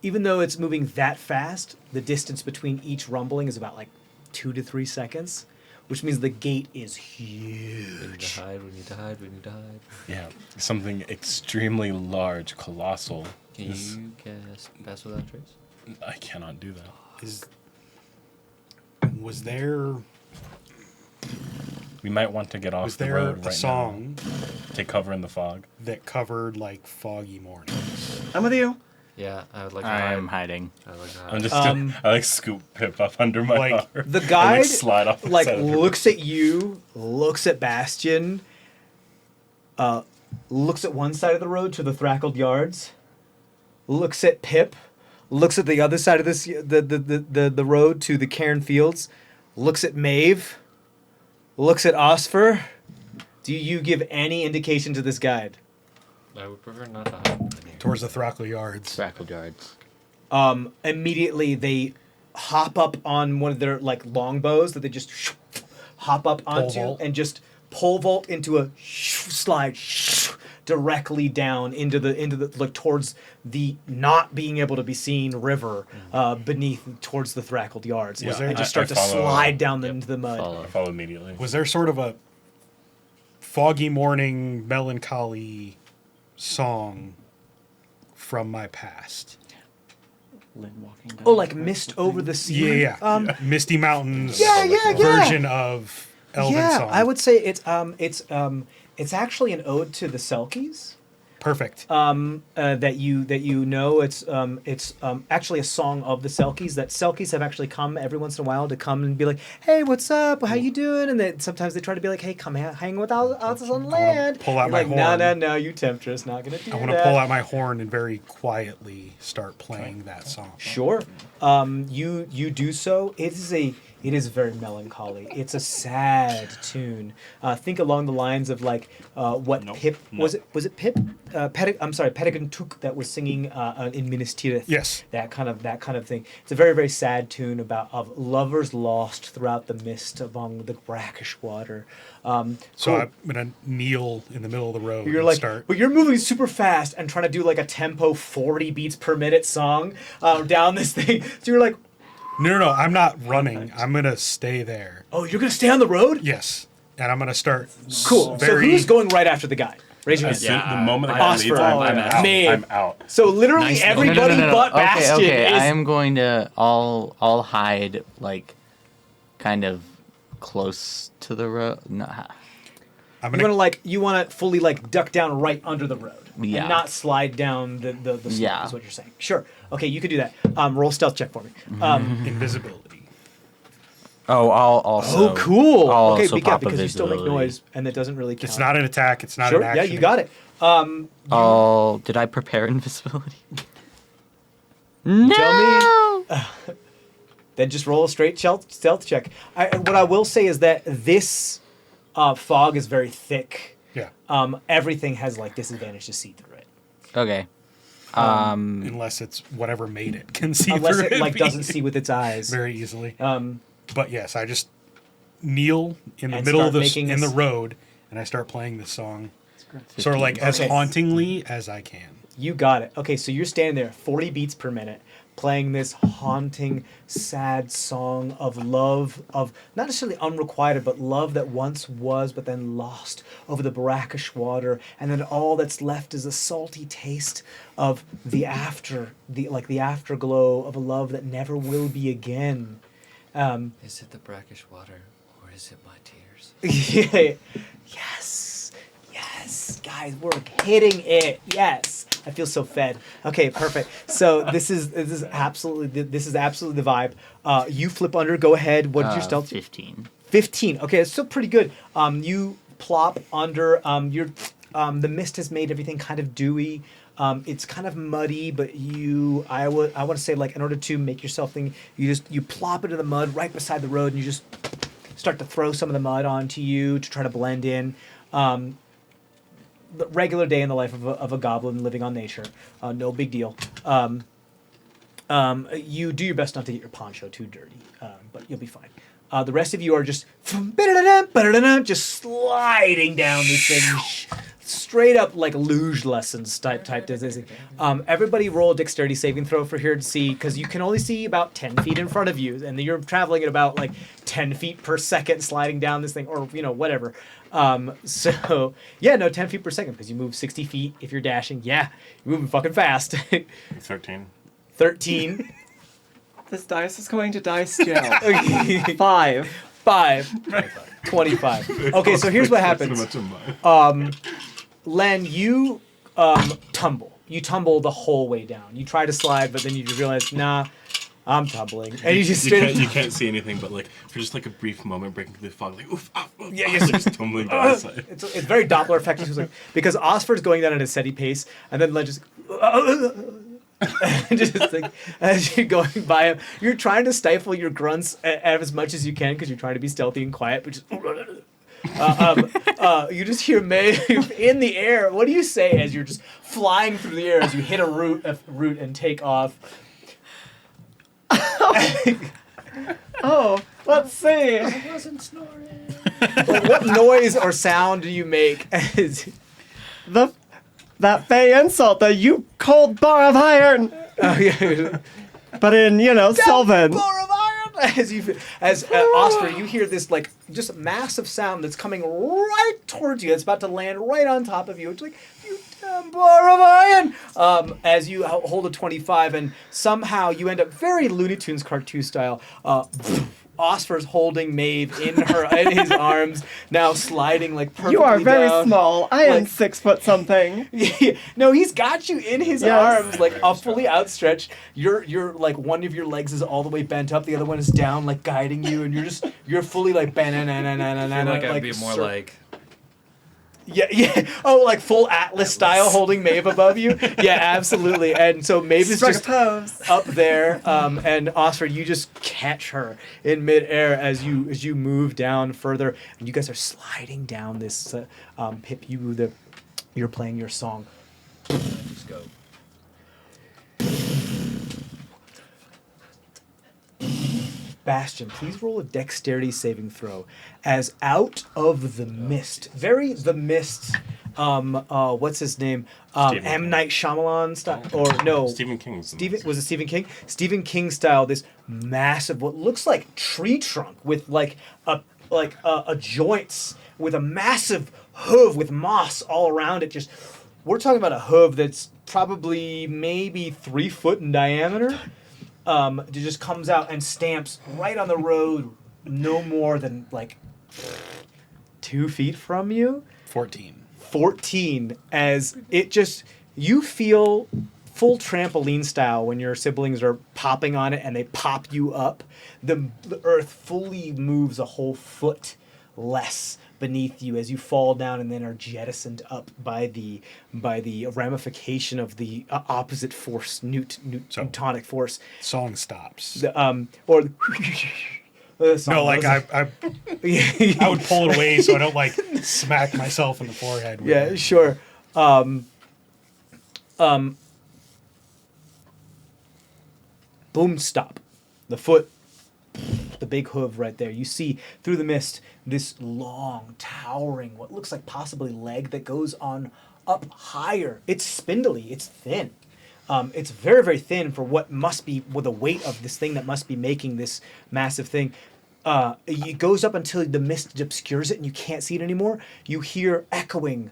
Even though it's moving that fast, the distance between each rumbling is about like 2 to 3 seconds, which means the gate is We need huge. to hide. We need to hide. We need to hide. Yeah. Something extremely large, colossal. Can This- you cast Pass Without Trace? I cannot do that. Was there We might want to get off was the there road a right song now. Take cover in the fog. that covered like foggy mornings? I'm with you. Yeah, I would like to I'm hide. hiding. I would like to hide. I'm just I like scoop Pip up under my Like, arm. The and, guide like, slide off the like side of the looks at you, looks at Bastion, looks at one side of the road to the Thrackled Yards, looks at Pip, looks at the other side of this the road to the Cairn Fields, looks at Maeve, looks at Osfer. Do you give any indication to this guide? I would prefer not to hide. Towards the Thrackle Yards. Thrackled yards. Immediately they hop up on one of their like longbows that they just hop up onto vault. and just pole vault into a slide directly down into the like towards the not being able to be seen river beneath towards the Thrackled Yards. Yeah, And just start to follow. slide down into the mud. Follow. I follow immediately. Was there sort of a foggy morning melancholy song from my past? Lynn walking down. Oh, like mist over the sea. Yeah. Misty Mountains yeah. version of Elven Yeah, song. I would say it's actually an ode to the Selkies. Perfect. That you know it's actually a song of the Selkies that Selkies have actually come every once in a while to come and be like, hey, what's up, how you doing? And sometimes they try to be like, hey, come hang with us on land. pull out You're my like, no horn. you temptress, not gonna do I that. want to pull out my horn and very quietly start playing that song. Sure. You do so. It is very melancholy. It's a sad tune. Think along the lines of like what Pip was it Pip? Petagantuk that was singing in Minas Tirith. Yes. That kind of thing. It's a very very sad tune of lovers lost throughout the mist among the brackish water. So Cool. I'm gonna kneel in the middle of the road You're and like, start. but you're moving super fast and trying to do like a tempo 40 beats per minute song down this thing. So you're like, No, I'm not running. I'm gonna stay there. oh, you're gonna stay on the road? Yes, and I'm gonna start. Cool. Very. So who's going right after the guy? Raise your As hand. soon, the moment the I'm guy leaves, Osfer, I'm out. Maeve. I'm out. So literally Nice. everybody but Bastion Okay, is. I am going to. I'll hide like, kind of close to the road. No, I'm You gonna- want to you want to fully duck down right under the road Yeah. and not slide down the slope. Yeah. Is what you're saying. Sure. Okay, you can do that. Roll stealth check for me. Invisibility. Oh, I'll also. Oh, cool. I'll Okay, also pop a because you still make visibility. noise, and it doesn't really count. It's not an attack. It's not Sure. an action. Yeah, you got it. Oh, did I prepare invisibility? You tell No. me. Then just roll a straight stealth check. What I will say is that this fog is very thick. Yeah. Everything has disadvantage to see through it. Okay. Unless it's whatever made it can see Unless through it doesn't see with its eyes. very easily. Um, But yes, I just kneel in the And middle of start this making in the this- road, and I start playing this song, sort of as Okay. hauntingly as I can. You got it. Okay, so you're standing there, 40 beats per minute, playing this haunting, sad song of love, of not necessarily unrequited, but love that once was, but then lost over the brackish water, and then all that's left is a salty taste of the afterglow of a love that never will be again. Is it the brackish water or is it my tears? Yes, guys, we're hitting it. Yes, I feel so fed. Okay, perfect. So this is absolutely the vibe. You flip under. Go ahead. What did your stealth? 15. 15. Okay, it's still pretty good. You plop under. The mist has made everything kind of dewy. It's kind of muddy, but I want to say in order to make yourself think, you plop into the mud right beside the road, and you just start to throw some of the mud onto you to try to blend in. The regular day in the life of a goblin living on nature. No big deal. You do your best not to get your poncho too dirty, but you'll be fine. The rest of you are just sliding down this thing, straight up like luge lessons type. Everybody roll a dexterity saving throw for here to see, because you can only see about 10 feet in front of you, and you're traveling at about 10 feet per second sliding down this thing, or whatever. 10 feet per second, because you move 60 feet if you're dashing. Yeah, you're moving fucking fast. 13. 13. This dice is going to dice jail. 5. 25. Okay, so here's what happens. Len, you tumble. You tumble the whole way down. You try to slide, but then you realize, nah, I'm tumbling. And you just you can't see anything, but for just a brief moment, breaking through the fog, oof, just tumbling down the side. It's very Doppler effect, because Osford's going down at a steady pace, and then Len just as you're going by him, you're trying to stifle your grunts as much as you can because you're trying to be stealthy and quiet, but just you just hear Maeve in the air. What do you say as you're just flying through the air as you hit a root and take off? Oh, let's see. I wasn't snoring. What noise or sound do you make as That fey insult, the you cold bar of iron. But in, Sylvan. Bar of iron! As Oscar, you hear this just massive sound that's coming right towards you. It's about to land right on top of you. It's like, you damn bar of iron! As you hold a 25, and somehow you end up very Looney Tunes cartoon style. Osfer's holding Maeve in his arms, now sliding perfectly You are very down. small. I am 6 foot something. No, he's got you in his Yes. arms, fully outstretched. You're one of your legs is all the way bent up, the other one is down, guiding you, and you're fully banana. I feel like I'd be more like. Yeah. Oh, full Atlas style, holding Maeve above you. Yeah, absolutely. And so Maeve is just pose. up there, and Oscar, you just catch her in midair as you move down further, and you guys are sliding down this. Pip, you're playing your song. Just go. Bastion, please roll a dexterity saving throw. As out of the mist, what's his name? M. Night Shyamalan style, or no? Stephen King's. Was it Stephen King? Stephen King style. This massive, what looks like tree trunk with a joints with a massive hoof with moss all around it. We're talking about a hoof that's probably maybe 3 foot in diameter. It just comes out and stamps right on the road, no more than 2 2 feet from you. 14. 14 as it just you feel full trampoline style when your siblings are popping on it and they pop you up. The earth fully moves a whole foot less beneath you as you fall down and then are jettisoned up by the ramification of the opposite force, Newtonic force. Song stops. The, or the song No, like goes- I would pull it away so I don't like smack myself in the forehead. With Yeah, it. sure. Boom, stop. The foot, the big hoof right there. You see through the mist this long, towering, what looks like possibly leg that goes on up higher. It's spindly. It's thin. It's very, very thin for what must be with the weight of this thing that must be making this massive thing. It goes up until the mist obscures it and you can't see it anymore. You hear echoing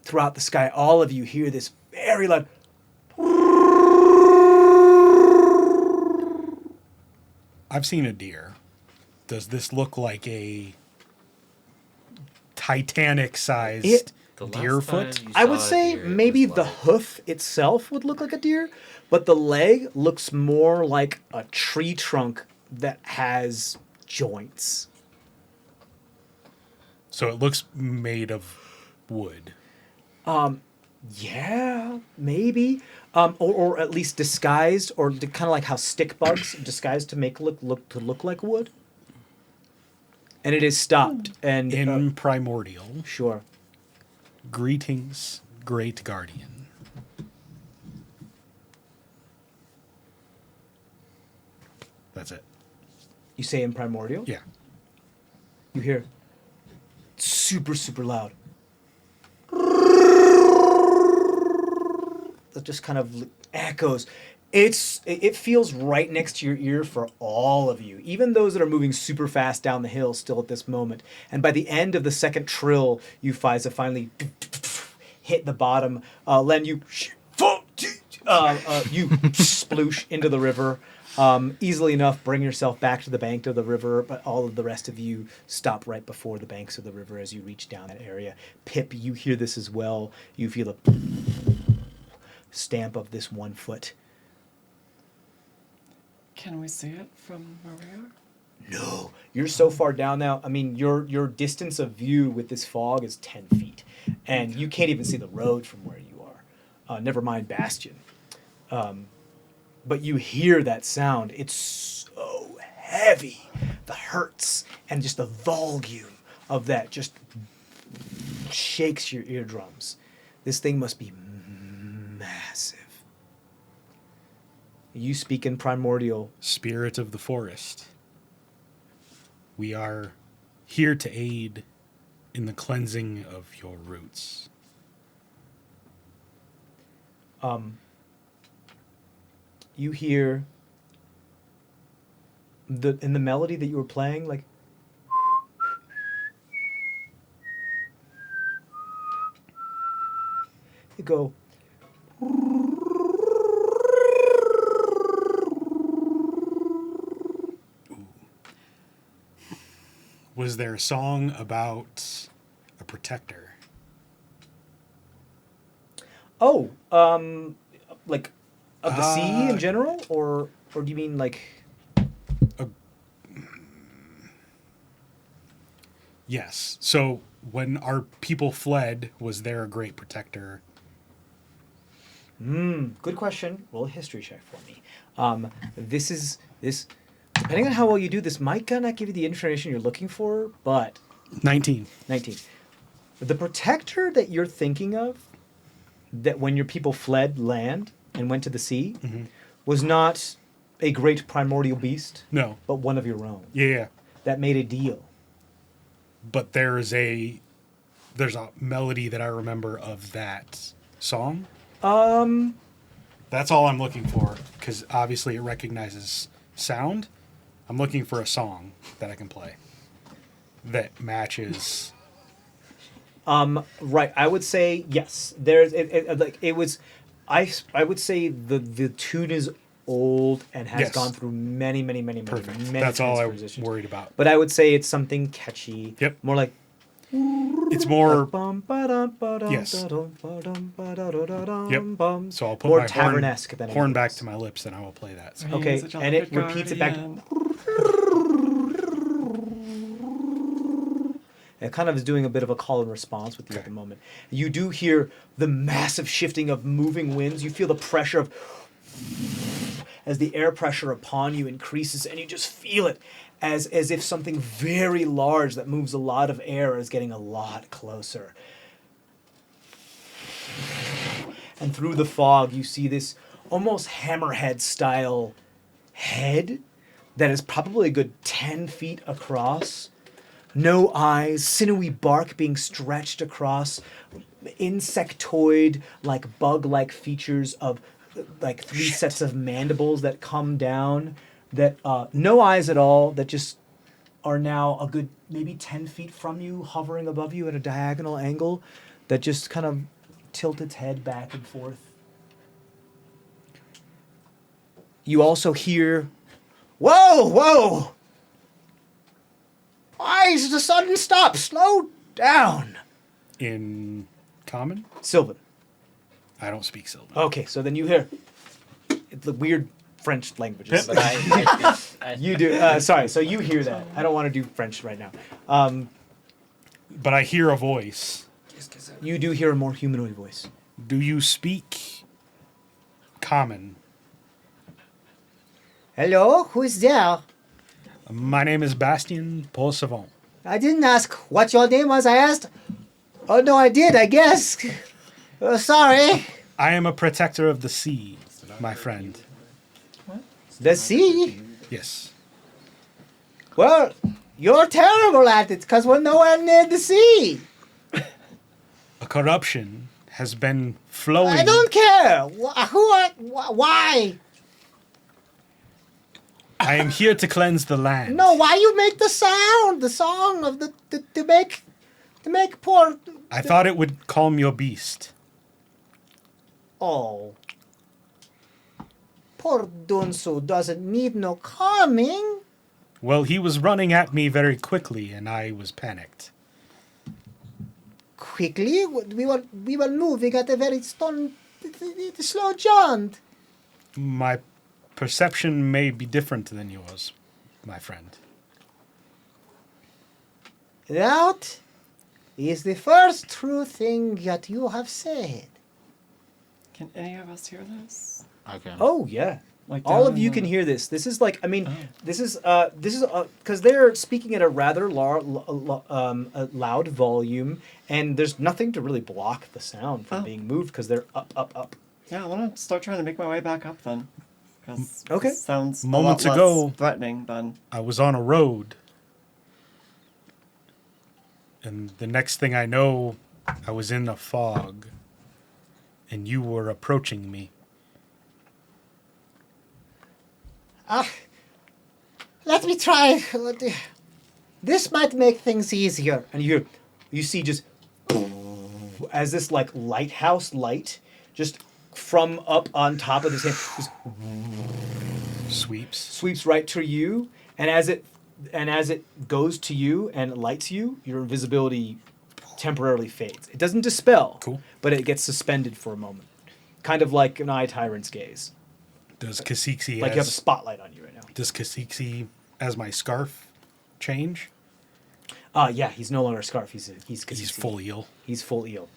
throughout the sky. All of you hear this very loud. I've seen a deer. Does this look like a Titanic-sized The last deer foot? time you I would saw a say deer, it maybe was the like- hoof itself would look like a deer, but the leg looks more like a tree trunk that has joints. So it looks made of wood. Yeah, maybe. Or at least disguised, or kind of like how stick bugs disguised to make look like wood. And it is stopped. And In primordial, sure. greetings, great guardian. That's it. You say in primordial. Yeah. You hear super, super loud. That just kind of echoes. It feels right next to your ear for all of you, even those that are moving super fast down the hill still at this moment. And by the end of the second trill, you Fiza finally hit the bottom. Len, you sploosh into the river. Easily enough, bring yourself back to the bank of the river, but all of the rest of you stop right before the banks of the river as you reach down that area. Pip, you hear this as well. You feel a stamp of this 1 foot. Can we see it from where we are? No, you're so far down now. I mean, your distance of view with this fog is 10 feet, and you can't even see the road from where you are. Never mind Bastion. But you hear that sound. It's so heavy, the hurts, and just the volume of that just shakes your eardrums. This thing must be massive. You speak in primordial. Spirit of the forest. We are here to aid in the cleansing of your roots. You hear in the melody that you were playing, like you go. Was there a song about a protector? Oh, like of the sea in general, or do you mean like? Yes. So when our people fled, was there a great protector? Good question. Roll a history check for me. This. Depending on how well you do, this might not give you the information you're looking for, but 19. 19. The protector that you're thinking of, that when your people fled land and went to the sea, was not a great primordial beast, No. but one of your own Yeah. that made a deal. But there's a melody that I remember of that song. That's all I'm looking for, because obviously it recognizes sound. I'm looking for a song that I can play that matches. Right. I would say yes. There's it was. I would say the tune is old and has Yes. gone through many Perfect. many That's all I'm transpositions. worried about. But I would say it's something catchy. Yep. More like It's more. Yes. Yep. Yep. So I'll put More my tavernesque than horn anything back else. to my lips, and I will play that. So. Okay, He's a and it good repeats it back. guardian. It kind of is doing a bit of a call and response with you at the moment. You do hear the massive shifting of moving winds. You feel the pressure of as the air pressure upon you increases, and you just feel it as if something very large that moves a lot of air is getting a lot closer. And through the fog, you see this almost hammerhead style head that is probably a good 10 feet across. No eyes, sinewy bark being stretched across, insectoid, like bug-like features of like three sets of mandibles that come down, that no eyes at all, that just are now a good maybe 10 feet from you, hovering above you at a diagonal angle, that just kind of tilt its head back and forth. You also hear, whoa, whoa! Why is the sudden stop? Slow down. In common, Sylvan. I don't speak Sylvan. Okay, so then you hear it's the weird French languages. But I You do. Sorry, so you hear that. I don't want to do French right now. But I hear a voice. You do hear a more humanoid voice. Do you speak common? Hello, who is there? My name is Bastien Paul Savant. I didn't ask what your name was, I asked. Oh, no, I did, I guess. Sorry. I am a protector of the sea, my friend. The sea? Yes. Well, you're terrible at it, because we're nowhere near the sea. A corruption has been flowing. I don't care. Why? I am here to cleanse the land. No, why you make the song of to make poor... I thought it would calm your beast. Oh. Poor Dunsu doesn't need no calming. Well, he was running at me very quickly, and I was panicked. Quickly, we were moving at a very slow jaunt. My perception may be different than yours, my friend. That is the first true thing that you have said. Can any of us hear this? Okay. Oh yeah. Like All down of you in can the- hear this. This is like, I mean, this is because they're speaking at a rather loud volume, and there's nothing to really block the sound from Oh. being moved because they're up. Yeah, I want to start trying to make my way back up then. Because Okay. sounds Moments a lot ago- less threatening than... I was on a road, and the next thing I know, I was in a fog, and you were approaching me. Let me try. This might make things easier. And you see just as this like lighthouse light just from up on top of this hand just Sweeps. sweeps right to you, and as it goes to you and lights you, your invisibility temporarily fades. It doesn't dispel, Cool. but it gets suspended for a moment, kind of like an eye tyrant's gaze. Does Kasiksi Like you have a spotlight on you right now. Does Kasiksi, as my scarf, change? Yeah, he's no longer a scarf. He's He's full eel. He's full eel.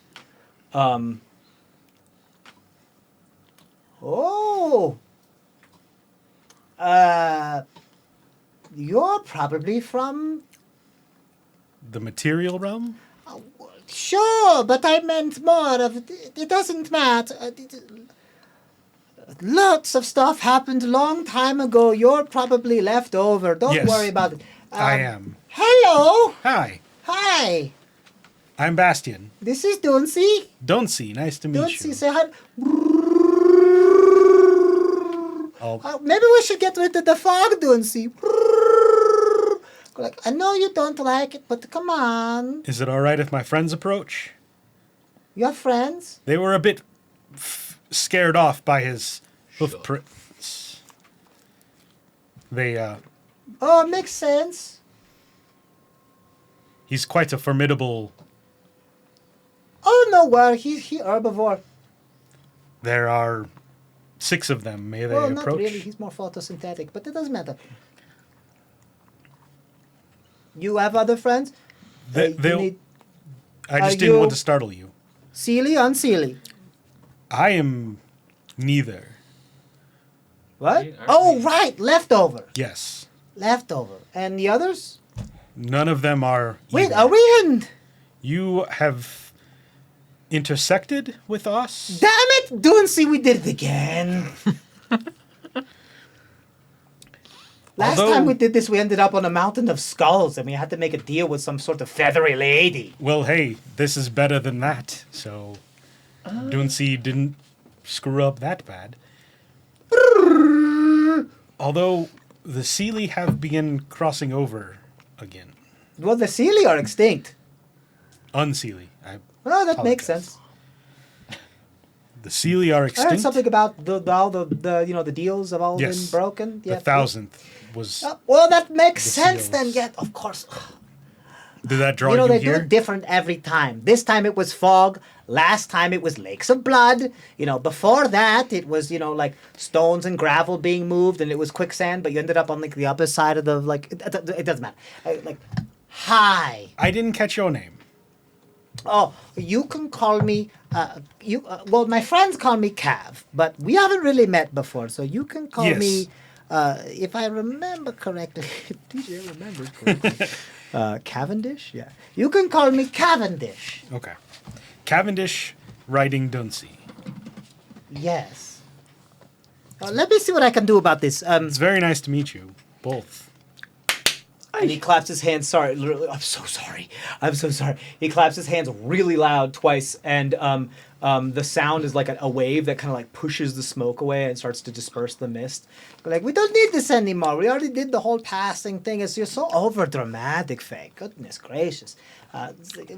Oh. You're probably from... The material realm? Sure, but I meant more of... It doesn't matter. Lots of stuff happened a long time ago. You're probably left over. Don't Yes. worry about it. I am. Hello. Hi, Hi. I'm Bastien. This is Duncy. Duncy, nice to meet Duncy, you. say hi. I'll- Maybe we should get rid of the fog, Duncy. Like, I know you don't like it, but come on. Is it all right if my friends approach? You're friends? They were a bit scared off by his hoof prints. They, Oh, makes sense. He's quite a formidable. Oh no, well, he herbivore. There are 6 of them. May they Well, approach? not really. He's more photosynthetic, but it doesn't matter. You have other friends? You They'll. need I are just didn't want you- to startle you. Sealy, unsealy. I am neither. What? Aren't Oh, we- right, leftover. Yes. Leftover. And the others? None of them are. Wait, either. are we in? You have intersected with us. Damn it! Duncy, we did it again. Last Although- time we did this, we ended up on a mountain of skulls, and we had to make a deal with some sort of feathery lady. Well, hey, this is better than that. So, Duncy didn't screw up that bad. Although the Sealy have begun crossing over again. Well, the Sealy are extinct. Unsealy. Oh, that makes Apologize. sense. The Sealy are I extinct. heard something about all the deals have all Yes. been broken. The 1000th was. Well, that makes The sense then. seals. Yeah, of course. Did that draw You know, you they do here? it different every time. This time it was fog. Last time it was lakes of blood. You know, before that it was, like stones and gravel being moved, and it was quicksand, but you ended up on like the other side of the it doesn't matter. Hi. I didn't catch your name. Oh, you can call me. Well, my friends call me Cav, but we haven't really met before, so you can call Yes. me. If I remember correctly, DJ remembers correctly. Cavendish, yeah. You can call me Cavendish. Okay. Cavendish riding Duncy. Yes. Let me see what I can do about this. It's very nice to meet you, both. And he claps his hands. Sorry, literally, I'm so sorry. I'm so sorry. He claps his hands really loud twice, and the sound is like a wave that kind of like pushes the smoke away and starts to disperse the mist. Like, we don't need this anymore. We already did the whole passing thing. You're so over dramatic, Faye. Goodness gracious.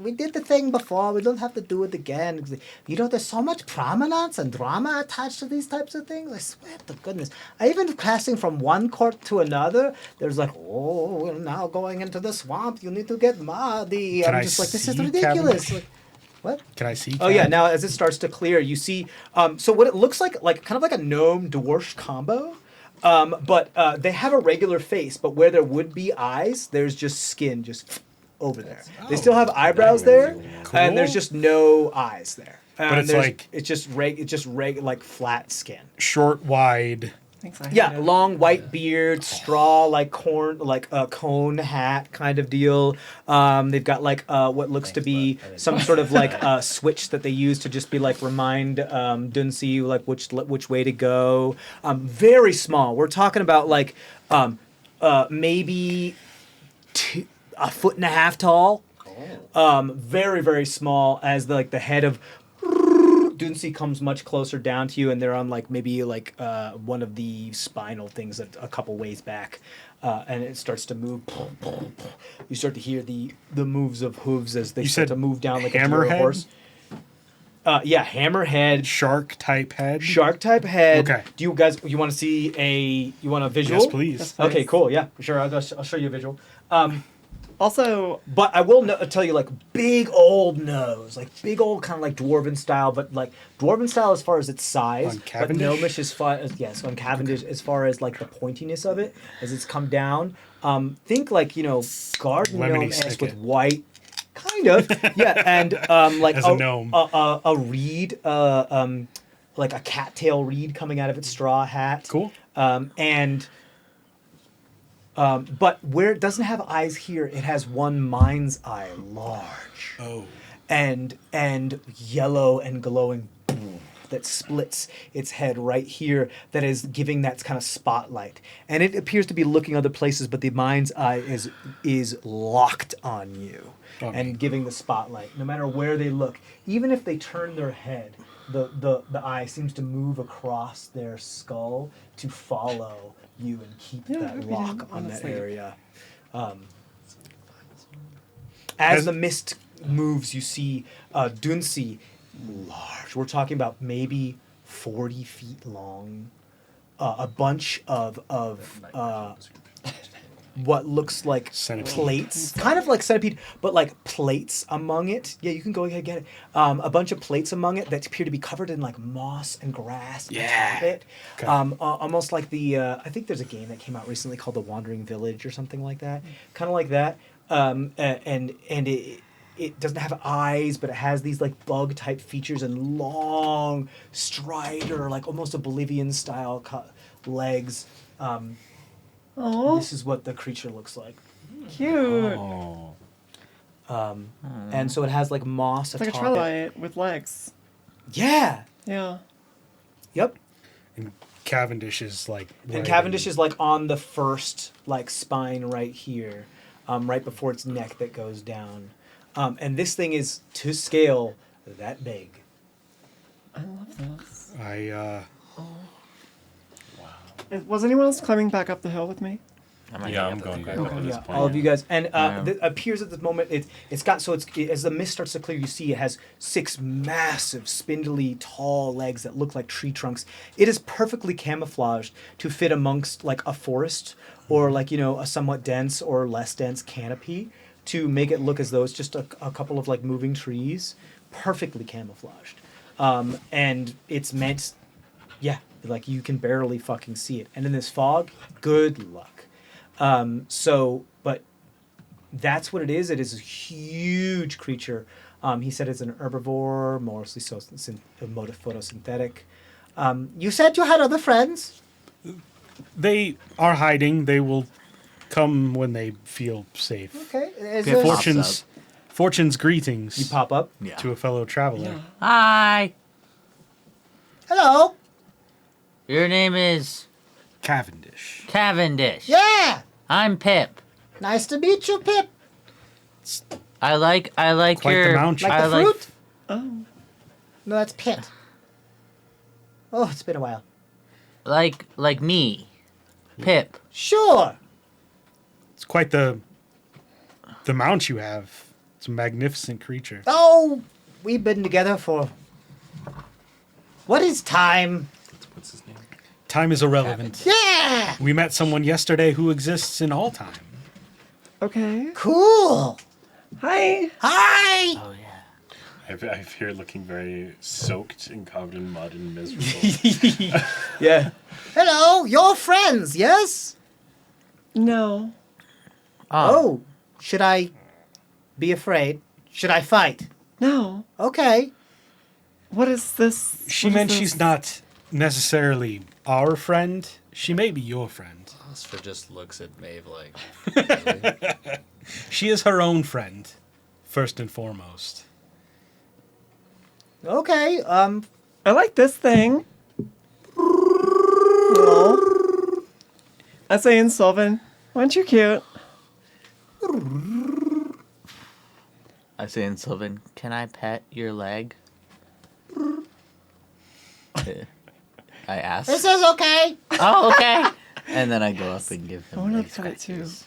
We did the thing before. We don't have to do it again. There's so much prominence and drama attached to these types of things. I swear to goodness. Even passing from one court to another, there's like, oh, we're now going into the swamp. You need to get muddy. Can I'm I just like, this is see ridiculous. Cavendish? Like, what? Can I see? Oh yeah, Cav? now as it starts to clear, you see. So what it looks like kind of like a gnome dwarf combo, but they have a regular face, but where there would be eyes, there's just skin just over there. They still have eyebrows there, and there's Cool. just no eyes there. But it's there's- like- it's just like flat skin. Short, wide. Thanks, I Yeah, hate it. long white beard, straw like corn, like a cone hat kind of deal. They've got like what looks to be some sort of like switch that they use to just be like remind Duncy like which way to go. Very small. We're talking about like maybe a foot and a half tall. Very very small as the head of Duncy comes much closer down to you, and they're on like maybe like one of the spinal things that a couple ways back, and it starts to move. You start to hear the moves of hooves as they You start said to move down like a deer hammerhead? horse. Yeah, hammerhead, Shark type head. shark type head. Okay. Do you guys want to see you want a visual? Yes, please. Yes. Okay, Nice. cool. Yeah, sure. I'll show you a visual. Also, But I will tell you, like, big old nose, like big old kind of like dwarven style, but like dwarven style as far as its size, On but Cavendish? gnomish as far as on Cavendish as far as like the pointiness of it as it's come down. Think like garden Lemony gnome-esque with Snicket. white, kind of yeah, and like As a gnome. a reed, like a cattail reed coming out of its straw hat. Cool. But where it doesn't have eyes here, it has one mind's eye, large Oh. and yellow and glowing that splits its head right here, that is giving that kind of spotlight. And it appears to be looking other places, but the mind's eye is locked on you Okay. and giving the spotlight. No matter where they look, even if they turn their head, the eye seems to move across their skull to follow you and keep Yeah, that we lock didn't, on that honestly. area. As Has- the mist moves, you see Duncy, large. We're talking about maybe 40 feet long. A bunch of what looks like Centipede. plates, kind of like centipede, but like plates among it. Yeah, you can go ahead and get it. A bunch of plates among it that appear to be covered in like moss and grass atop it. Okay. Almost like the I think there's a game that came out recently called The Wandering Village or something like that. Kind of like that. And it doesn't have eyes, but it has these like bug type features and long strider, like almost a Bolivian style legs. Oh, This is what the creature looks like. cute. Oh. And so it has like moss It's like a atop it. trilobite with legs. Yeah. Yeah. Yep. And Cavendish is like. And Cavendish is like on the first like spine right here, right before its neck that goes down. And this thing is to scale that big. I love this. Was anyone else climbing back up the hill with me? Yeah, I'm going back up at this Yeah, point. all of you guys, and Yeah. it appears at this moment it's got so it's as the mist starts to clear, you see it has 6 massive, spindly, tall legs that look like tree trunks. It is perfectly camouflaged to fit amongst like a forest or like a somewhat dense or less dense canopy to make it look as though it's just a couple of like moving trees, perfectly camouflaged, and it's meant, yeah, like you can barely fucking see it, and in this fog, good luck. But that's what it is. It is a huge creature. He said it's an herbivore, mostly photosynthetic. You said you had other friends. They are hiding. They will come when they feel safe. Okay. Is Okay, there- Fortune's greetings You pop up. Yeah. to a fellow traveler. Hi. Hello. Your name is Cavendish. Cavendish. Yeah. I'm Pip. Nice to meet you, Pip. I like Quite your the mount. Like I the fruit? Oh. No, that's Pit. Oh, it's been a while. like me. Pip. Sure. It's quite the mount you have. It's a magnificent creature. Oh, we've been together for. What is time? What's his name? Time is irrelevant. Yeah. We met someone yesterday who exists in all time. Okay. Cool. Hi. Hi. Oh yeah. I fear looking very soaked and covered in mud and miserable. Yeah. Hello. You're friends, yes? No. Oh. Should I be afraid? Should I fight? No. Okay. What is this? She What is meant this? she's not necessarily our friend. She may be your friend. Oscar just looks at Maeve like, really? She is her own friend, first and foremost. Okay. I like this thing. Aw. I say in Sylvan, aren't you cute? I say in Sylvan, can I pet your leg? I ask. This is okay. Oh, okay. And then I go up and give him I wanna leg pet it too. scratches.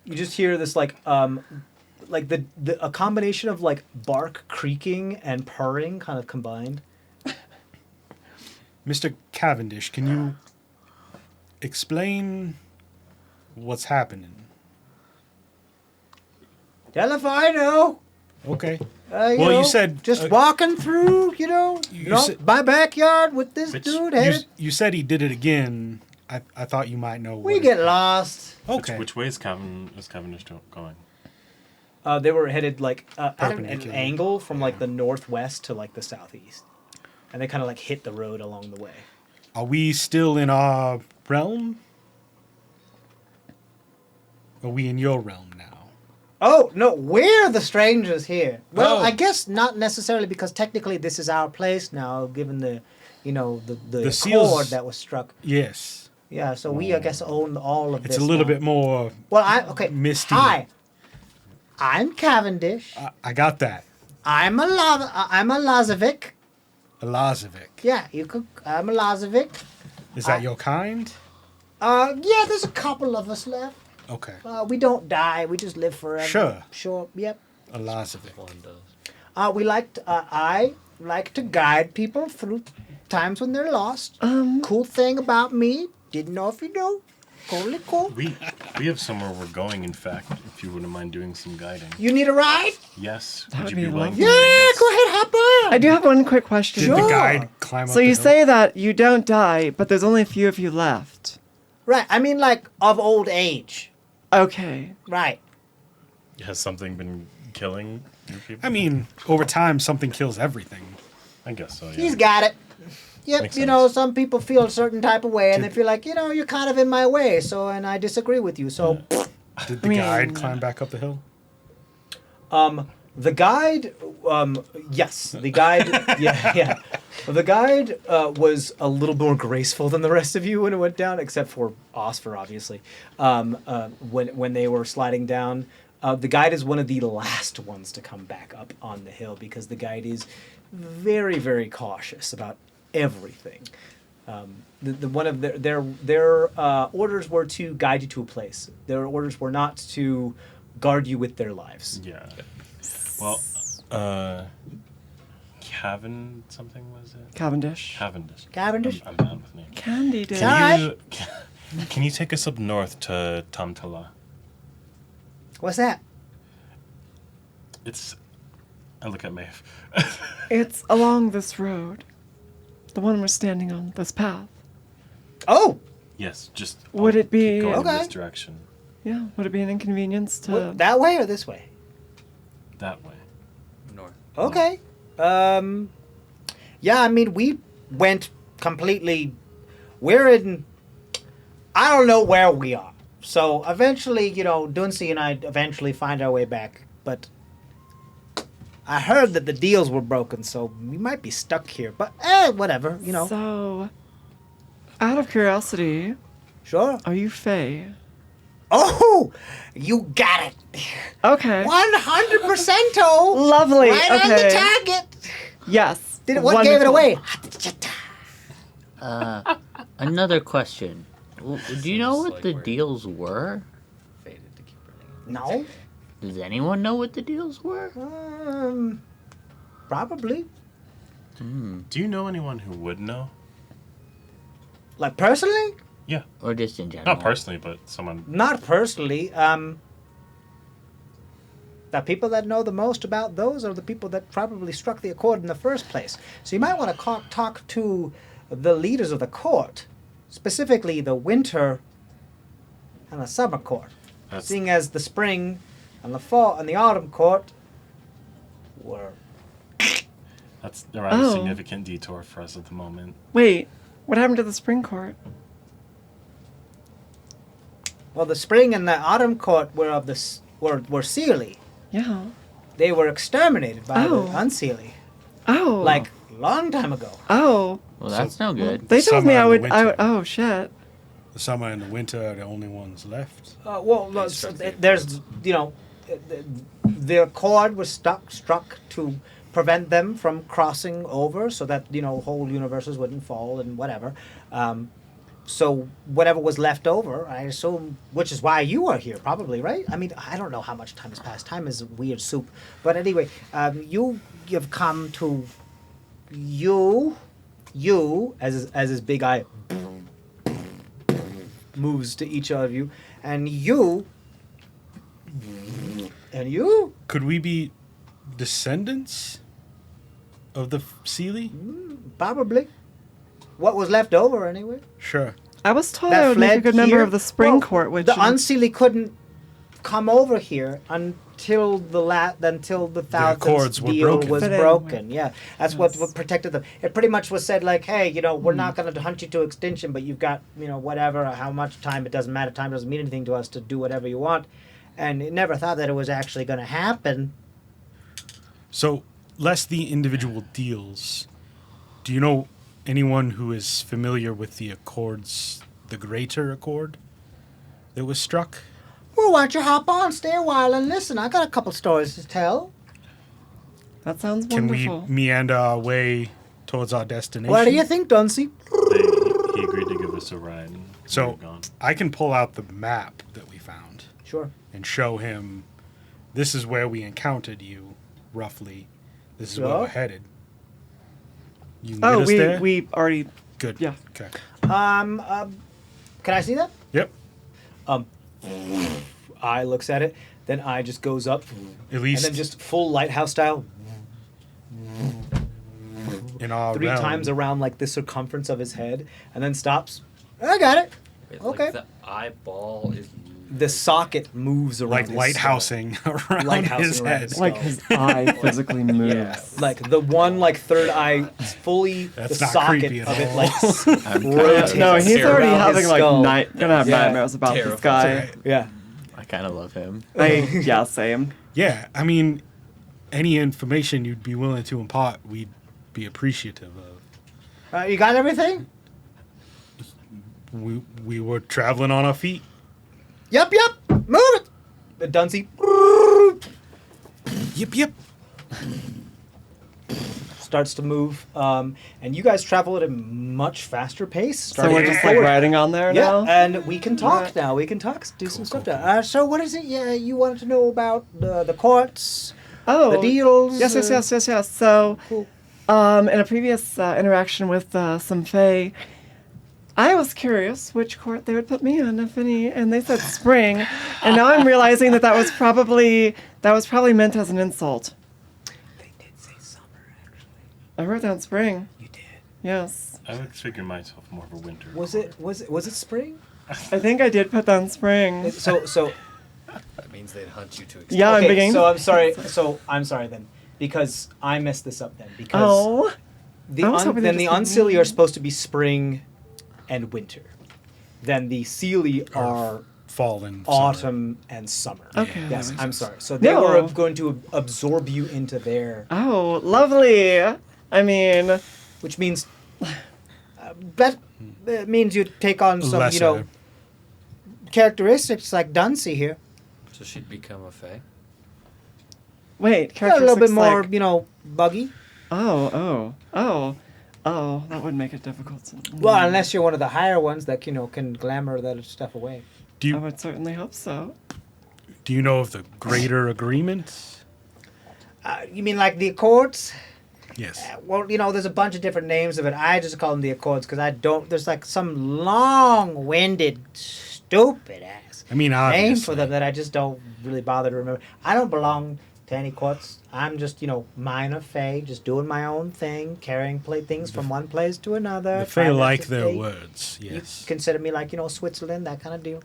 You just hear this like a combination of like bark creaking and purring kind of combined. Mr. Cavendish, can you explain what's happening? Tell if I know. Okay. You Well, you know, said, just walking through, You said- my backyard with this Which- dude You, headed. you said he did it again. I thought you might know. We what get lost. Okay. Which way is Cavendish going? They were headed like at an Perpendicular. angle from like the northwest to like the southeast, and they kind of like hit the road along the way. Are we still in our realm? Are we in your realm now? Oh no, we're the strangers here. Well, Oh. I guess not necessarily because technically this is our place now, given the The seals- accord that was struck. Yes. Yeah, so we I guess own all of It's this. a little now. bit more. Well, misty. Hi, I'm Cavendish. I got that. I'm a Lazovic. Elazovic. Yeah, you could. I'm a Lazovic. Is that your kind? Yeah, there's a couple of us left. Okay. We don't die. We just live forever. Sure. Sure. Yep. Elazovic. One does. I like to guide people through times when they're lost. Cool thing about me, didn't know if you know, Cool. We have somewhere we're going, in fact, if you wouldn't mind doing some guiding. You need a ride? Yes. That Would would you be be willing lovely. to Yeah, take us? go ahead, hop on. I do have one quick question. Did Sure. the guide climb up So the you hill? say that you don't die, but there's only a few of you left. Right, I mean like of old age. Okay. Right. Has something been killing you people? I mean, over time, something kills everything. I guess so, yeah. He's got it. Yep, Makes you know, sense. some people feel a certain type of way, and Did- they feel like, you know, you're kind of in my way, so, and I disagree with you, so, Did the mean- guide climb back up the hill? The guide, yes, the guide, yeah. The guide was a little more graceful than the rest of you when it went down, except for Osfer, obviously. When they were sliding down, the guide is one of the last ones to come back up on the hill because the guide is very, very cautious about everything. One of their orders were to guide you to a place. Their orders were not to guard you with their lives. Yeah. Well, Caven something was it? Cavendish. Cavendish. Cavendish? I'm bad with names. Candy did. Can you take us up north to Tamtala? what's that? It's. I look at Maeve. It's along this road. The one we're standing on, this path. Oh, Yes, just. Would it be- keep going in Okay. this direction? Yeah, would it be an inconvenience to... that way or this way? That way. North. Okay. Yeah, I mean, we went completely. We're in. I don't know where we are. So eventually, you know, Duncy and I eventually find our way back. But I heard that the deals were broken, so we might be stuck here. But whatever, you know. So, out of curiosity, Sure. are you Fae? Oh, you got it. Okay. 100%. Lovely. Right on the Okay. target. Yes. What gave it Wonderful. away? Another question. Do you know Seems what like the we're- deals were? Faded to keep running. No. Does anyone know what the deals were? Probably. Do you know anyone who would know? Like personally? Yeah. Or just in general? Not personally, but someone. Not personally. The people that know the most about those are the people that probably struck the accord in the first place. So you might want to talk to the leaders of the court, specifically the winter and the summer court. That's, Seeing as the spring and the fall and the autumn court were. that's a rather Oh. significant detour for us at the moment. Wait, what happened to the spring court? Well, the spring and the autumn court were of the were Sealy. Yeah. They were exterminated by Oh. the Unsealy, Oh. like long time ago. Oh. Well, that's no good. They told me Summer I and would. the I would. winter. Oh shit. The summer and the winter are the only ones left. Well, no, They struck the there's, you know, the cord was struck to prevent them from crossing over, so that, you know, whole universes wouldn't fall and whatever. So whatever was left over, I assume, which is why you are here, probably, right? I mean, I don't know how much time has passed. Time is weird soup, but anyway, you've come to you as his big eye moves to each of you, and you. Could we be descendants of the Sealy? Probably. What was left over, anyway. Sure. I was told I would make a good member of the spring court, which the Unsealy couldn't come over here until the thousandth accords were deal broken. was But broken. anyway. Yeah, that's what protected them. It pretty much was said like, hey, you know, we're not going to hunt you to extinction, but you've got, you know, whatever, how much time, it doesn't matter. Time doesn't mean anything to us to do whatever you want. And it never thought that it was actually going to happen. So, less the individual deals. Do you know anyone who is familiar with the accords, the Greater Accord that was struck? Well, why don't you hop on, stay a while, and listen. I got a couple stories to tell. that sounds Can wonderful. we meander our way towards our destination? What do you think, Dunsey? He agreed to give us a ride. And So, we're gone. I can pull out the map that we found Sure. and show him this is where we encountered you, roughly. This is where Sure. we're headed. You can get us there? we already. Good. yeah. Okay. Can I see that? Yep. Eye looks at it, then eye just goes up, At least and then just full lighthouse style, in our 3 realm. times around like the circumference of his head, and then stops. I got it. Wait, Okay. Like the eyeball is. The socket moves around. Like his lighthousing around Lighthousing his around head. his Like his eye physically moves. Yeah. skull. Like the one like third eye, fully That's the not socket creepy at of it all. like I'm rotates. No, he's Terrible. already around having his like skull. gonna have Yeah. nightmares about this guy. Terrifying. Yeah. I kind of love him. Yeah, same. Yeah, I mean, any information you'd be willing to impart, we'd be appreciative of. You got everything? We were traveling on our feet. Yep. Move it. The Dunsey Yep. starts to move, and you guys travel at a much faster pace. So starting we're to just like forward. riding on there Yeah, now. and we can talk Right. now. We can talk, do some stuff cool. now. So what is it you wanted to know about the courts, Oh, the deals? Yes. So, Cool. in a previous interaction with some Fae, I was curious which court they would put me in, if any, and they said spring, and now I'm realizing that was probably meant as an insult. They did say summer, actually. I wrote down spring. You did. Yes, I would figure myself more of a winter. Was it spring? I think I did put down spring. So That means they'd hunt you to extinction. Yeah, I'm okay. beginning. So I'm sorry. So I'm sorry then, because I messed this up then. Because Oh, the I was hoping then they the just did Uncili me. are supposed to be spring and winter. Then the Sealy are Fall and autumn and summer. Okay, that Yes, makes I'm sense. sorry. So they No. were going to absorb you into their, oh, lovely. I mean, which means that means you take on some, Lesser. Characteristics like Dunsey here. So she'd become a fae. wait, A little bit characteristics more, like- buggy. Oh, that would make it difficult. Well, unless you're one of the higher ones that can glamour that stuff away. Do I you would certainly hope so. do you know of the greater agreement? You mean like the Accords? Yes. Well, there's a bunch of different names of it. I just call them the Accords because I don't. There's like some long-winded, stupid ass I mean, name obviously. for them that I just don't really bother to remember. I don't belong to any courts. I'm just, minor Fae, just doing my own thing, carrying things from one place to another. The Fae trying not like to their stay- words. You Yes. consider me like, Switzerland, that kind of deal.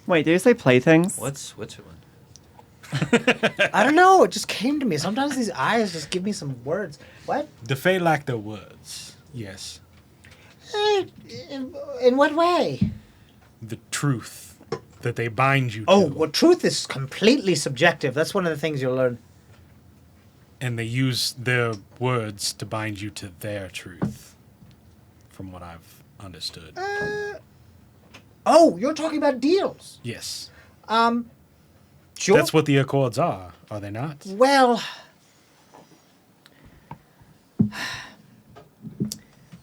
Wait, did you say playthings? What's Switzerland? I don't know. It just came to me. Sometimes these eyes just give me some words. What? The Fae like their words. Yes. In what way? The truth that they bind you Oh, to. well, truth is completely subjective. That's one of the things you'll learn. And they use their words to bind you to their truth, from what I've understood. Oh, you're talking about deals. Yes. Sure. That's what the Accords are they not? Well,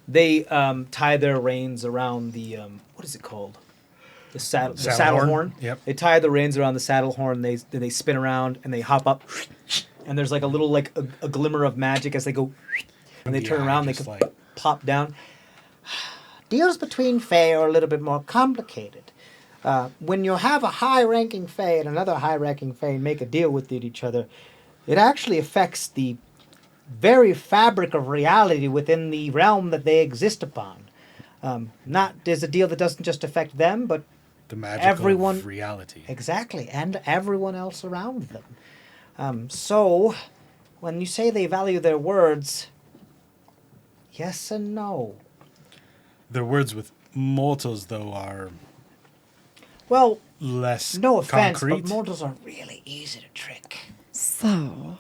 They tie their reins around the what is it called? The saddle Saddle horn? horn. Yep. They tie the reins around the saddle horn. They spin around and they hop up, and there's like a little a glimmer of magic as they go, and they The turn eye around. They just can like- pop down. deals between Fae are a little bit more complicated. When you have a high-ranking Fae and another high-ranking Fae make a deal with each other, it actually affects the very fabric of reality within the realm that they exist upon. There's a deal that doesn't just affect them, but The magic Everyone- of reality. exactly, and everyone else around them. So, when you say they value their words, yes and no. Their words with mortals, though, are Well, less no offense, concrete. but mortals are really easy to trick. So,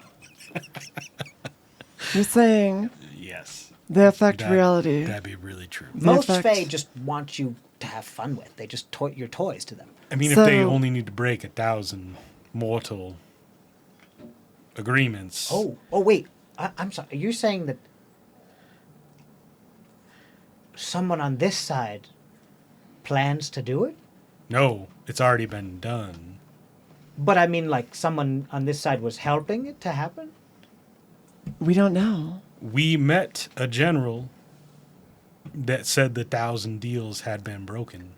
you're saying Yes. they affect That- reality. That'd be really true. Most effect- Fae just want you to have fun with. They just your toys to them. I mean, if they So- only need to break 1,000 mortal agreements. Oh, wait. I'm sorry. Are you saying that someone on this side plans to do it? No, it's already been done. But I mean, like, someone on this side was helping it to happen? We don't know. We met a general that said the 1,000 deals had been broken.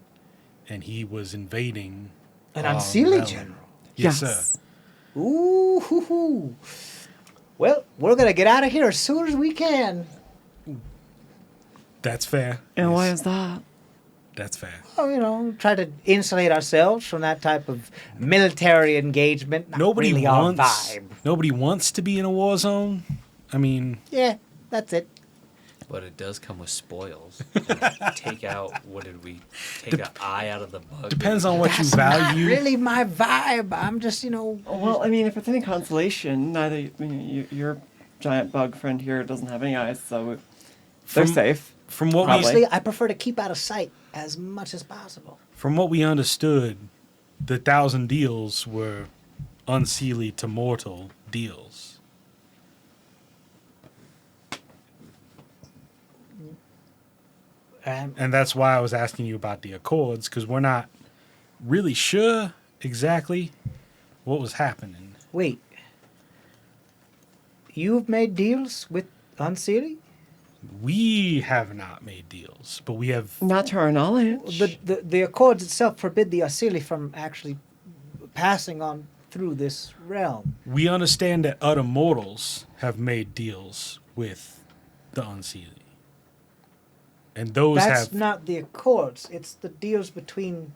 and he was invading An our unseelie realm. general. Yes, sir. Ooh, hoo, hoo. Well, we're gonna get out of here as soon as we can. That's fair. And why Yes, is that? that's fair. Oh, try to insulate ourselves from that type of military engagement. Not Nobody really our wants. vibe. Nobody wants to be in a war zone. I mean, Yeah, that's it. But it does come with spoils. And take out, what did we take an eye out of the bug? depends on what you That's not value. really my vibe. I'm just, Well, I mean, if it's any consolation, your giant bug friend here doesn't have any eyes, so they're From- safe. From what Probably. honestly, I prefer to keep out of sight as much as possible. we understood, the 1,000 deals were unseelie to mortal deals. And that's why I was asking you about the Accords, because we're not really sure exactly what was happening. Wait. You've made deals with Unseelie? We have not made deals, but we have. Not to our knowledge. The Accords itself forbid the Unseelie from actually passing on through this realm. We understand that other mortals have made deals with the unseelie. And those That's have. not the Accords. It's the deals between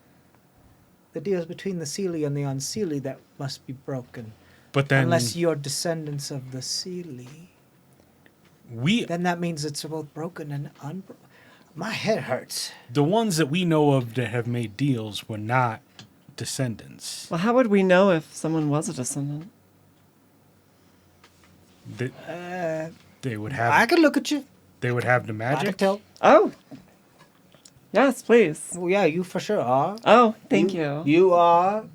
the Seelie and the Unseelie that must be broken. But then. Unless you're descendants of the Seelie. Then that means it's both broken and unbroken. My head hurts. The ones that we know of that have made deals were not descendants. Well, how would we know if someone was a descendant? They would have. I can look at you. They would have the I magic. can tell. Oh. Yes, please. Well, yeah, you for sure are. Oh, thank you. You are,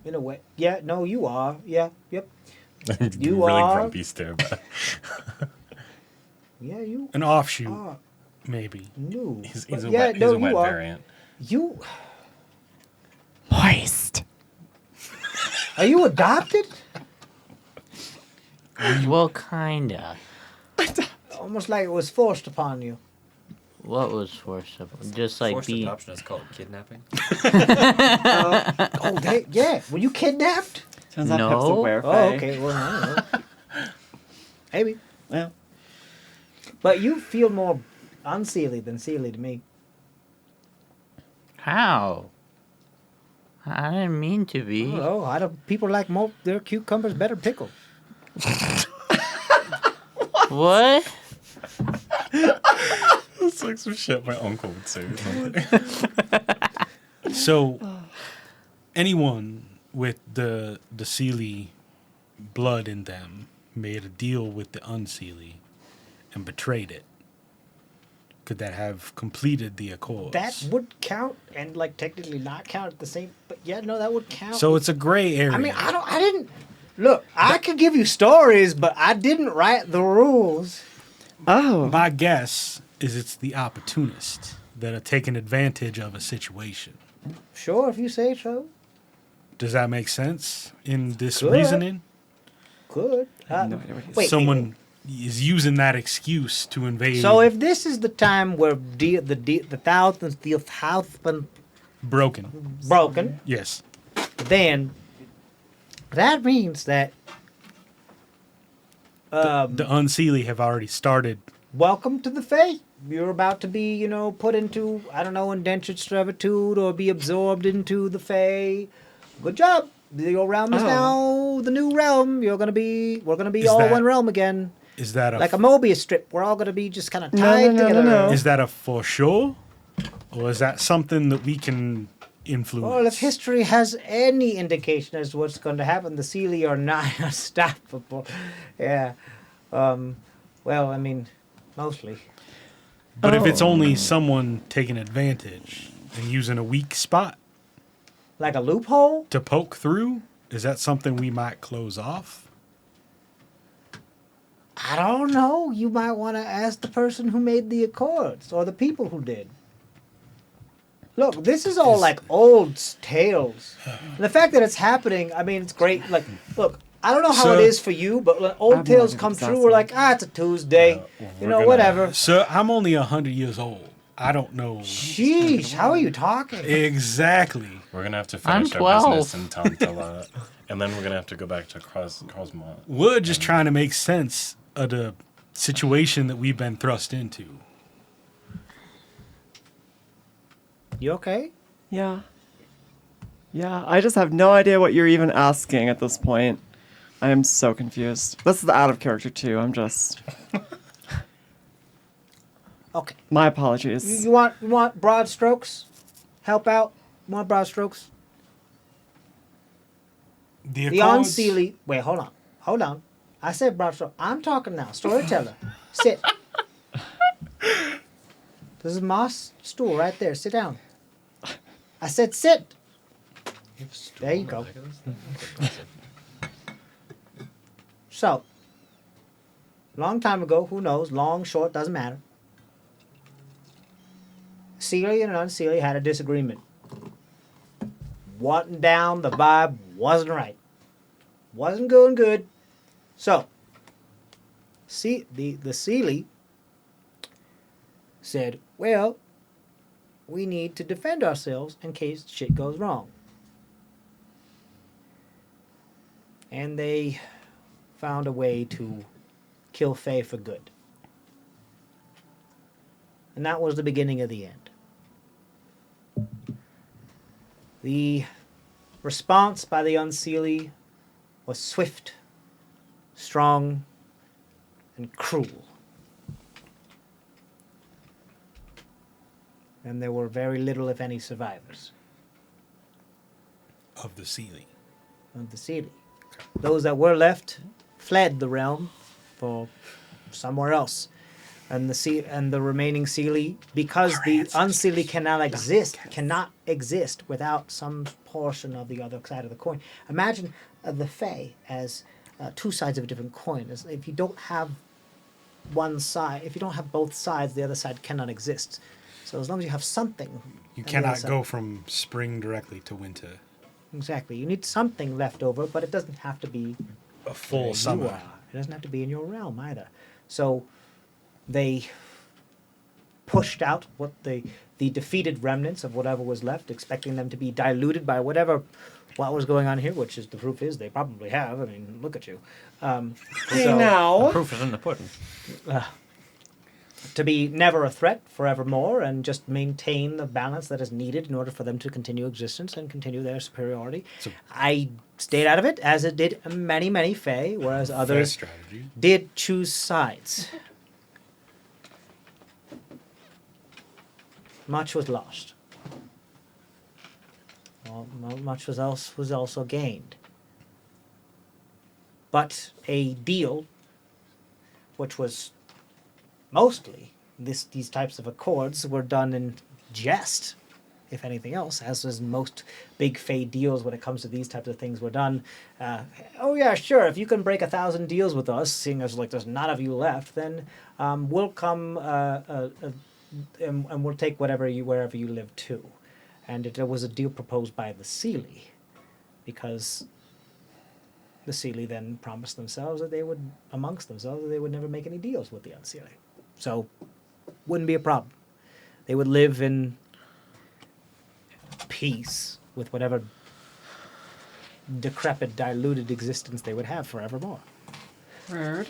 in a way. Yeah, no, you are. Yeah, yep. You really are. grumpy stare back. Yeah, you An offshoot, are. maybe. No. He's But a yeah, wet, no, he's a wet you are. variant. You. Moist. Are you adopted? Well, kinda. Almost like it was forced upon you. What was forcible? Just like Forced being. adoption is called kidnapping. Oh, yeah. Were you kidnapped? Turns out No. Pip's aware. Oh, okay. Well, I don't know. Maybe. Yeah. But you feel more unseelie than seelie to me. How? I didn't mean to be. Oh, I don't. People like more their cucumbers better pickled. What? It's like some shit my uncle would say. So, anyone with the Seelie blood in them made a deal with the unseelie and betrayed it. Could that have completed the Accords? That would count, and like technically not count at the same. But yeah, no, that would count. So it's a gray area. I mean, I didn't. Look, I could give you stories, but I didn't write the rules. Oh. My guess is it's the opportunists that are taking advantage of a situation. Sure, if you say so. Does that make sense in this Could. reasoning? Could. no idea what he's wait, Someone is using that excuse to invade. So if this is the time where the thousandth been broken. broken, Yes. then that means that The unseelie have already started. welcome to the faith. You're about to be, put into, I don't know, indentured servitude or be absorbed into the Fae. Good job. Your realm is now the new realm. We're gonna be Is all that- one realm again. Is that a Like a Mobius strip. We're all gonna be just kind of No, tied no, no, together. no. is that a for sure, or is that something that we can influence? Well, if history has any indication as to what's going to happen, the Seelie are not unstoppable. Yeah. Well, I mean, mostly. But if it's only someone taking advantage and using a weak spot Like a loophole? to poke through, is that something we might close off? I don't know. You might want to ask the person who made the Accords or the people who did. Look, this is all like old tales. And the fact that it's happening, I mean, it's great. Like, look, I don't know how So- it is for you, but when I old have no tales idea come what's true, awesome. we're like, it's a Tuesday. well, You we're know, gonna- whatever. So I'm only 100 years old. I don't know. Sheesh, how are you talking? Exactly. We're gonna have to I'm finish our 12. business in Tantala, and then we're gonna have to go back to Cosmont. We're just trying to make sense of the situation that we've been thrust into. You okay? Yeah. Yeah, I just have no idea what you're even asking at this point. I am so confused. This is out of character too. I'm just. Okay. My apologies. You want broad strokes? Help out? You want broad strokes? The Accords- unseelie. Wait, hold on. I said broad stroke. I'm talking now. Storyteller. Sit. This is Moss' stool right there. Sit down. I said sit. There you go. So, long time ago, who knows? Long, short, doesn't matter. Sealy and Unseelie had a disagreement. Wasn't down, the vibe wasn't right. Wasn't going good. So, the Sealy said, well, we need to defend ourselves in case shit goes wrong. And they found a way to kill Faye for good. And that was the beginning of the end. The response by the Unseelie was swift, strong, and cruel. And there were very little, if any, survivors of the Sealy. of the Sealy. Those that were left fled the realm for somewhere else. And the remaining Sealy, because the Unseelie cannot exist without some portion of the other side of the coin. Imagine the Fae as two sides of a different coin. If you don't have one side, if you don't have both sides, the other side cannot exist. So as long as you have something, You on the cannot other side- go from spring directly to winter. Exactly. You need something left over, but it doesn't have to be A full where you summer. are. It doesn't have to be in your realm either. So they pushed out what the defeated remnants of whatever was left, expecting them to be diluted by what was going on here, which is the proof is they probably have. I mean, look at you. Hey so- now. Proof is in the pudding. to be never a threat forevermore and just maintain the balance that is needed in order for them to continue existence and continue their superiority. So- I stayed out of it, as it did many, many Fae, whereas Fair others strategy. did choose sides. Much was lost. Well, much was also gained. But a deal, which was mostly these types of accords, were done in jest, if anything else, as is most big Fae deals when it comes to these types of things were done. Oh yeah, sure, if you can break 1,000 deals with us, seeing as like there's none of you left, then we'll come and we'll take wherever you live too. And it was a deal proposed by the Sealy, because the Sealy then promised themselves that they would, amongst themselves, that they would never make any deals with the Unseelie. So, wouldn't be a problem. They would live in peace with whatever decrepit, diluted existence they would have forevermore. Rude.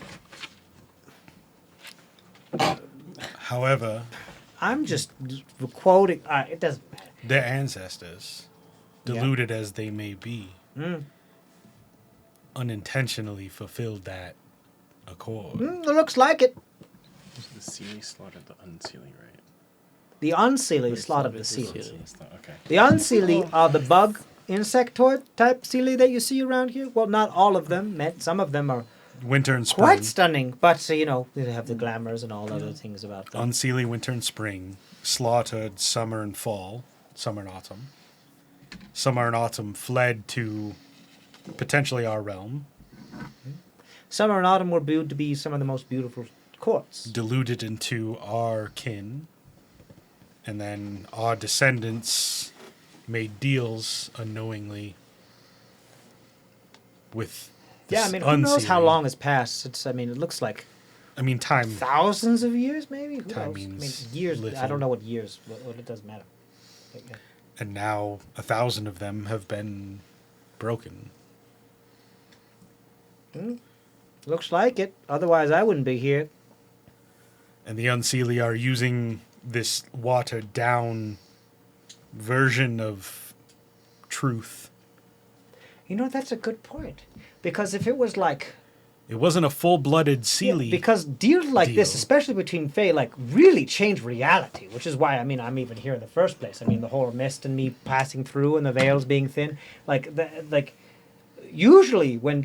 However, I'm just quoting. It doesn't matter. their ancestors, deluded as they may be, unintentionally fulfilled that accord. It looks like it. The Sealy slaughtered the Unseelie, right? The Unseelie slaughtered the slaughtered the Sealy. Okay. The Unseelie are the bug insectoid type Sealy that you see around here. Well, not all of them. Some of them are Winter and spring. quite stunning, but they have the glamours and all other things about them. Unseelie winter and spring, slaughtered summer and fall, summer and autumn. Summer and autumn fled to potentially our realm, Summer and autumn were viewed to be some of the most beautiful courts. deluded into our kin, and then our descendants made deals unknowingly with Yeah, I this mean, who knows how Unseelie. long has passed since? I mean, it looks like I mean, time. thousands of years, maybe. Who Time knows? I mean, means years. I little. don't know what years. What it doesn't matter. But, yeah. And now 1,000 of them have been broken. Looks like it. Otherwise, I wouldn't be here. And the Unseelie are using this watered down version of truth. You know, that's a good point. Because if it was like... It wasn't a full-blooded Yeah, Seelie. because deals like this, deal. especially between Fae, like really change reality, which is why I mean I'm even here in the first place. I mean the whole mist and me passing through and the veils being thin, like usually when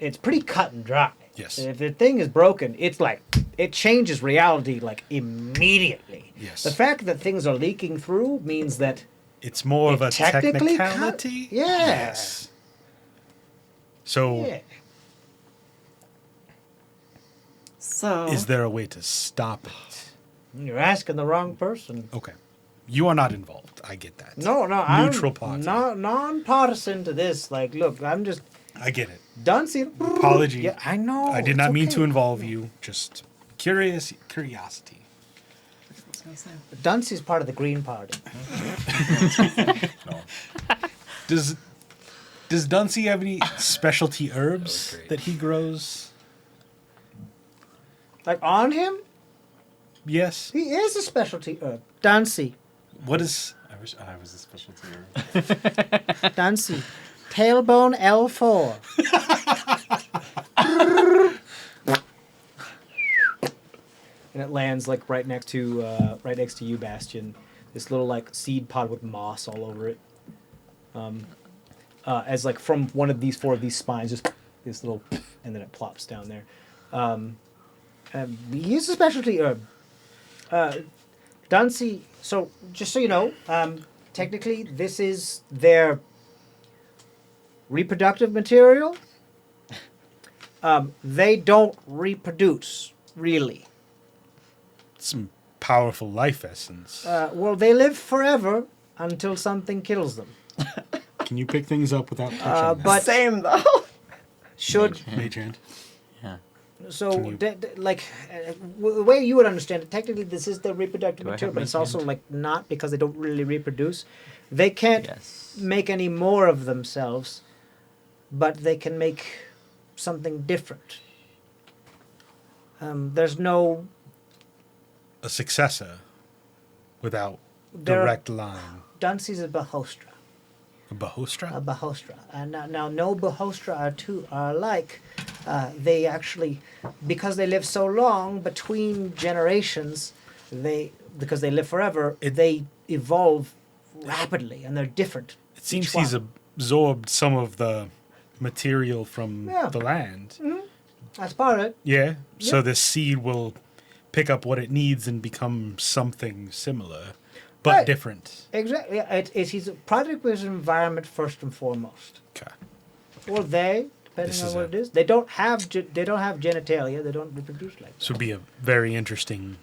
it's pretty cut and dry. Yes. If the thing is broken, it's like it changes reality like immediately. Yes. The fact that things are leaking through means that It's more of it a technically technicality. Yeah. Yes. So, yeah. So is there a way to stop it? You're asking the wrong person. Okay. You are not involved. I get that. No, Neutral I'm party. non-partisan to this. Like, look, I'm just I get it. done seeing. Apology. Yeah, I know. I did it's not mean okay. to involve you. Just curiosity. Duncy's part of the Green Party. No. Does Duncy have any specialty herbs great. that he grows? Like on him, Yes. he is a specialty herb. Duncy, What is? I wish I was a specialty. Duncy, tailbone L4. And it lands like right next to you, Bastion. This little like seed pod with moss all over it. As like from one of these four of these spines, just this little, and then it plops down there. He is a specialty herb. Duncy, so just so you know, technically this is their reproductive material. They don't reproduce, really. Some powerful life essence. Well, they live forever until something kills them. Can you pick things up without touching them? But same though. should Mage hand. Yeah. so Can you- the way you would understand it, technically this is their reproductive Do I material, have but it's my also hand? like not because they don't really reproduce. They can't Yes. make any more of themselves, but they can make something different. There's no A successor without There- direct line. Duncy's a Bahostra. A Bahostra? A Bahostra. And now no Bahostra are alike. They actually, because they live so long between generations, because they live forever, they evolve rapidly and they're different. It seems each he's one. absorbed some of the material from Yeah. the land. That's part of it. Yeah. So Yeah. this seed will pick up what it needs and become something similar, but Right. different. Exactly. Yeah, he's a product with his environment first and foremost. Okay. Or they, depending This on is what a- it is. They don't have genitalia. They don't reproduce like that. This would be a very interesting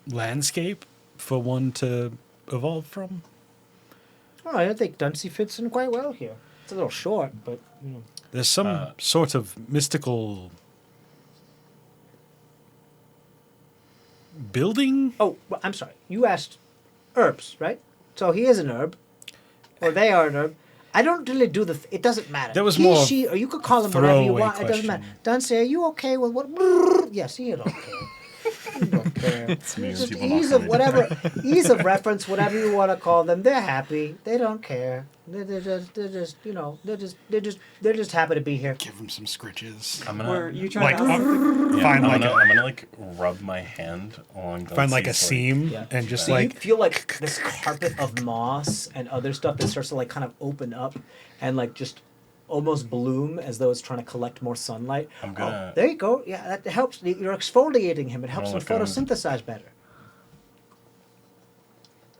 landscape for one to evolve from. Oh, I think Duncy fits in quite well here. It's a little short, but you know. There's some sort of mystical building. Oh, well, I'm sorry. You asked herbs, right? So he is an herb, or they are an herb. I don't really do it doesn't matter. That was he, more she, or you could call him whatever you throwaway want. It doesn't matter. question. Duncy, are you okay with what? Yes, he don't care. He don't care. me It's when just people knock ease on of my whatever, ease of reference, whatever you want to call them. They're happy. They don't care. They're just happy to be here. Give him some scritches. I'm Were gonna you trying Like to ask? find I'm like gonna like rub my hand along. find like a Dunsey's, seam Yeah. and just So like you feel like this carpet of moss and other stuff that starts to like kind of open up and like just almost bloom as though it's trying to collect more sunlight. I'm gonna- Oh, there you go. Yeah, that helps. You're exfoliating him. It helps him look around. photosynthesize better.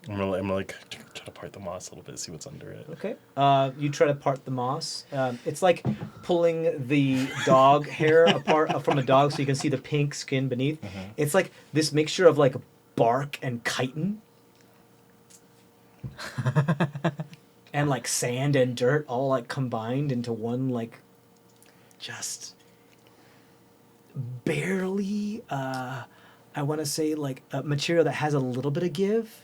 I'm gonna like try to part the moss a little bit, see what's under it. Okay. You try to part the moss. It's like pulling the dog hair apart from a dog so you can see the pink skin beneath. It's like this mixture of like bark and chitin. And like sand and dirt all like combined into one like just barely, I want to say, like a material that has a little bit of give,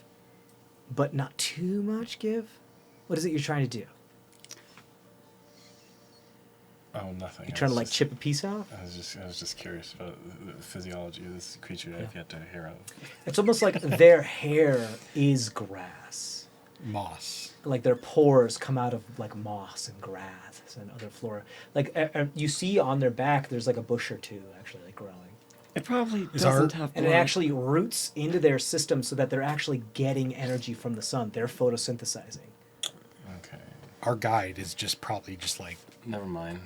but not too much give. What is it you're trying to do? Oh, nothing. You're trying to like chip a piece off? I was just curious about the physiology of this creature that I've yet to hear of. It's almost like their hair is grass. Moss. Like their pores come out of like moss and grass and other flora. Like you see on their back, there's like a bush or two actually like growing. It probably Is doesn't our- have And it blood. actually roots into their system so that they're actually getting energy from the sun. They're photosynthesizing. Okay. Our guide is just probably just like, Never mind.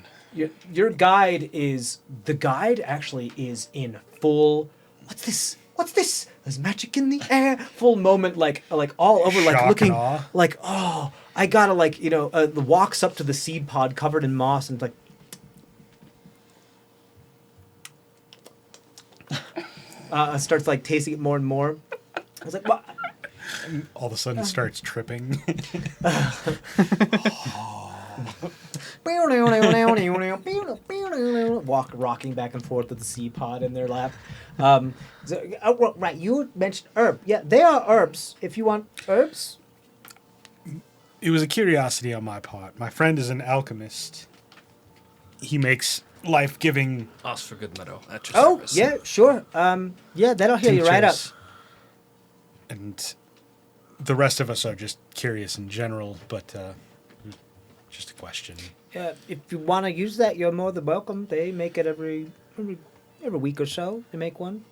Your guide is actually is in full. What's this? What's this? There's magic in the air. Full moment, like all over, like Shock and looking, awe. like oh, I gotta like walks up to the seed pod covered in moss and like. Starts like tasting it more and more. I was like, what? all of a sudden starts tripping. Rocking back and forth with the seed pod in their lap. Right, you mentioned herb. Yeah, they are herbs. If you want herbs, It was a curiosity on my part. My friend is an alchemist. He makes life-giving Oscar Goodmeadow at your oh service. yeah, sure. Yeah, that'll heal you right up. tinctures. And the rest of us are just curious in general, but just a question. If you want to use that, you're more than welcome. They make it every week or so. They make one.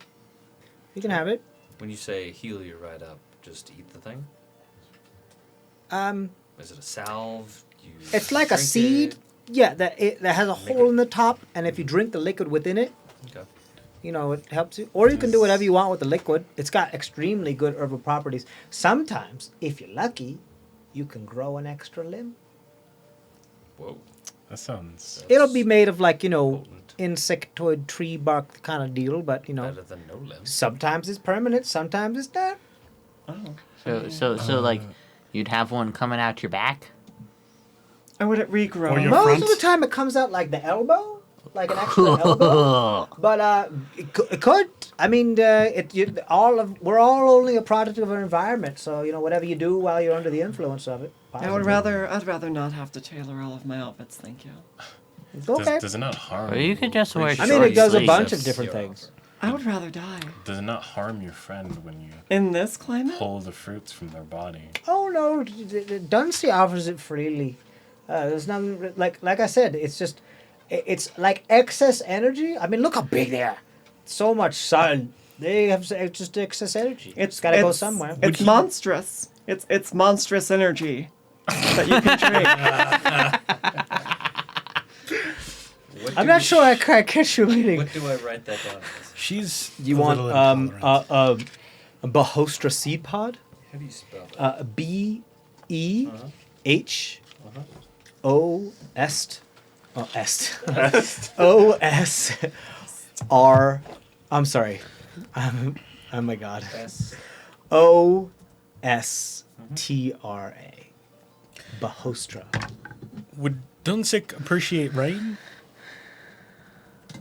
You can have it. When you say heal you right up, just eat the thing? Is it a salve? You It's like a drink seed. it? Yeah, that has a hole in the top, and if you drink the liquid within it, Okay. it helps you. Or you can do whatever you want with the liquid. It's got extremely good herbal properties. Sometimes, if you're lucky, you can grow an extra limb. Whoa. That sounds. It'll be made of like, Potent. insectoid tree bark kind of deal, but Better than no limbs. sometimes it's permanent, sometimes it's not. Oh. So like, you'd have one coming out your back. Or would it regrow? Or your Most front? of the time it comes out like the elbow, like an extra elbow. But it could. I mean, we're all only a product of our environment. So whatever you do while you're under the influence of it. I'd rather not have to tailor all of my outfits, thank you. Okay. Does it not harm? Or you could just wear I mean, it short does a sleeves. bunch of different things. I would rather die. Does it not harm your friend when you In this climate? pull the fruits from their body? Oh no, Dunsey offers it freely. There's nothing like I said. It's just, it's like excess energy. I mean, look how big they are. So much sun. They have just excess energy. It's got to go somewhere. It's monstrous. It's monstrous energy that you can drink. I'm not sure I can't catch you meaning. What do I write that down as? She's You a want little intolerant. a Bahostra seed pod? How do you spell that? BEHOSR. I'm sorry. Oh my God. S. OSTRA. Bahostra. Would Dunsik appreciate rain?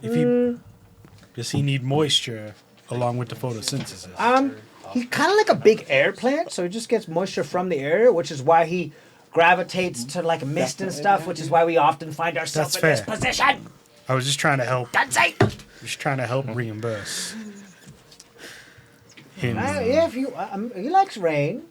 Does he need moisture along with the photosynthesis? He's kind of like a big air plant, so he just gets moisture from the air, which is why he gravitates to like mist and stuff, which is why we often find ourselves That's in this fair. position. I was just trying to help. Dunsey! Just trying to help reimburse him. Yeah, if he likes rain.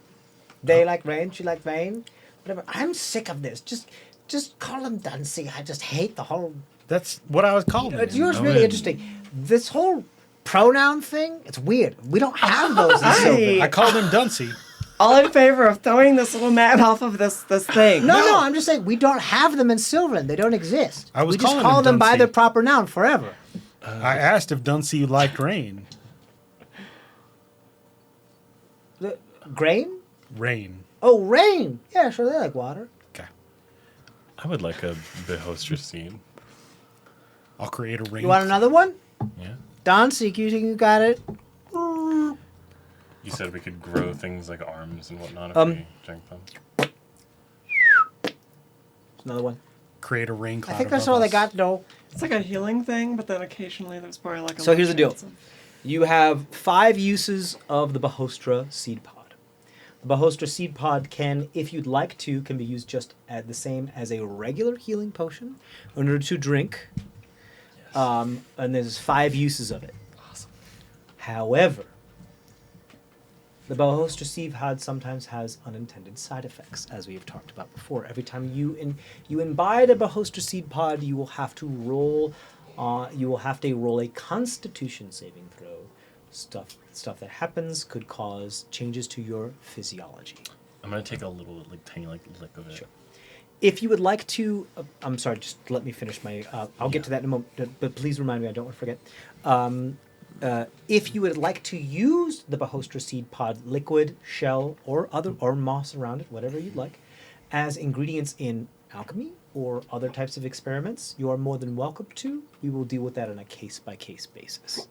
They like rain. She likes rain. Whatever. I'm sick of this. Just call him Dunsey. I just hate the whole. That's what I was calling It's him. yours really interesting. This whole pronoun thing. It's weird. We don't have those in Sylvan. I called him Dunsey. All in favor of throwing this little man off of this thing. No, I'm just saying we don't have them in Sylvan. They don't exist. I was we just calling call him them by Dunsey. their proper noun forever. I asked if Dunsey liked rain. Grain? Rain. Oh, rain. Yeah, sure. They like water. Okay. I would like a Behostra seed. I'll create a rain. You want another one? Yeah. Dunsey, you think you got it? You said we could grow things like arms and whatnot if we drink them. Another one. create a rain cloud. I think that's above all they us. got, though. It's like a healing thing, but then occasionally there's probably like a So here's the deal. chance of- You have 5 uses of the Bahostra seed pod. The Bahostra seed pod can, if you'd like to, can be used just at the same as a regular healing potion in order to drink. And there's 5 uses of it. Awesome. However, the Bahostra seed pod sometimes has unintended side effects, as we have talked about before. Every time you imbibe a Bahostra seed pod, you will have to roll. You will have to roll a Constitution saving throw. Stuff that happens could cause changes to your physiology. I'm gonna take a little, tiny, lick of it. Sure. If you would like to, I'm sorry, just let me finish my. I'll get to that in a moment, but please remind me, I don't want to forget. If you would like to use the Bahostra seed pod liquid, shell, or moss around it, whatever you'd like, as ingredients in alchemy or other types of experiments, you are more than welcome to. We will deal with that on a case-by-case basis.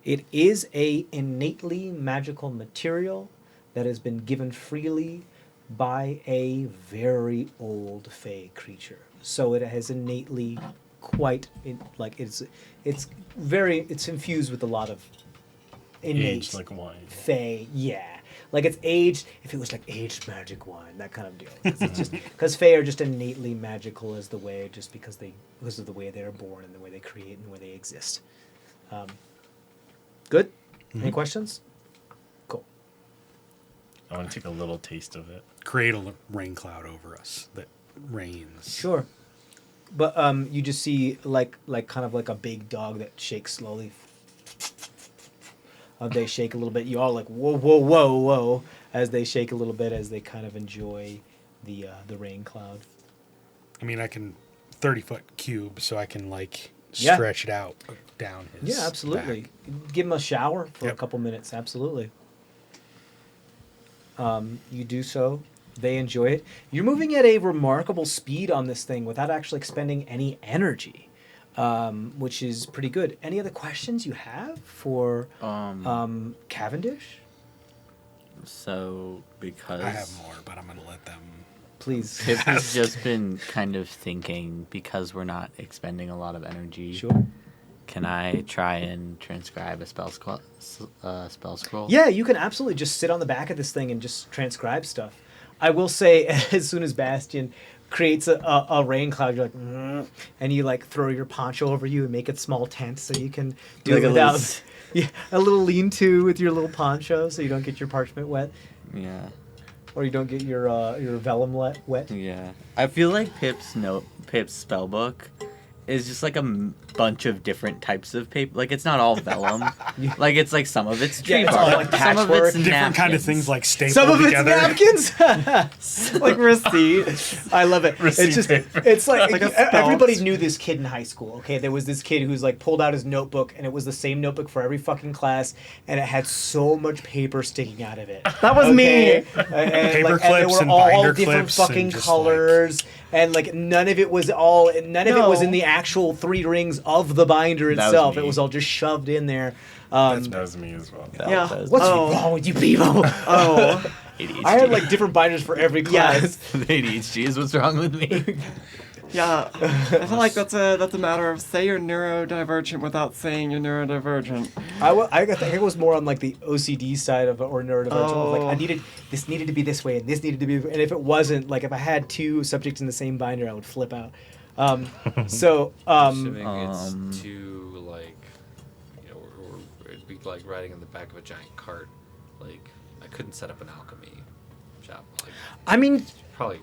It is a innately magical material that has been given freely by a very old fey creature. So it has innately it's infused with a lot of innate Aged like wine. fey, yeah. Like it's aged, if it was like aged magic wine, that kind of deal. It's just because Fae are just innately magical as the way, just because of the way they're born and the way they create and the way they exist. Good? Any questions? Cool. I want to take a little taste of it. Create a rain cloud over us that rains. Sure. But you just see like kind of like a big dog that shakes slowly. They shake a little bit. You all like whoa, whoa, whoa, whoa, as they shake a little bit as they kind of enjoy the rain cloud. I mean, I can 30-foot cube, so I can like Yeah. stretch it out down his. Yeah, absolutely. back. Give them a shower for a Yep. couple minutes. Absolutely. You do so. They enjoy it. You're moving at a remarkable speed on this thing without actually expending any energy, which is pretty good. Any other questions you have for Cavendish? So because I have more, but I'm gonna let them. Please. Pip has just been kind of thinking, because we're not expending a lot of energy. Sure. Can I try and transcribe a spell scroll? Yeah, you can absolutely just sit on the back of this thing and just transcribe stuff. I will say, as soon as Bastion creates a rain cloud, you're like, and you like throw your poncho over you and make it small tent so you can do Like it a without little yeah, a little lean-to with your little poncho so you don't get your parchment wet Yeah. or you don't get your vellum wet. Yeah. I feel like Pip's spell book is just like a bunch of different types of paper. Like it's not all vellum. Like it's like some of it's tree it's all, bark, like, some of it's patchwork. Different kind of napkins. things like stapled Some of it's together. napkins. like receipts. I love it. Receipt It's just, paper. it's like, Like a spell. everybody knew this kid in high school. Okay, there was this kid who's like pulled out his notebook, and it was the same notebook for every fucking class, and it had so much paper sticking out of it. That was Okay? me. And Paper they clips were and all binder different clips and fucking just, colors, and like none of it was it was in the actual 3 rings of the binder That was itself. It me. was all just shoved in there. That was me as well. Yeah. What's Oh. wrong with you people? Oh. ADHD. I had like different binders for every class. ADHD is what's wrong with me. Yeah. I feel like that's a matter of say you're neurodivergent without saying you're neurodivergent. I think it was more on like the OCD side of or neurodivergent. Of, like Oh. this needed to be this way and this needed to be, and if it wasn't, like if I had 2 subjects in the same binder, I would flip out. Assuming it's too like, you know, or it'd be like riding in the back of a giant cart. Like I couldn't set up an alchemy shop. Like I mean, probably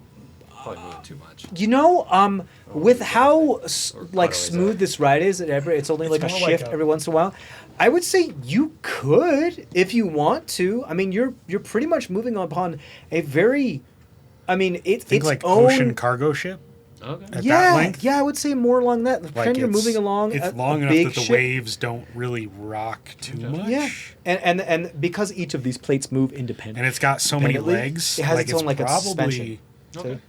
moving too much. you know, with how Or like quite a ways smooth out. this ride is, it's only like a more like shift a- every once in a while. I would say you could if you want to. I mean, you're pretty much moving upon a very, I mean, it's Think its like own ocean cargo ship Okay. at yeah, that length. yeah, I would say more along that. Like Pretend you're moving along. It's a long enough big that the ship. waves don't really rock too much. Yeah, and because each of these plates move independently, And it's got so many Independently, legs. it has like its own, like, a probably suspension. Okay.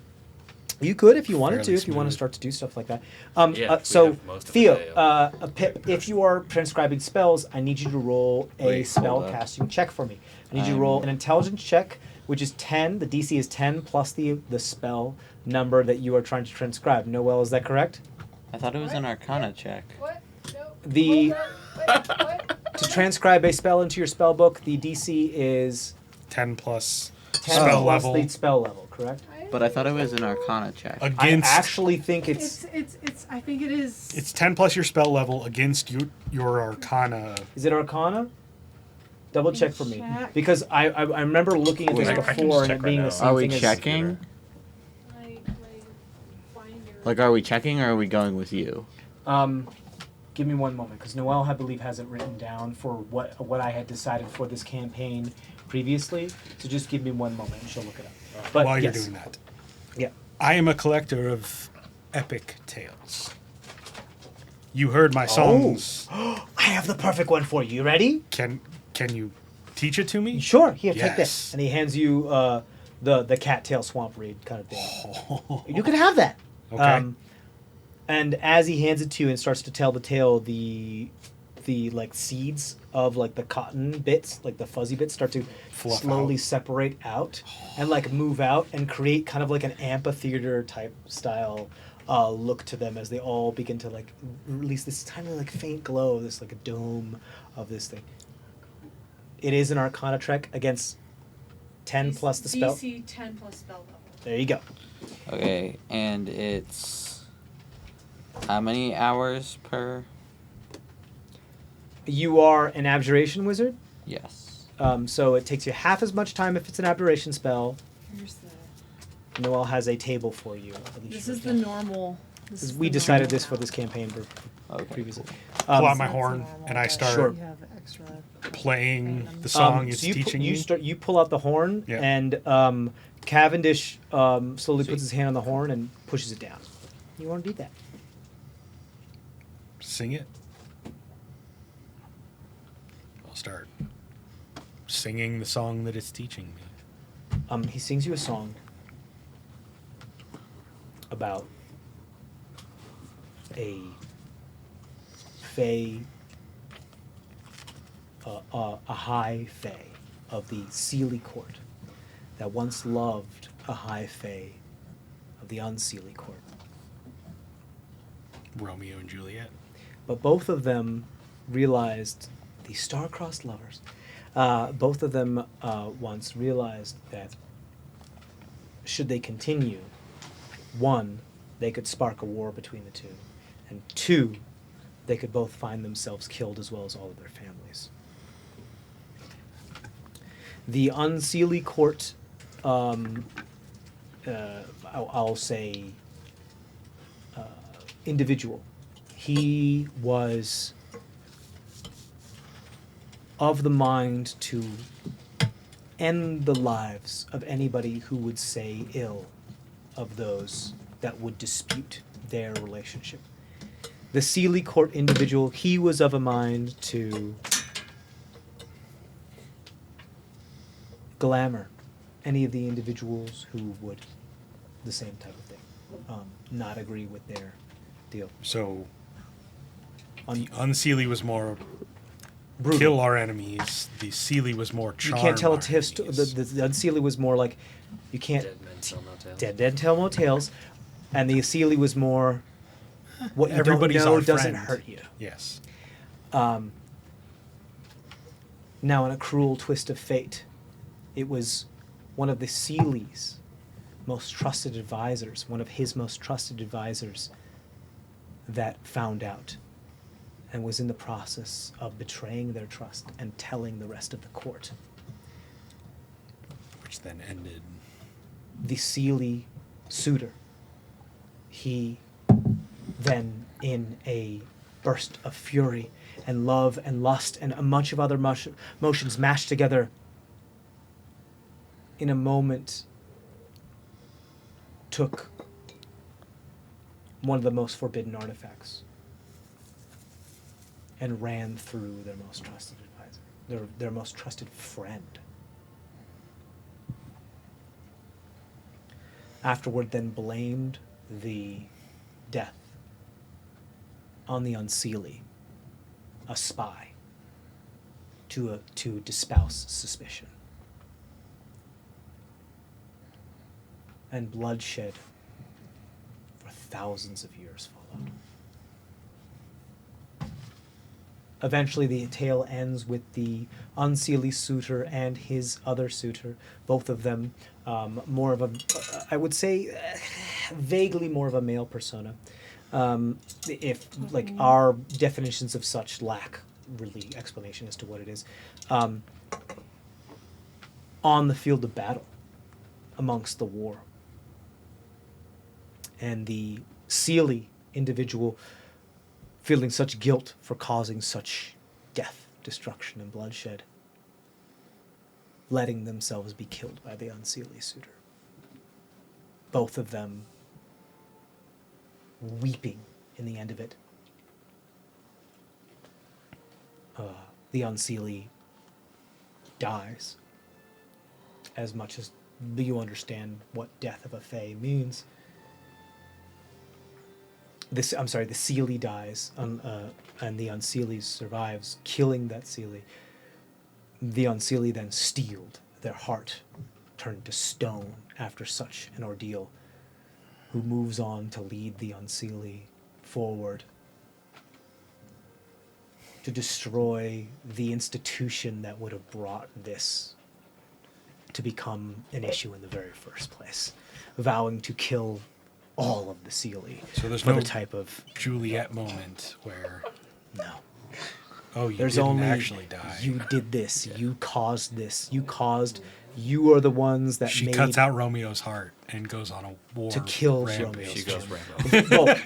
You could if you wanted to, Fairly if you want to smooth. start to do stuff like that. Yeah, we So, have most of the Theo, day Pip, if you are transcribing spells, I need you to roll a Wait, spell hold up. casting check for me. I need you to roll an intelligence check, which is 10. The DC is 10 plus the spell number that you are trying to transcribe. Noel, is that correct? I thought it was an Arcana check. What? No. The Hold on. What? To transcribe a spell into your spell book, the DC is 10 plus 10 spell plus level the spell level, correct? But I thought it was an Arcana check. against. I actually think it's... It's. I think it is. It's 10 plus your spell level against your Arcana. Is it Arcana? Double check for me. Check. Because I remember looking at this Wait, I can before just and it check being right the now. same Are we thing as... checking? My binder. Like, are we checking or are we going with you? Give me one moment, because Noelle, I believe, has it written down for what I had decided for this campaign previously. So just give me one moment and she'll look it up. But While you're yes. doing that, Yeah. I am a collector of epic tales. You heard Oh. my songs. I have the perfect one for you. You ready? Can you teach it to me? Sure. Here, take this. Yes. And he hands you the cattail swamp reed kind of thing. You can have that. Okay. And as he hands it to you and starts to tell the tale, the like seeds of like the cotton bits, like the fuzzy bits, start to Fluff slowly out. separate out and like move out and create kind of like an amphitheater type style look to them as they all begin to like release this tiny like faint glow, this like a dome of this thing. It is an Arcana check against 10 plus the spell. DC 10 plus spell level. There you go. Okay, and it's how many hours per? You are an abjuration wizard. Yes. So it takes you half as much time if it's an abjuration spell. Here's the. Noel has a table for you. at least This for is the example. normal. This is We the decided normal this for amount. this campaign Okay. previously. Pull out my That's horn normal, and I but start Sure. You have extra. playing the song it's so you teaching you me. start you pull out the horn Yeah. and Cavendish slowly Sweet. puts his hand on the horn and pushes it down. You want to do that? Sing it. I'll start singing the song that it's teaching me. He sings you a song about a fae, a high fae of the Seelie court that once loved a high fae of the unseelie court. Romeo and Juliet. But both of them realized, the star-crossed lovers, both of them once realized that should they continue, one, they could spark a war between the two, and two, they could both find themselves killed as well as all of their families. The unseelie court, I'll say, individual. He was of the mind to end the lives of anybody who would say ill of those that would dispute their relationship. The Seelie Court individual, he was of a mind to glamour any of the individuals who would the same type of thing, not agree with their deal. So Un- the Unseelie was more brutal. kill our enemies. The Seelie was more You charm can't tell our it's his. The enemies. Unseelie was more like, you can't. Dead men tell no tales. Dead tell no tales, and the Seelie was more. What you Everybody's don't know our doesn't friend. hurt you. Yes. Now, in a cruel twist of fate, it was one of the Seelie's most trusted advisors, one of his most trusted advisors, that found out and was in the process of betraying their trust and telling the rest of the court. Which then ended. The Seelie suitor, he then, in a burst of fury and love and lust and a bunch of other motions mashed together, in a moment took one of the most forbidden artifacts and ran through their most trusted advisor, their most trusted friend. afterward then blamed the death on the Unseelie, a spy, to dispouse suspicion. And bloodshed for thousands of years followed. Eventually, the tale ends with the Unseelie suitor and his other suitor, both of them more of a, I would say, vaguely more of a male persona. If, like, our definitions of such lack really explanation as to what it is. On the field of battle, amongst the war. And the Seelie individual feeling such guilt for causing such death, destruction, and bloodshed, letting themselves be killed by the Unseelie suitor. Both of them weeping in the end of it. The Unseelie dies, as much as you understand what death of a Fae means. The Seelie dies, and the Unseelie survives, killing that Seelie. The Unseelie then steeled, their heart turned to stone after such an ordeal, who moves on to lead the Unseelie forward to destroy the institution that would have brought this to become an issue in the very first place, vowing to kill all of the Seelie. So there's for no the type of Juliet moment where, no. oh, you There's didn't only actually die. you did this. You caused this. You are the ones that She made cuts out Romeo's heart and goes on a war to kill rampage. She goes Rambo. well,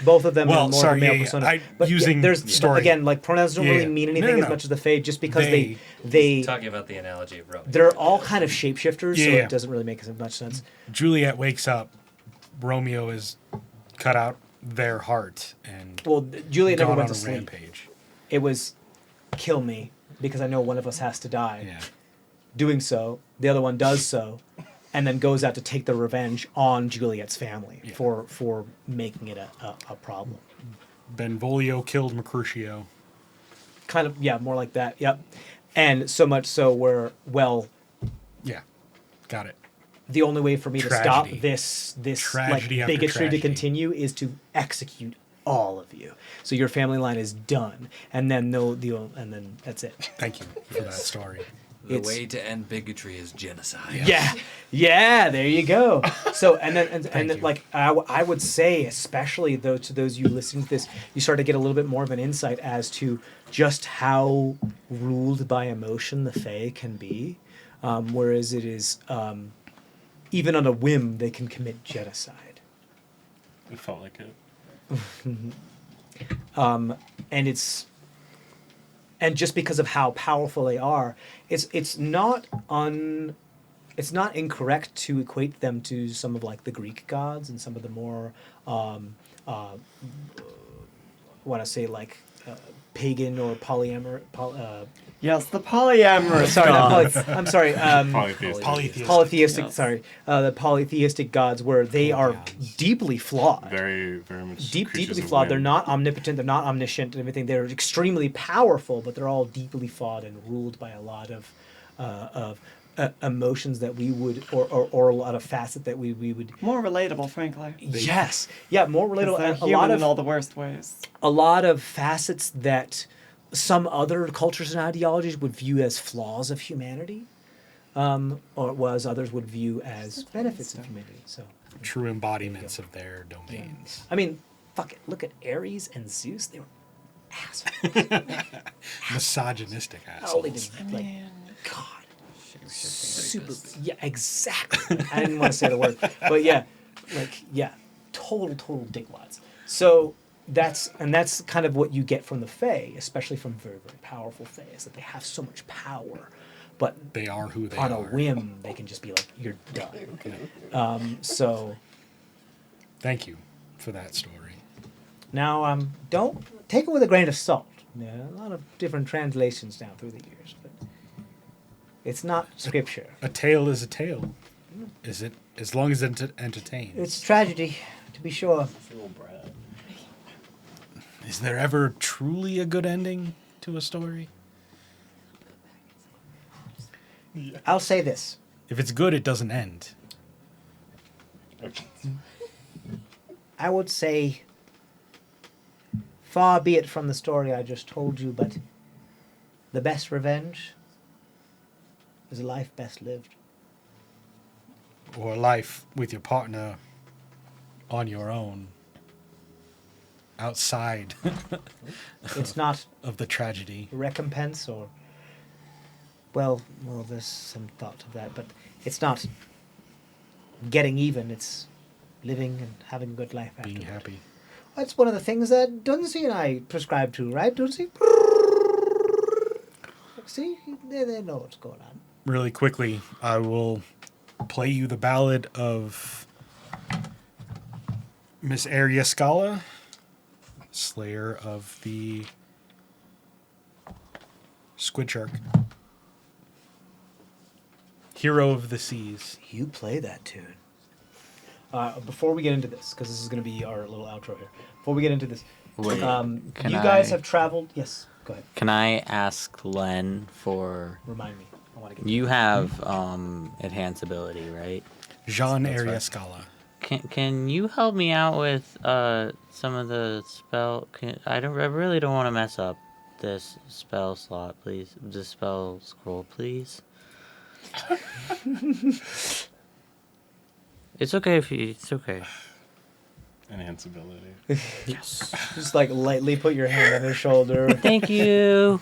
both of them Well, are more sorry, of a male yeah, persona. I- using there's story. again, like, pronouns don't Yeah, really yeah. mean No, anything no, as no. much as the Fae, just because They- they Talking about the analogy of Romeo. they're all kind of shapeshifters, so Yeah. it doesn't really make as much sense. Juliet wakes up. Romeo is cut out their heart and Well, Juliet never gone went on to a sleep. rampage. It was kill me because I know one of us has to die. Yeah. Doing so, the other one does so, and then goes out to take the revenge on Juliet's family Yeah. for making it a problem. Benvolio killed Mercutio. Kind of, yeah, more like that. Yep. And so much so where, well, Yeah, got it. the only way for me to Tragedy. stop this like Tragedy after bigotry to tragedy. continue is to execute all of you. So your family line is done, and then and then that's it. Thank you for that story. The It's- way to end bigotry is genocide. Yeah, there you go. So and then Thank you. like I would say, especially though to those you listening to this, you start to get a little bit more of an insight as to just how ruled by emotion the Fae can be, whereas it is even on a whim they can commit genocide. It felt like it. And just because of how powerful they are, it's not incorrect to equate them to some of like the Greek gods and some of the more pagan or Yes, the polyamorous sorry, not gods. I'm sorry. Polytheist. Polytheistic. Polytheistic. Yes. Sorry, the polytheistic gods, where they are Pantheons. deeply flawed. Very, very much. Deeply creatures of flawed. They're whim. not omnipotent. They're not omniscient and everything. They're extremely powerful, but they're all deeply flawed and ruled by a lot of emotions that we would, or a lot of facet that we would. More relatable, frankly. Yes, yeah, more 'Cause relatable. they're And a human lot in of all the worst ways. a lot of facets that some other cultures and ideologies would view as flaws of humanity, or was others would view as benefits of humanity. So, True embodiments of their domains. I mean, fuck it. Look at Ares and Zeus. They were assholes. Misogynistic All they assholes. did, like, God. Super. Rapists. Yeah, exactly. I didn't want to say the word, but yeah, total dickwads. So that's kind of what you get from the Fae, especially from very, very powerful Fae, is that they have so much power, but They are who they on are. a whim they can just be like, you're done. So Thank you for that story. now, don't take it with a grain of salt. Yeah, a lot of different translations down through the years, but it's not scripture. A tale is a tale. Is it as long as it entertains. It's tragedy, to be sure. Feel Brad. Is there ever truly a good ending to a story? I'll say this. If it's good, it doesn't end. Okay. I would say, far be it from the story I just told you, but the best revenge is a life best lived. Or a life with your partner on your own, outside It's not of the tragedy. recompense or well, there's some thought to that, but it's not getting even. It's living and having a good life Being afterward. happy. That's one of the things that Dunsey and I prescribe to, right, Dunsey? See, they know what's going on. Really quickly, I will play you the ballad of Miss Arya Scala, slayer of the squid shark. Hero of the seas. You play that tune. Before we get into this, because this is going to be our little outro here. Before we get into this, Wait, you can guys I- have traveled. Yes, go ahead. Can I ask Len for? Remind me. I want to get. You have enhance ability, right? Jean That's Arya right. Scala. Can you help me out with some of the spell? I really don't want to mess up this spell slot, please. The spell scroll, please. It's okay if you. It's okay. Enhance ability. Yes. Just like lightly put your hand on his shoulder. Thank you.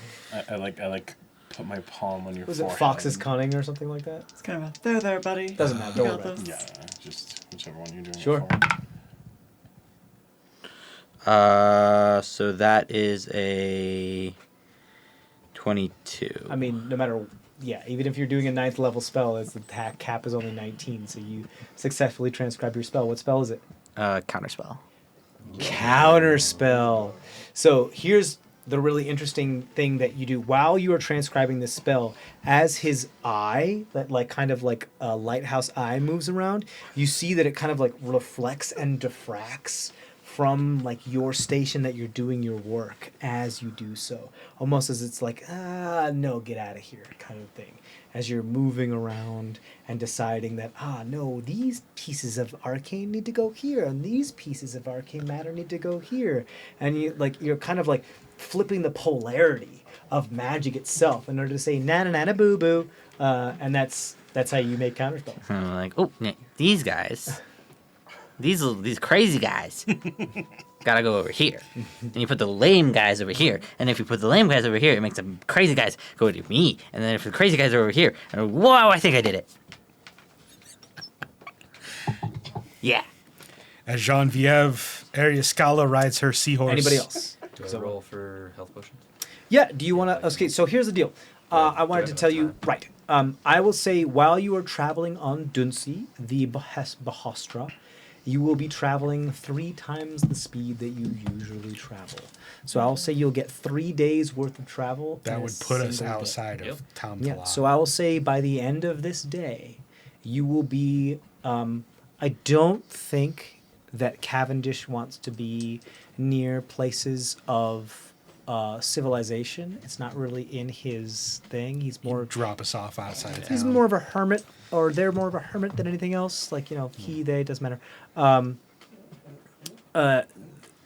I like put my palm on your Was it forehead. Fox's Cunning or something like that? It's kind of a, there, buddy. Doesn't matter, You don't got worry. this. Yeah, just whichever one you're doing. Sure. It for. So that is a 22. I mean, no matter. Yeah, even if you're doing a 9th level spell, the cap is only 19, so you successfully transcribe your spell. What spell is it? Counterspell. Counterspell. So here's the really interesting thing that you do while you are transcribing this spell. As his eye, that like kind of like a lighthouse eye, moves around, you see that it kind of like reflects and diffracts from like your station that you're doing your work as you do so, almost as it's like no, get out of here kind of thing, as you're moving around and deciding that no, these pieces of arcane need to go here and these pieces of arcane matter need to go here, and you're kind of like flipping the polarity of magic itself in order to say na na na na boo boo, and that's how you make counterspells. And I'm like, oh, yeah, these guys, these crazy guys, gotta go over here. And you put the lame guys over here. And if you put the lame guys over here, it makes the crazy guys go to me. And then if the crazy guys are over here, and whoa, I think I did it. Yeah. As Genevieve Arya Scala rides her seahorse. Anybody else? Do I roll for health potions? Yeah, do you want to? Okay, so here's the deal. I wanted to tell you, right. I will say while you are traveling on Dunsey, the Bahostra, you will be traveling 3 times the speed that you usually travel. So I'll say you'll get 3 days worth of travel. That in a would put us single day. outside Yep. of town. Yeah, so I will say by the end of this day, you will be. I don't think that Cavendish wants to be near places of civilization. It's not really in his thing. He's more. drop us off outside of town. He's more of a hermit, or they're more of a hermit than anything else. Like he, they, doesn't matter.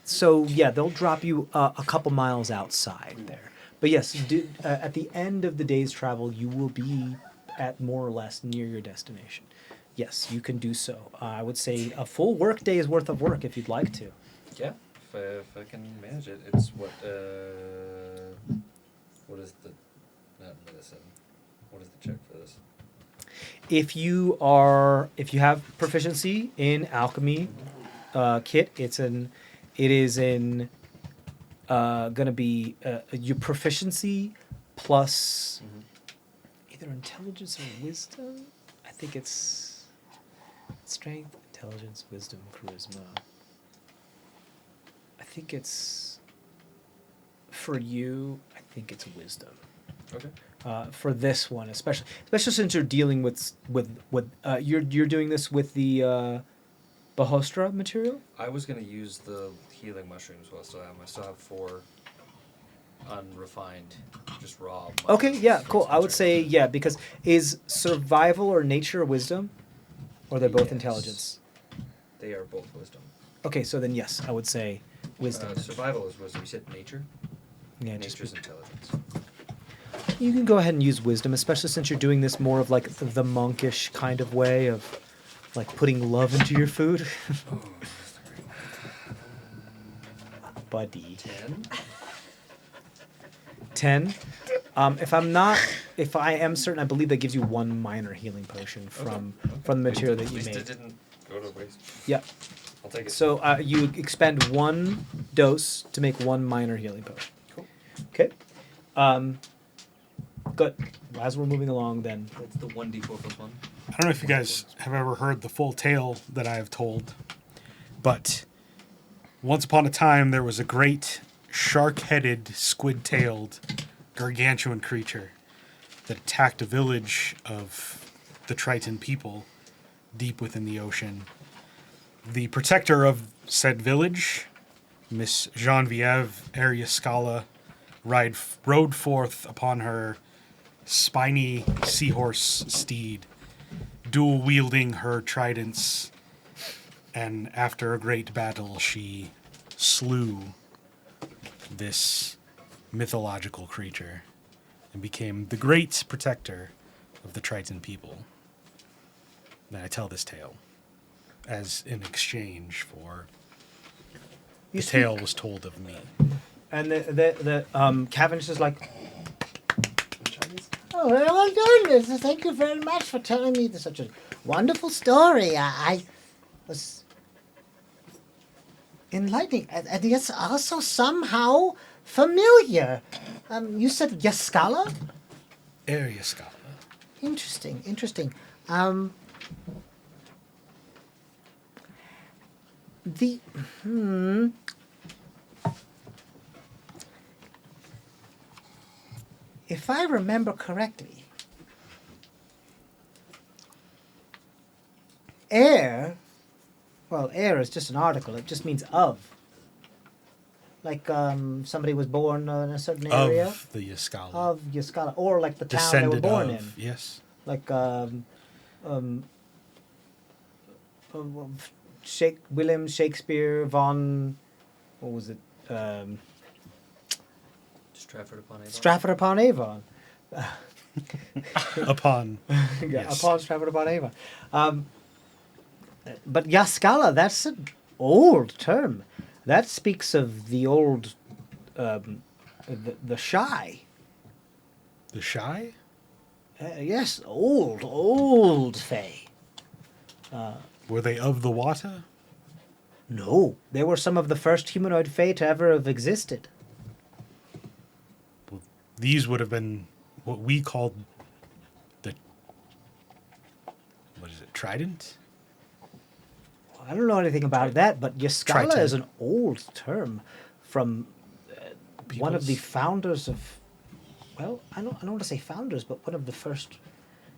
So yeah, they'll drop you a couple miles outside there. But yes, at the end of the day's travel, you will be at more or less near your destination. Yes, you can do so. I would say a full work day's worth of work if you'd like to. Yeah, if I can manage it. It's what is the not medicine? What is the check for this? If you have proficiency in alchemy kit, it is gonna be your proficiency plus either intelligence or wisdom. I think it's strength, intelligence, wisdom, charisma. I think it's for you. I think it's wisdom. Okay. for this one, especially since you're dealing with you're doing this with the Bahostra material. I was gonna use the healing mushrooms while I still have 4 unrefined, just raw. Okay, mushrooms, yeah, so cool. it's I would gonna say turn yeah, because is survival or nature wisdom, or they're both Yes. intelligence. They are both wisdom. Okay, so then yes, I would say wisdom. Survival is wisdom. You said nature. Yeah, just Nature's intelligence. you can go ahead and use wisdom, especially since you're doing this more of like the monkish kind of way of like putting love into your food. Buddy. 10. 10. If I am certain, I believe that gives you 1 minor healing potion from the material that At you least made. it didn't go to waste. Yeah. I'll take it. So you expend 1 dose to make 1 minor healing potion. Cool. Okay. Good. As we're moving along, then. That's the 1d4 plus 1. I don't know if you guys have ever heard the full tale that I have told, but once upon a time there was a great shark-headed, squid-tailed, gargantuan creature that attacked a village of the Triton people deep within the ocean. The protector of said village, Miss Genevieve Ariascala, rode forth upon her spiny seahorse steed, dual-wielding her tridents, and after a great battle, she slew this mythological creature and became the great protector of the Triton people. And I tell this tale as in exchange for the tale was told of me. And the Cavendish is like, Oh, well done. Thank you very much for telling me such a wonderful story. I was enlightening, and yes, also somehow familiar. You said Yaskala? Ariascala. Interesting, interesting. If I remember correctly, air is just an article. It just means of. Like somebody was born in a certain area Of the Yaskala. of Yaskala, or like the town they were Descended born of, in. yes. Like William Shakespeare von, what was it? Stratford upon Avon. Stratford upon Avon. Upon. Yeah, Yes. upon Stratford upon Avon. But Yaskala, that's an old term. That speaks of the old, the shy. The Shy? Yes, old Fae. Were they of the water? No, they were some of the first humanoid Fae to ever have existed. These would have been what we called the, what is it, trident? I don't know anything about that, but Yaskala Triton. is an old term from one of the Peoples? founders of, well, I don't want to say founders, but one of the first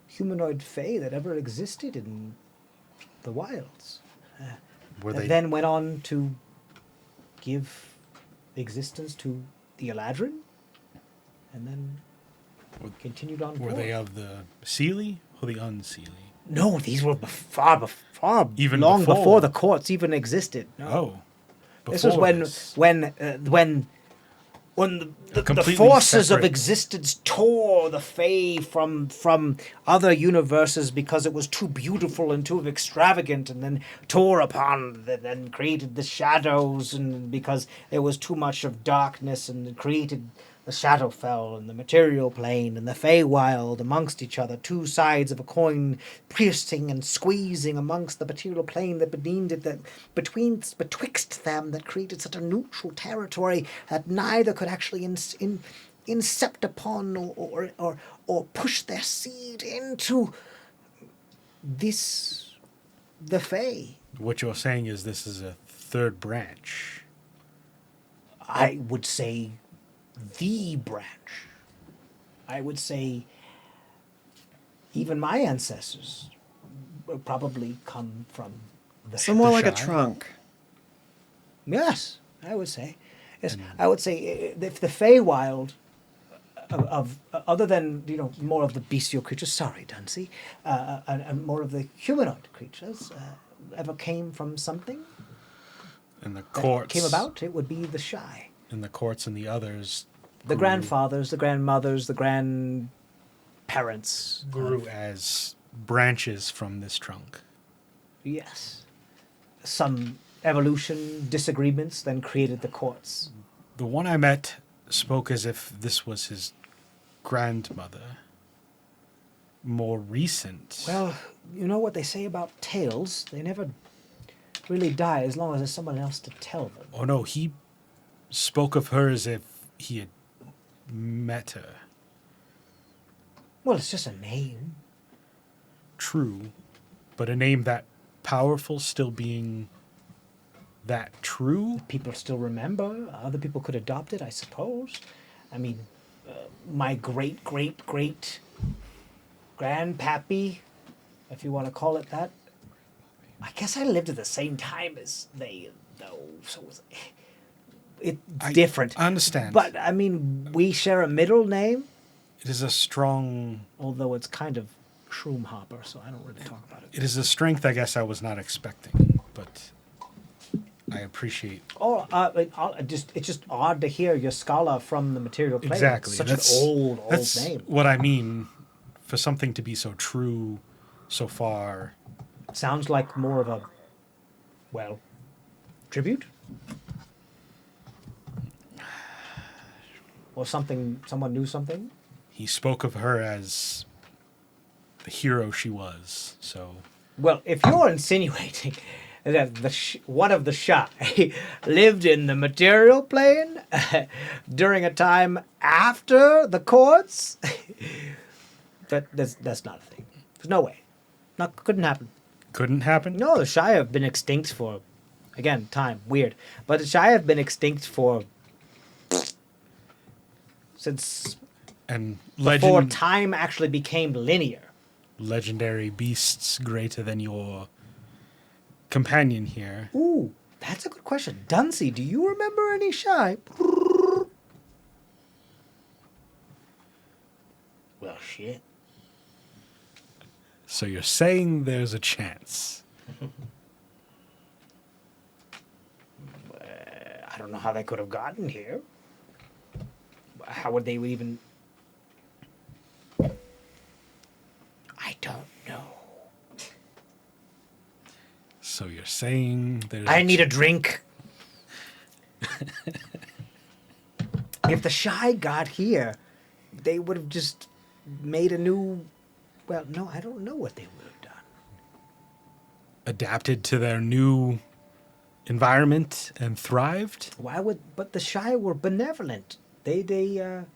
humanoid Fae that ever existed in the wilds. Were And they then went on to give existence to the Eladrin, and then continued on. were forth. they of the Seelie or the Unseelie? No, these were far Even long before. before the courts even existed. No. Oh. This was before this. when the completely forces of separate- existence tore the Fae from other universes because it was too beautiful and too extravagant, and then tore upon and created the shadows, and because there was too much of darkness, and created the Shadowfell and the material plane and the Feywild amongst each other, two sides of a coin piercing and squeezing amongst the material plane that betwixt them, that created such a neutral territory that neither could actually incept upon or push their seed into the Fey. What you're saying is this is a third branch. I would say the branch. I would say even my ancestors would probably come from the So more like a shy? trunk. Yes, I would say. Yes, I would say if the Feywild of other than more of the bestial creatures. Sorry, Dunsey, and more of the humanoid creatures ever came from something And the that courts came about, it would be the shy, and the courts and the others the grew- grandfathers, the grandmothers, the grandparents. grew as branches from this trunk. Yes, some evolution disagreements then created the courts. The one I met spoke as if this was his grandmother. More recent. Well, you know what they say about tales? They never really die as long as there's someone else to tell them. Oh no, he spoke of her as if he had met her. Well, it's just a name. True, but a name that powerful still being that true? People still remember. Other people could adopt it, I suppose. I mean, my great grandpappy, if you want to call it that. I guess I lived at the same time as they, though, so it's different. I understand. But I mean, we share a middle name, It is a strong. although it's kind of shroomhopper, so I don't really talk about it. It is a strength I guess I was not expecting, but I appreciate. Oh, it's just odd to hear Yaskala from the material plane. Exactly. Such That's- an old That's name. what I mean. For something to be so true so far. Sounds like more of a, well, tribute? Or something, someone knew something? He spoke of her as the hero she was. So Well, if you're insinuating that one of the shy lived in the material plane during a time after the courts, that's not a thing. There's no way. Couldn't happen. couldn't happen. No, the shy have been extinct for, again, time, weird. But the shy have been extinct for, since And before time actually became linear. legendary beasts greater than your companion here. Ooh, that's a good question. Dunsey, do you remember any shy? Well, shit. So you're saying there's a chance. I don't know how they could have gotten here. How would they even... I don't know. So you're saying there's I need a drink. If the shy got here, they would have just made a new... Well, no, I don't know what they would have done. adapted to their new environment and thrived. Why would... But the shy were benevolent. They The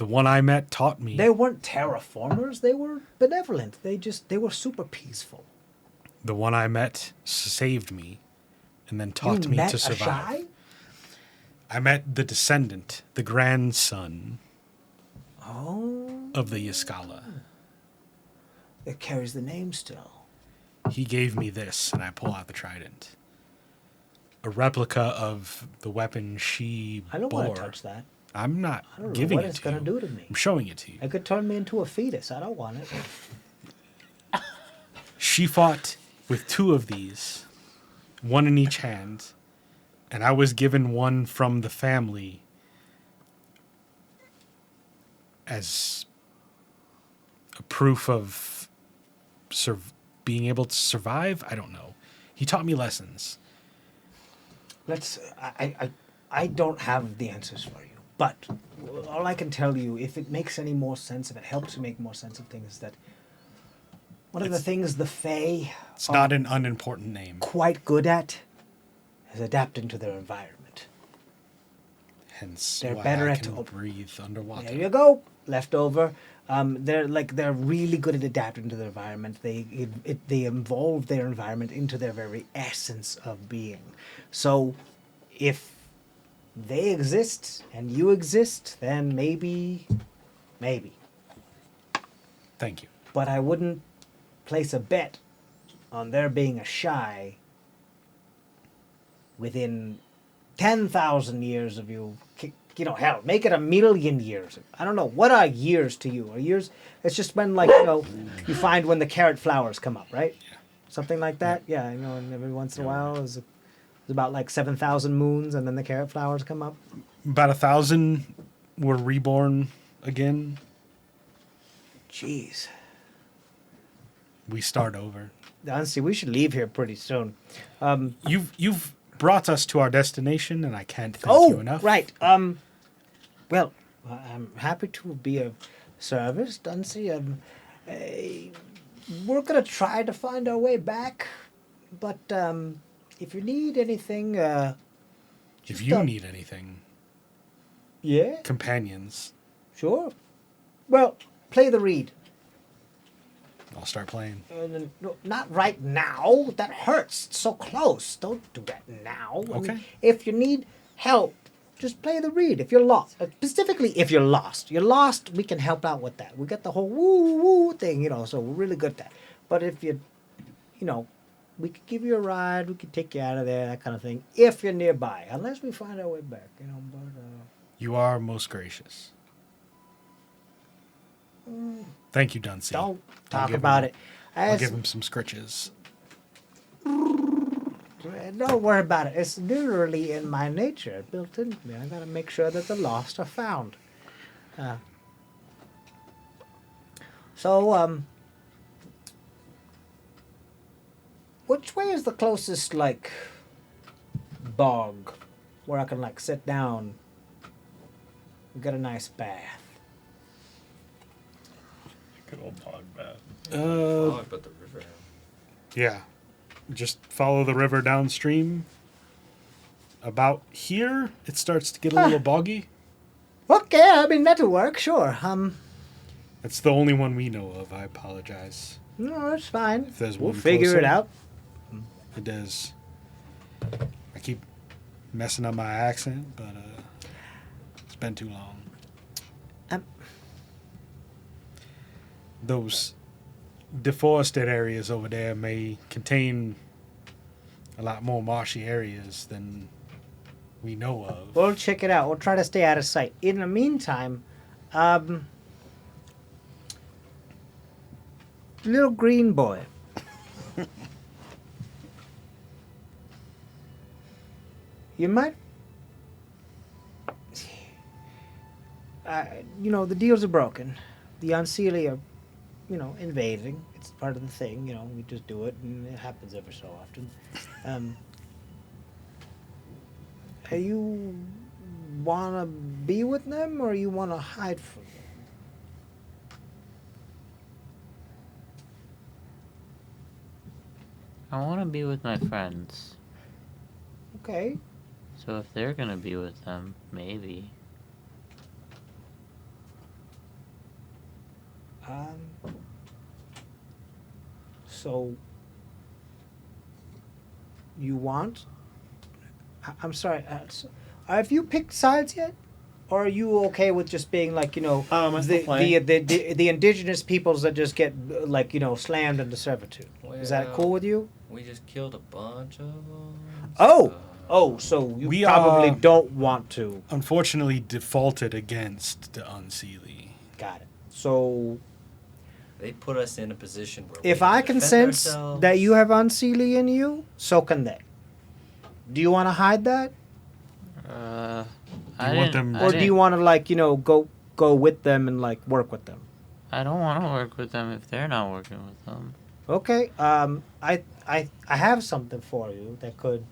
one I met taught me. weren't terraformers. They were benevolent. They were super peaceful. The one I met saved me and then taught You me met to a survive. shy? I met the descendant, the grandson Oh, of the Yaskala. it carries the name still. He gave me this, and I pull out the trident. A replica of the weapon she I don't bore. want to touch that. I'm not I don't know giving what it it's to gonna you. do to me. I'm showing it to you. It could turn me into a fetus. I don't want it. She fought with two of these, one in each hand, and I was given one from the family as a proof of being able to survive. I don't know. He taught me lessons. I don't have the answers for you, but all I can tell you, if it makes any more sense, if it helps you make more sense of things, that one of the things the Fae It's not an unimportant name. quite good at is adapting to their environment. Hence They're why better I at- can breathe underwater. There you go, leftover. They're really good at adapting to their environment. They involve their environment into their very essence of being. So, if they exist and you exist, then maybe. Thank you. But I wouldn't place a bet on there being a shy within 10,000 years of you. Hell, make it 1,000,000 years. I don't know. What are years to you? Are years? It's just when, you find when the carrot flowers come up, right? Yeah. Something like that. Yeah, and every once in a while it's about 7,000 moons, and then the carrot flowers come up. About 1,000 were reborn again. Jeez. We start over. Honestly, we should leave here pretty soon. You've brought us to our destination, and I can't thank you enough. Right. Well, I'm happy to be of service, Duncy. We're gonna try to find our way back, but if you need anything, If you need anything, yeah, companions, sure. Well, play the reed. I'll start playing. No, not right now. That hurts. It's so close. Don't do that now. Okay. If you need help, just play the reed. If you're lost, specifically if you're lost, we can help out with that. We got the whole woo thing, so we're really good at that. But if you, we could give you a ride. We could take you out of there, that kind of thing. If you're nearby, unless we find our way back, But You are most gracious. Thank you, Duncy. don't I'll talk give about him- it. I'll give him some scritches. Don't worry about it. It's literally in my nature, built into me. I gotta make sure that the lost are found. So, which way is the closest, bog where I can, sit down and get a nice bath? Good old bog bath. But the river. Yeah. Just follow the river downstream. About here, it starts to get a little boggy. Okay, that'll work, sure. That's the only one we know of. I apologize. No, it's fine. If there's We'll one figure it closer. out. It does. I keep messing up my accent, but it's been too long. Those deforested areas over there may contain a lot more marshy areas than we know of. We'll check it out. We'll try to stay out of sight. In the meantime, little green boy. You might... the deals are broken. The Unseelie are, invading. It's part of the thing, we just do it, and it happens every so often. You want to be with them, or you want to hide from them? I want to be with my friends. Okay. So if they're gonna be with them, maybe. So you want? I'm sorry. Have you picked sides yet, or are you okay with just being am I still the playing? the indigenous peoples that just get slammed into servitude? Is that cool with you? We just killed a bunch of them. So you We probably are- don't want to. Unfortunately, defaulted against the Unseelie. Got it. So They put us in a position where if we I can can defend sense ourselves. that you have Unseelie in you, so can they. Do you want to hide that? I want didn't- them- I Or do you didn't- want to go with them and work with them? I don't want to work with them if they're not working with them. Okay. I have something for you that could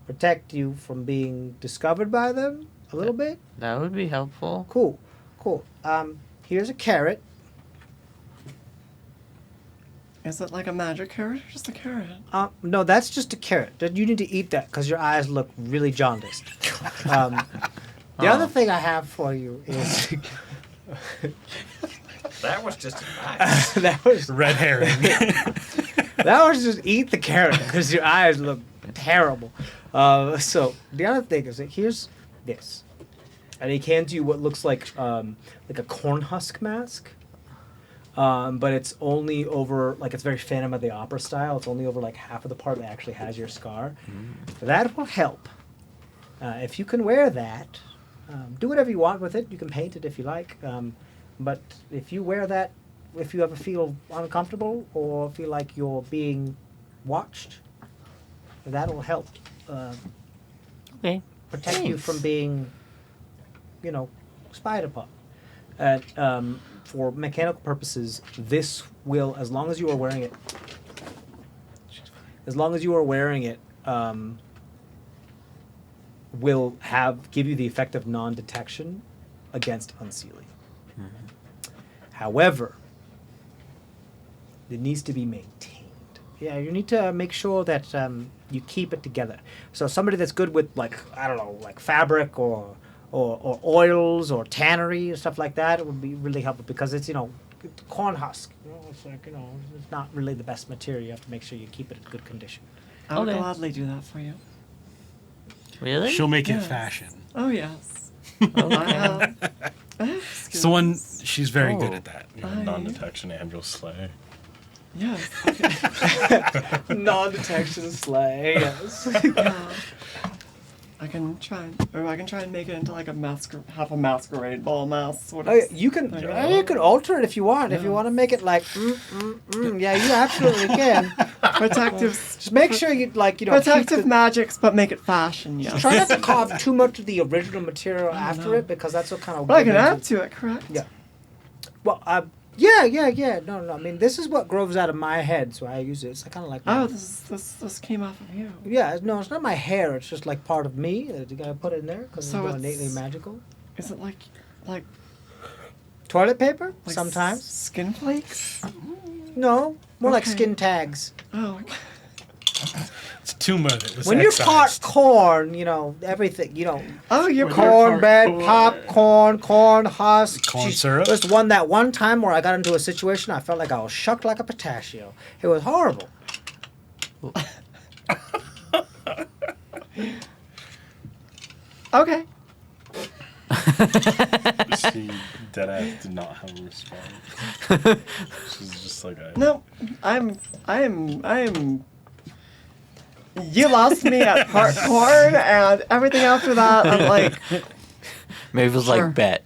protect you from being discovered by them a little bit. That would be helpful. Cool. Here's a carrot. Is it like a magic carrot or just a carrot? No, that's just a carrot. You need to eat that because your eyes look really jaundiced. The other thing I have for you is That was just nice. that was Red herring. that was just eat the carrot because your eyes look terrible. So the other thing is that here's this. And he hands you what looks like a corn husk mask. But it's only over, like, it's very Phantom of the Opera style. It's only over, like, half of the part that actually has your scar. That will help. If you can wear that, do whatever you want with it. You can paint it if you like. But if you wear that, if you ever feel uncomfortable or feel like you're being watched, that'll help Okay. protect you Thanks. from being, spied upon. And for mechanical purposes, this will, as long as you are wearing it, will give you the effect of non-detection against unsealing. However, it needs to be maintained. Yeah, you need to make sure that you keep it together. So somebody that's good with, like, I don't know, like fabric or oils or tannery and stuff like that, it would be really helpful because it's, corn husk. It's like, it's not really the best material. You have to make sure you keep it in good condition. I would Okay. gladly do that for you. Really? She'll make it Yes. fashion. Oh, yes. Okay. I have It's the one, skills. she's very good Oh. at that. Non-detection and you'll slay. Yes. Okay. Non-detection sleigh. Yes. Yeah. I can try and make it into like half a masquerade ball mask sort of. Oh, yeah, you can alter it if you want. If you Yeah. want to make it like, yeah, you absolutely can. Protective. Just make sure you keep Protective the- magics, but make it fashion. Yes. Try not to carve too much of the original material after it because that's what kind of. But I can add to it, correct? Yeah. Well, yeah. No. I mean, this is what grows out of my head, so I use it. It's kind of like. Oh, this came off of you. Yeah, no, it's not my hair. It's just like part of me. You gotta put it in there because So it's it's- innately magical. Is it like Toilet paper? like Sometimes. skin flakes? No, more like Okay. skin tags. Oh, okay. It's tumor that was When you're part excised. corn, everything, Oh, you're cornbread, popcorn, corn husk. Corn syrup? There's that one time where I got into a situation I felt like I was shucked like a pistachio. It was horrible. Okay. She deadass did not have a response. She's just like a. No, I'm. You lost me at part corn, and everything after that, I'm like, Maybe it was Sure. like bet.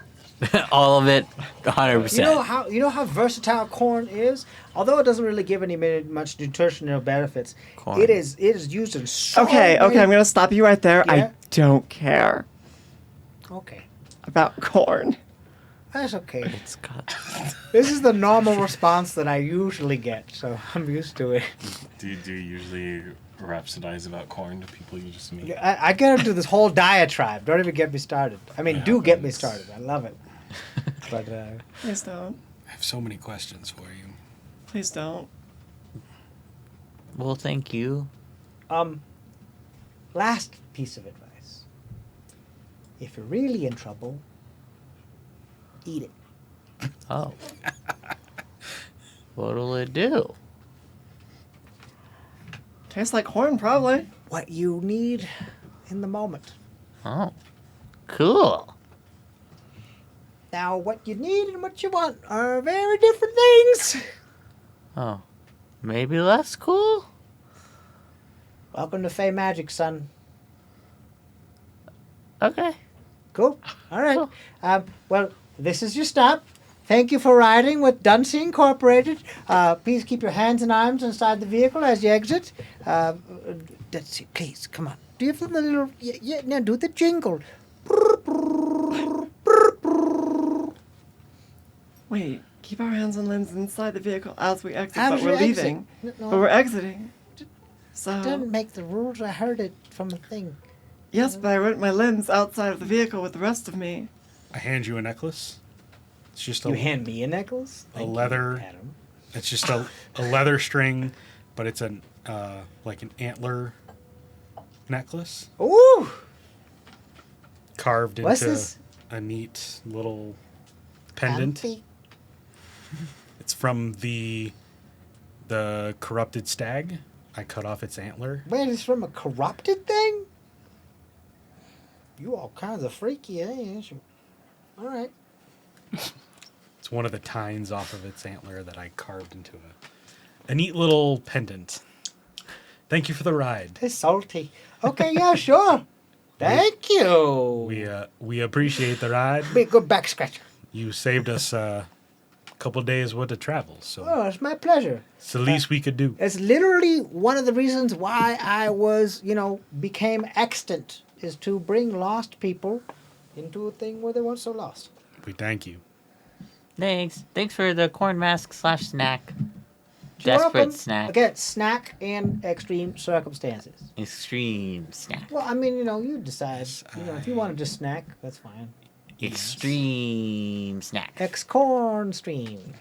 All of it, 100%. You know how versatile corn is? Although it doesn't really give much nutritional benefits, Corn. it is used in so okay, many- I'm gonna stop you right there. Yeah? I don't care Okay. about corn. That's okay. It's got. This is the normal response that I usually get, so I'm used to it. Do you usually rhapsodize about corn to people you just meet? I get into this whole diatribe. Don't even get me started. I mean, It do get me happens. started. I love it. But Please don't. I have so many questions for you. Please don't. Well, thank you. last piece of advice: if you're really in trouble, eat it. Oh. What'll it do? Tastes like corn, probably. What you need in the moment. Oh. Cool. Now, what you need and what you want are very different things. Oh. Maybe less cool? Welcome to Fey Magic, son. Okay. Cool. All right. Cool. Well, this is your stop. Thank you for riding with Dunsey Incorporated. Please keep your hands and arms inside the vehicle as you exit. Dunsey, please, come on. Do you have the little... Yeah, now do the jingle. Wait, keep our hands and limbs inside the vehicle as we exit, As but we we're exit. leaving. No, But we're exiting. didn't So, make the rules. I heard it from a thing. yes, but I went my limbs outside of the vehicle with the rest of me. I hand you a necklace. It's just You hand me a necklace? a Thank you, leather. Adam. It's just a leather string, but it's an like an antler necklace Ooh! carved What's into this? a neat little pendant. Fancy. It's from the corrupted stag. I cut off its antler. Wait, it's from a corrupted thing? You all kinds of freaky, ain't you? All right. It's one of the tines off of its antler that I carved into a neat little pendant. Thank you for the ride. It's salty. Okay, yeah, sure. Thank you. We appreciate the ride. Be a good back scratcher. You saved us a couple days worth of travel, so Oh, it's my pleasure. it's the least we could do. It's literally one of the reasons why I was, became extant, is to bring lost people into a thing where they weren't so lost. We thank you. Thanks for the corn mask / snack. You're Desperate welcome. snack. Again, snack in extreme circumstances. Extreme snack. Well, I mean, you decide. If you want to just snack, that's fine. Extreme snack. Corn stream.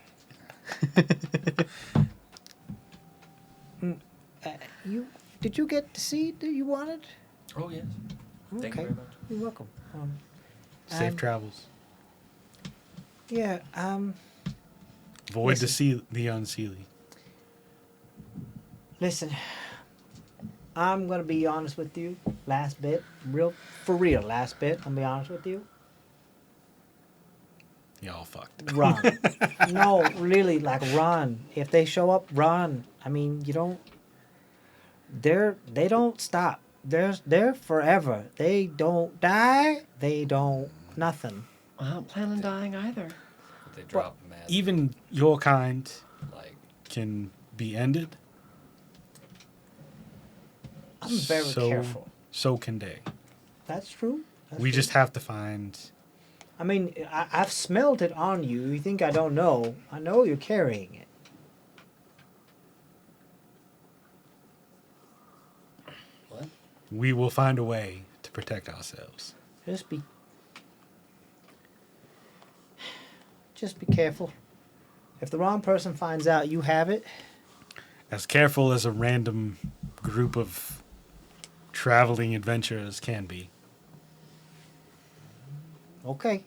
Did you get the seed that you wanted? Oh, yes. Thank you Okay. very much. You're welcome. Safe Um, travels. Yeah. Avoid listen. the unseelie. Listen. I'm gonna be honest with you. Last bit, for real. Last bit. I'm gonna be honest with you. Y'all fucked. Run. No, really, run. If they show up, run. I mean, you don't. They don't stop. They're forever. They don't die. They don't nothing. I don't plan on dying either. They drop mad. Even your kind Like, can be ended. I'm very careful. So can they. That's true. We just have to find. I mean, I've smelled it on you. You think I don't know? I know you're carrying it. what? We will find a way to protect ourselves. Just be careful. If the wrong person finds out you have it, As careful as a random group of traveling adventurers can be. okay.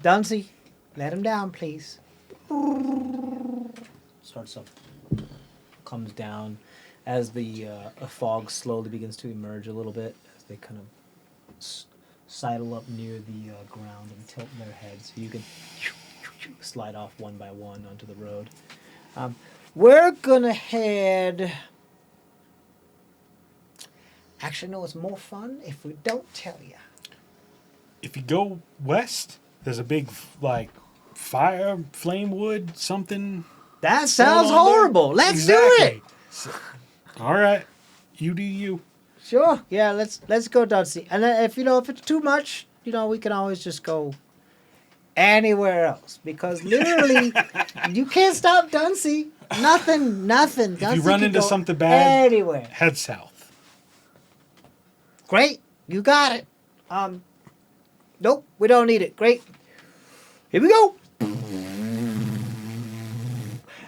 Dunsey, let him down, please. Starts up, comes down as the fog slowly begins to emerge a little bit as they kind of sidle up near the ground and tilt their heads so you can slide off one by one onto the road. We're gonna head. Actually, no, it's more fun if we don't tell you. If you go west, there's a big fire, flame wood, something. That sounds going on there. horrible. Let's do it. All right, you do you. Sure. Yeah, let's go Dunsey. And then if it's too much, we can always just go anywhere else because literally you can't stop Dunsey. Nothing. If Dunsey you run can into go something bad, anywhere. head south. Great. You got it. Nope, we don't need it. Great. Here we go.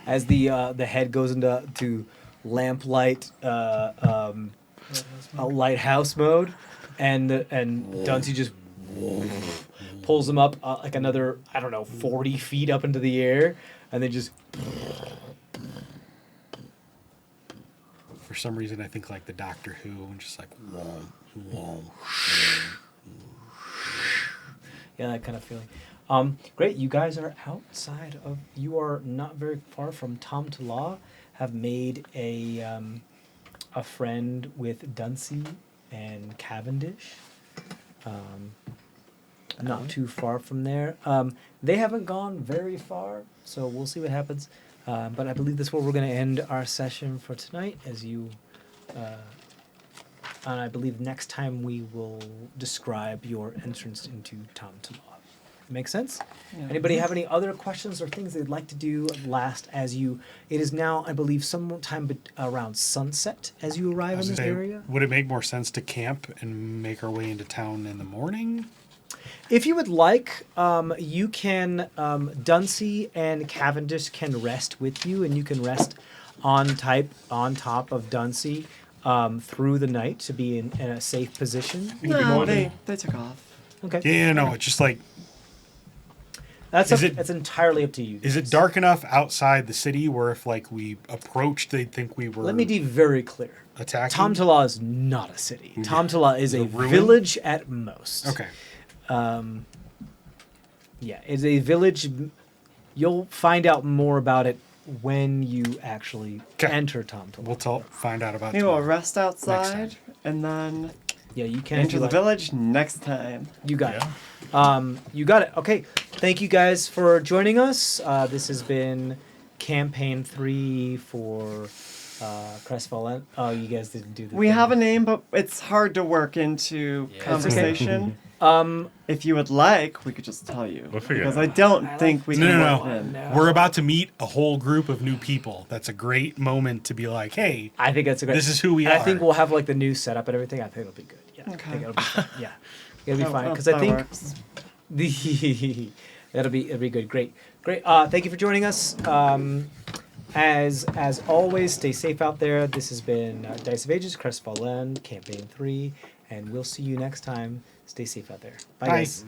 As the head goes into lamplight lighthouse mode, and Dunsey just pulls him up another 40 feet up into the air, and then just For some reason, I think the Doctor Who, and just yeah, that kind of feeling. Great, you guys are outside of. You are not very far from Tom to Law. Have made a friend with Dunsey and Cavendish. Not too far from there. They haven't gone very far, so we'll see what happens. But I believe that's where we're going to end our session for tonight. And I believe next time we will describe your entrance into Tom to Law. Make sense? Yeah. Anybody have any other questions or things they'd like to do last as you... It is now, I believe, sometime around sunset as you arrive in this area. Would it make more sense to camp and make our way into town in the morning? If you would like, you can... Dunsey and Cavendish can rest with you, and you can rest on top of Dunsey through the night to be in a safe position. No, they took off. Okay. Yeah, no, it's just That's Is that's entirely up to you. Is it guys. dark enough outside the city where if like we approached, they'd think we were Let me be very clear. attacking? Tomtala is not a city. Tomtala is a ruin? village at most. Okay. Yeah, it's a village. You'll find out more about it when you actually 'Kay. enter Tomtala. We'll find out about We will tomorrow. rest outside and then Yeah, you can. if enter you the like. village next time. You got it. You got it. Okay. Thank you guys for joining us. This has been campaign 3 for CrestVahllen. Oh, you guys didn't do the We thing. have a name, but it's hard to work into Yeah. conversation. Um, If you would like, we could just tell you. We'll figure it Because out. I don't think we No, can no, work no. in. We're about to meet a whole group of new people. That's a great moment to be like, hey, I think that's a great. This is who we and I are. think we'll have like the new setup and everything. I think it'll be good. Yeah. I Okay. think it'll be fine. Yeah. It'll be That- fine that- because I that think works. it'll be good. Great. Thank you for joining us. As always, stay safe out there. This has been Dice of Ages, CrestVahllen, Campaign 3, and we'll see you next time. Stay safe out there. Bye. Bye. Guys.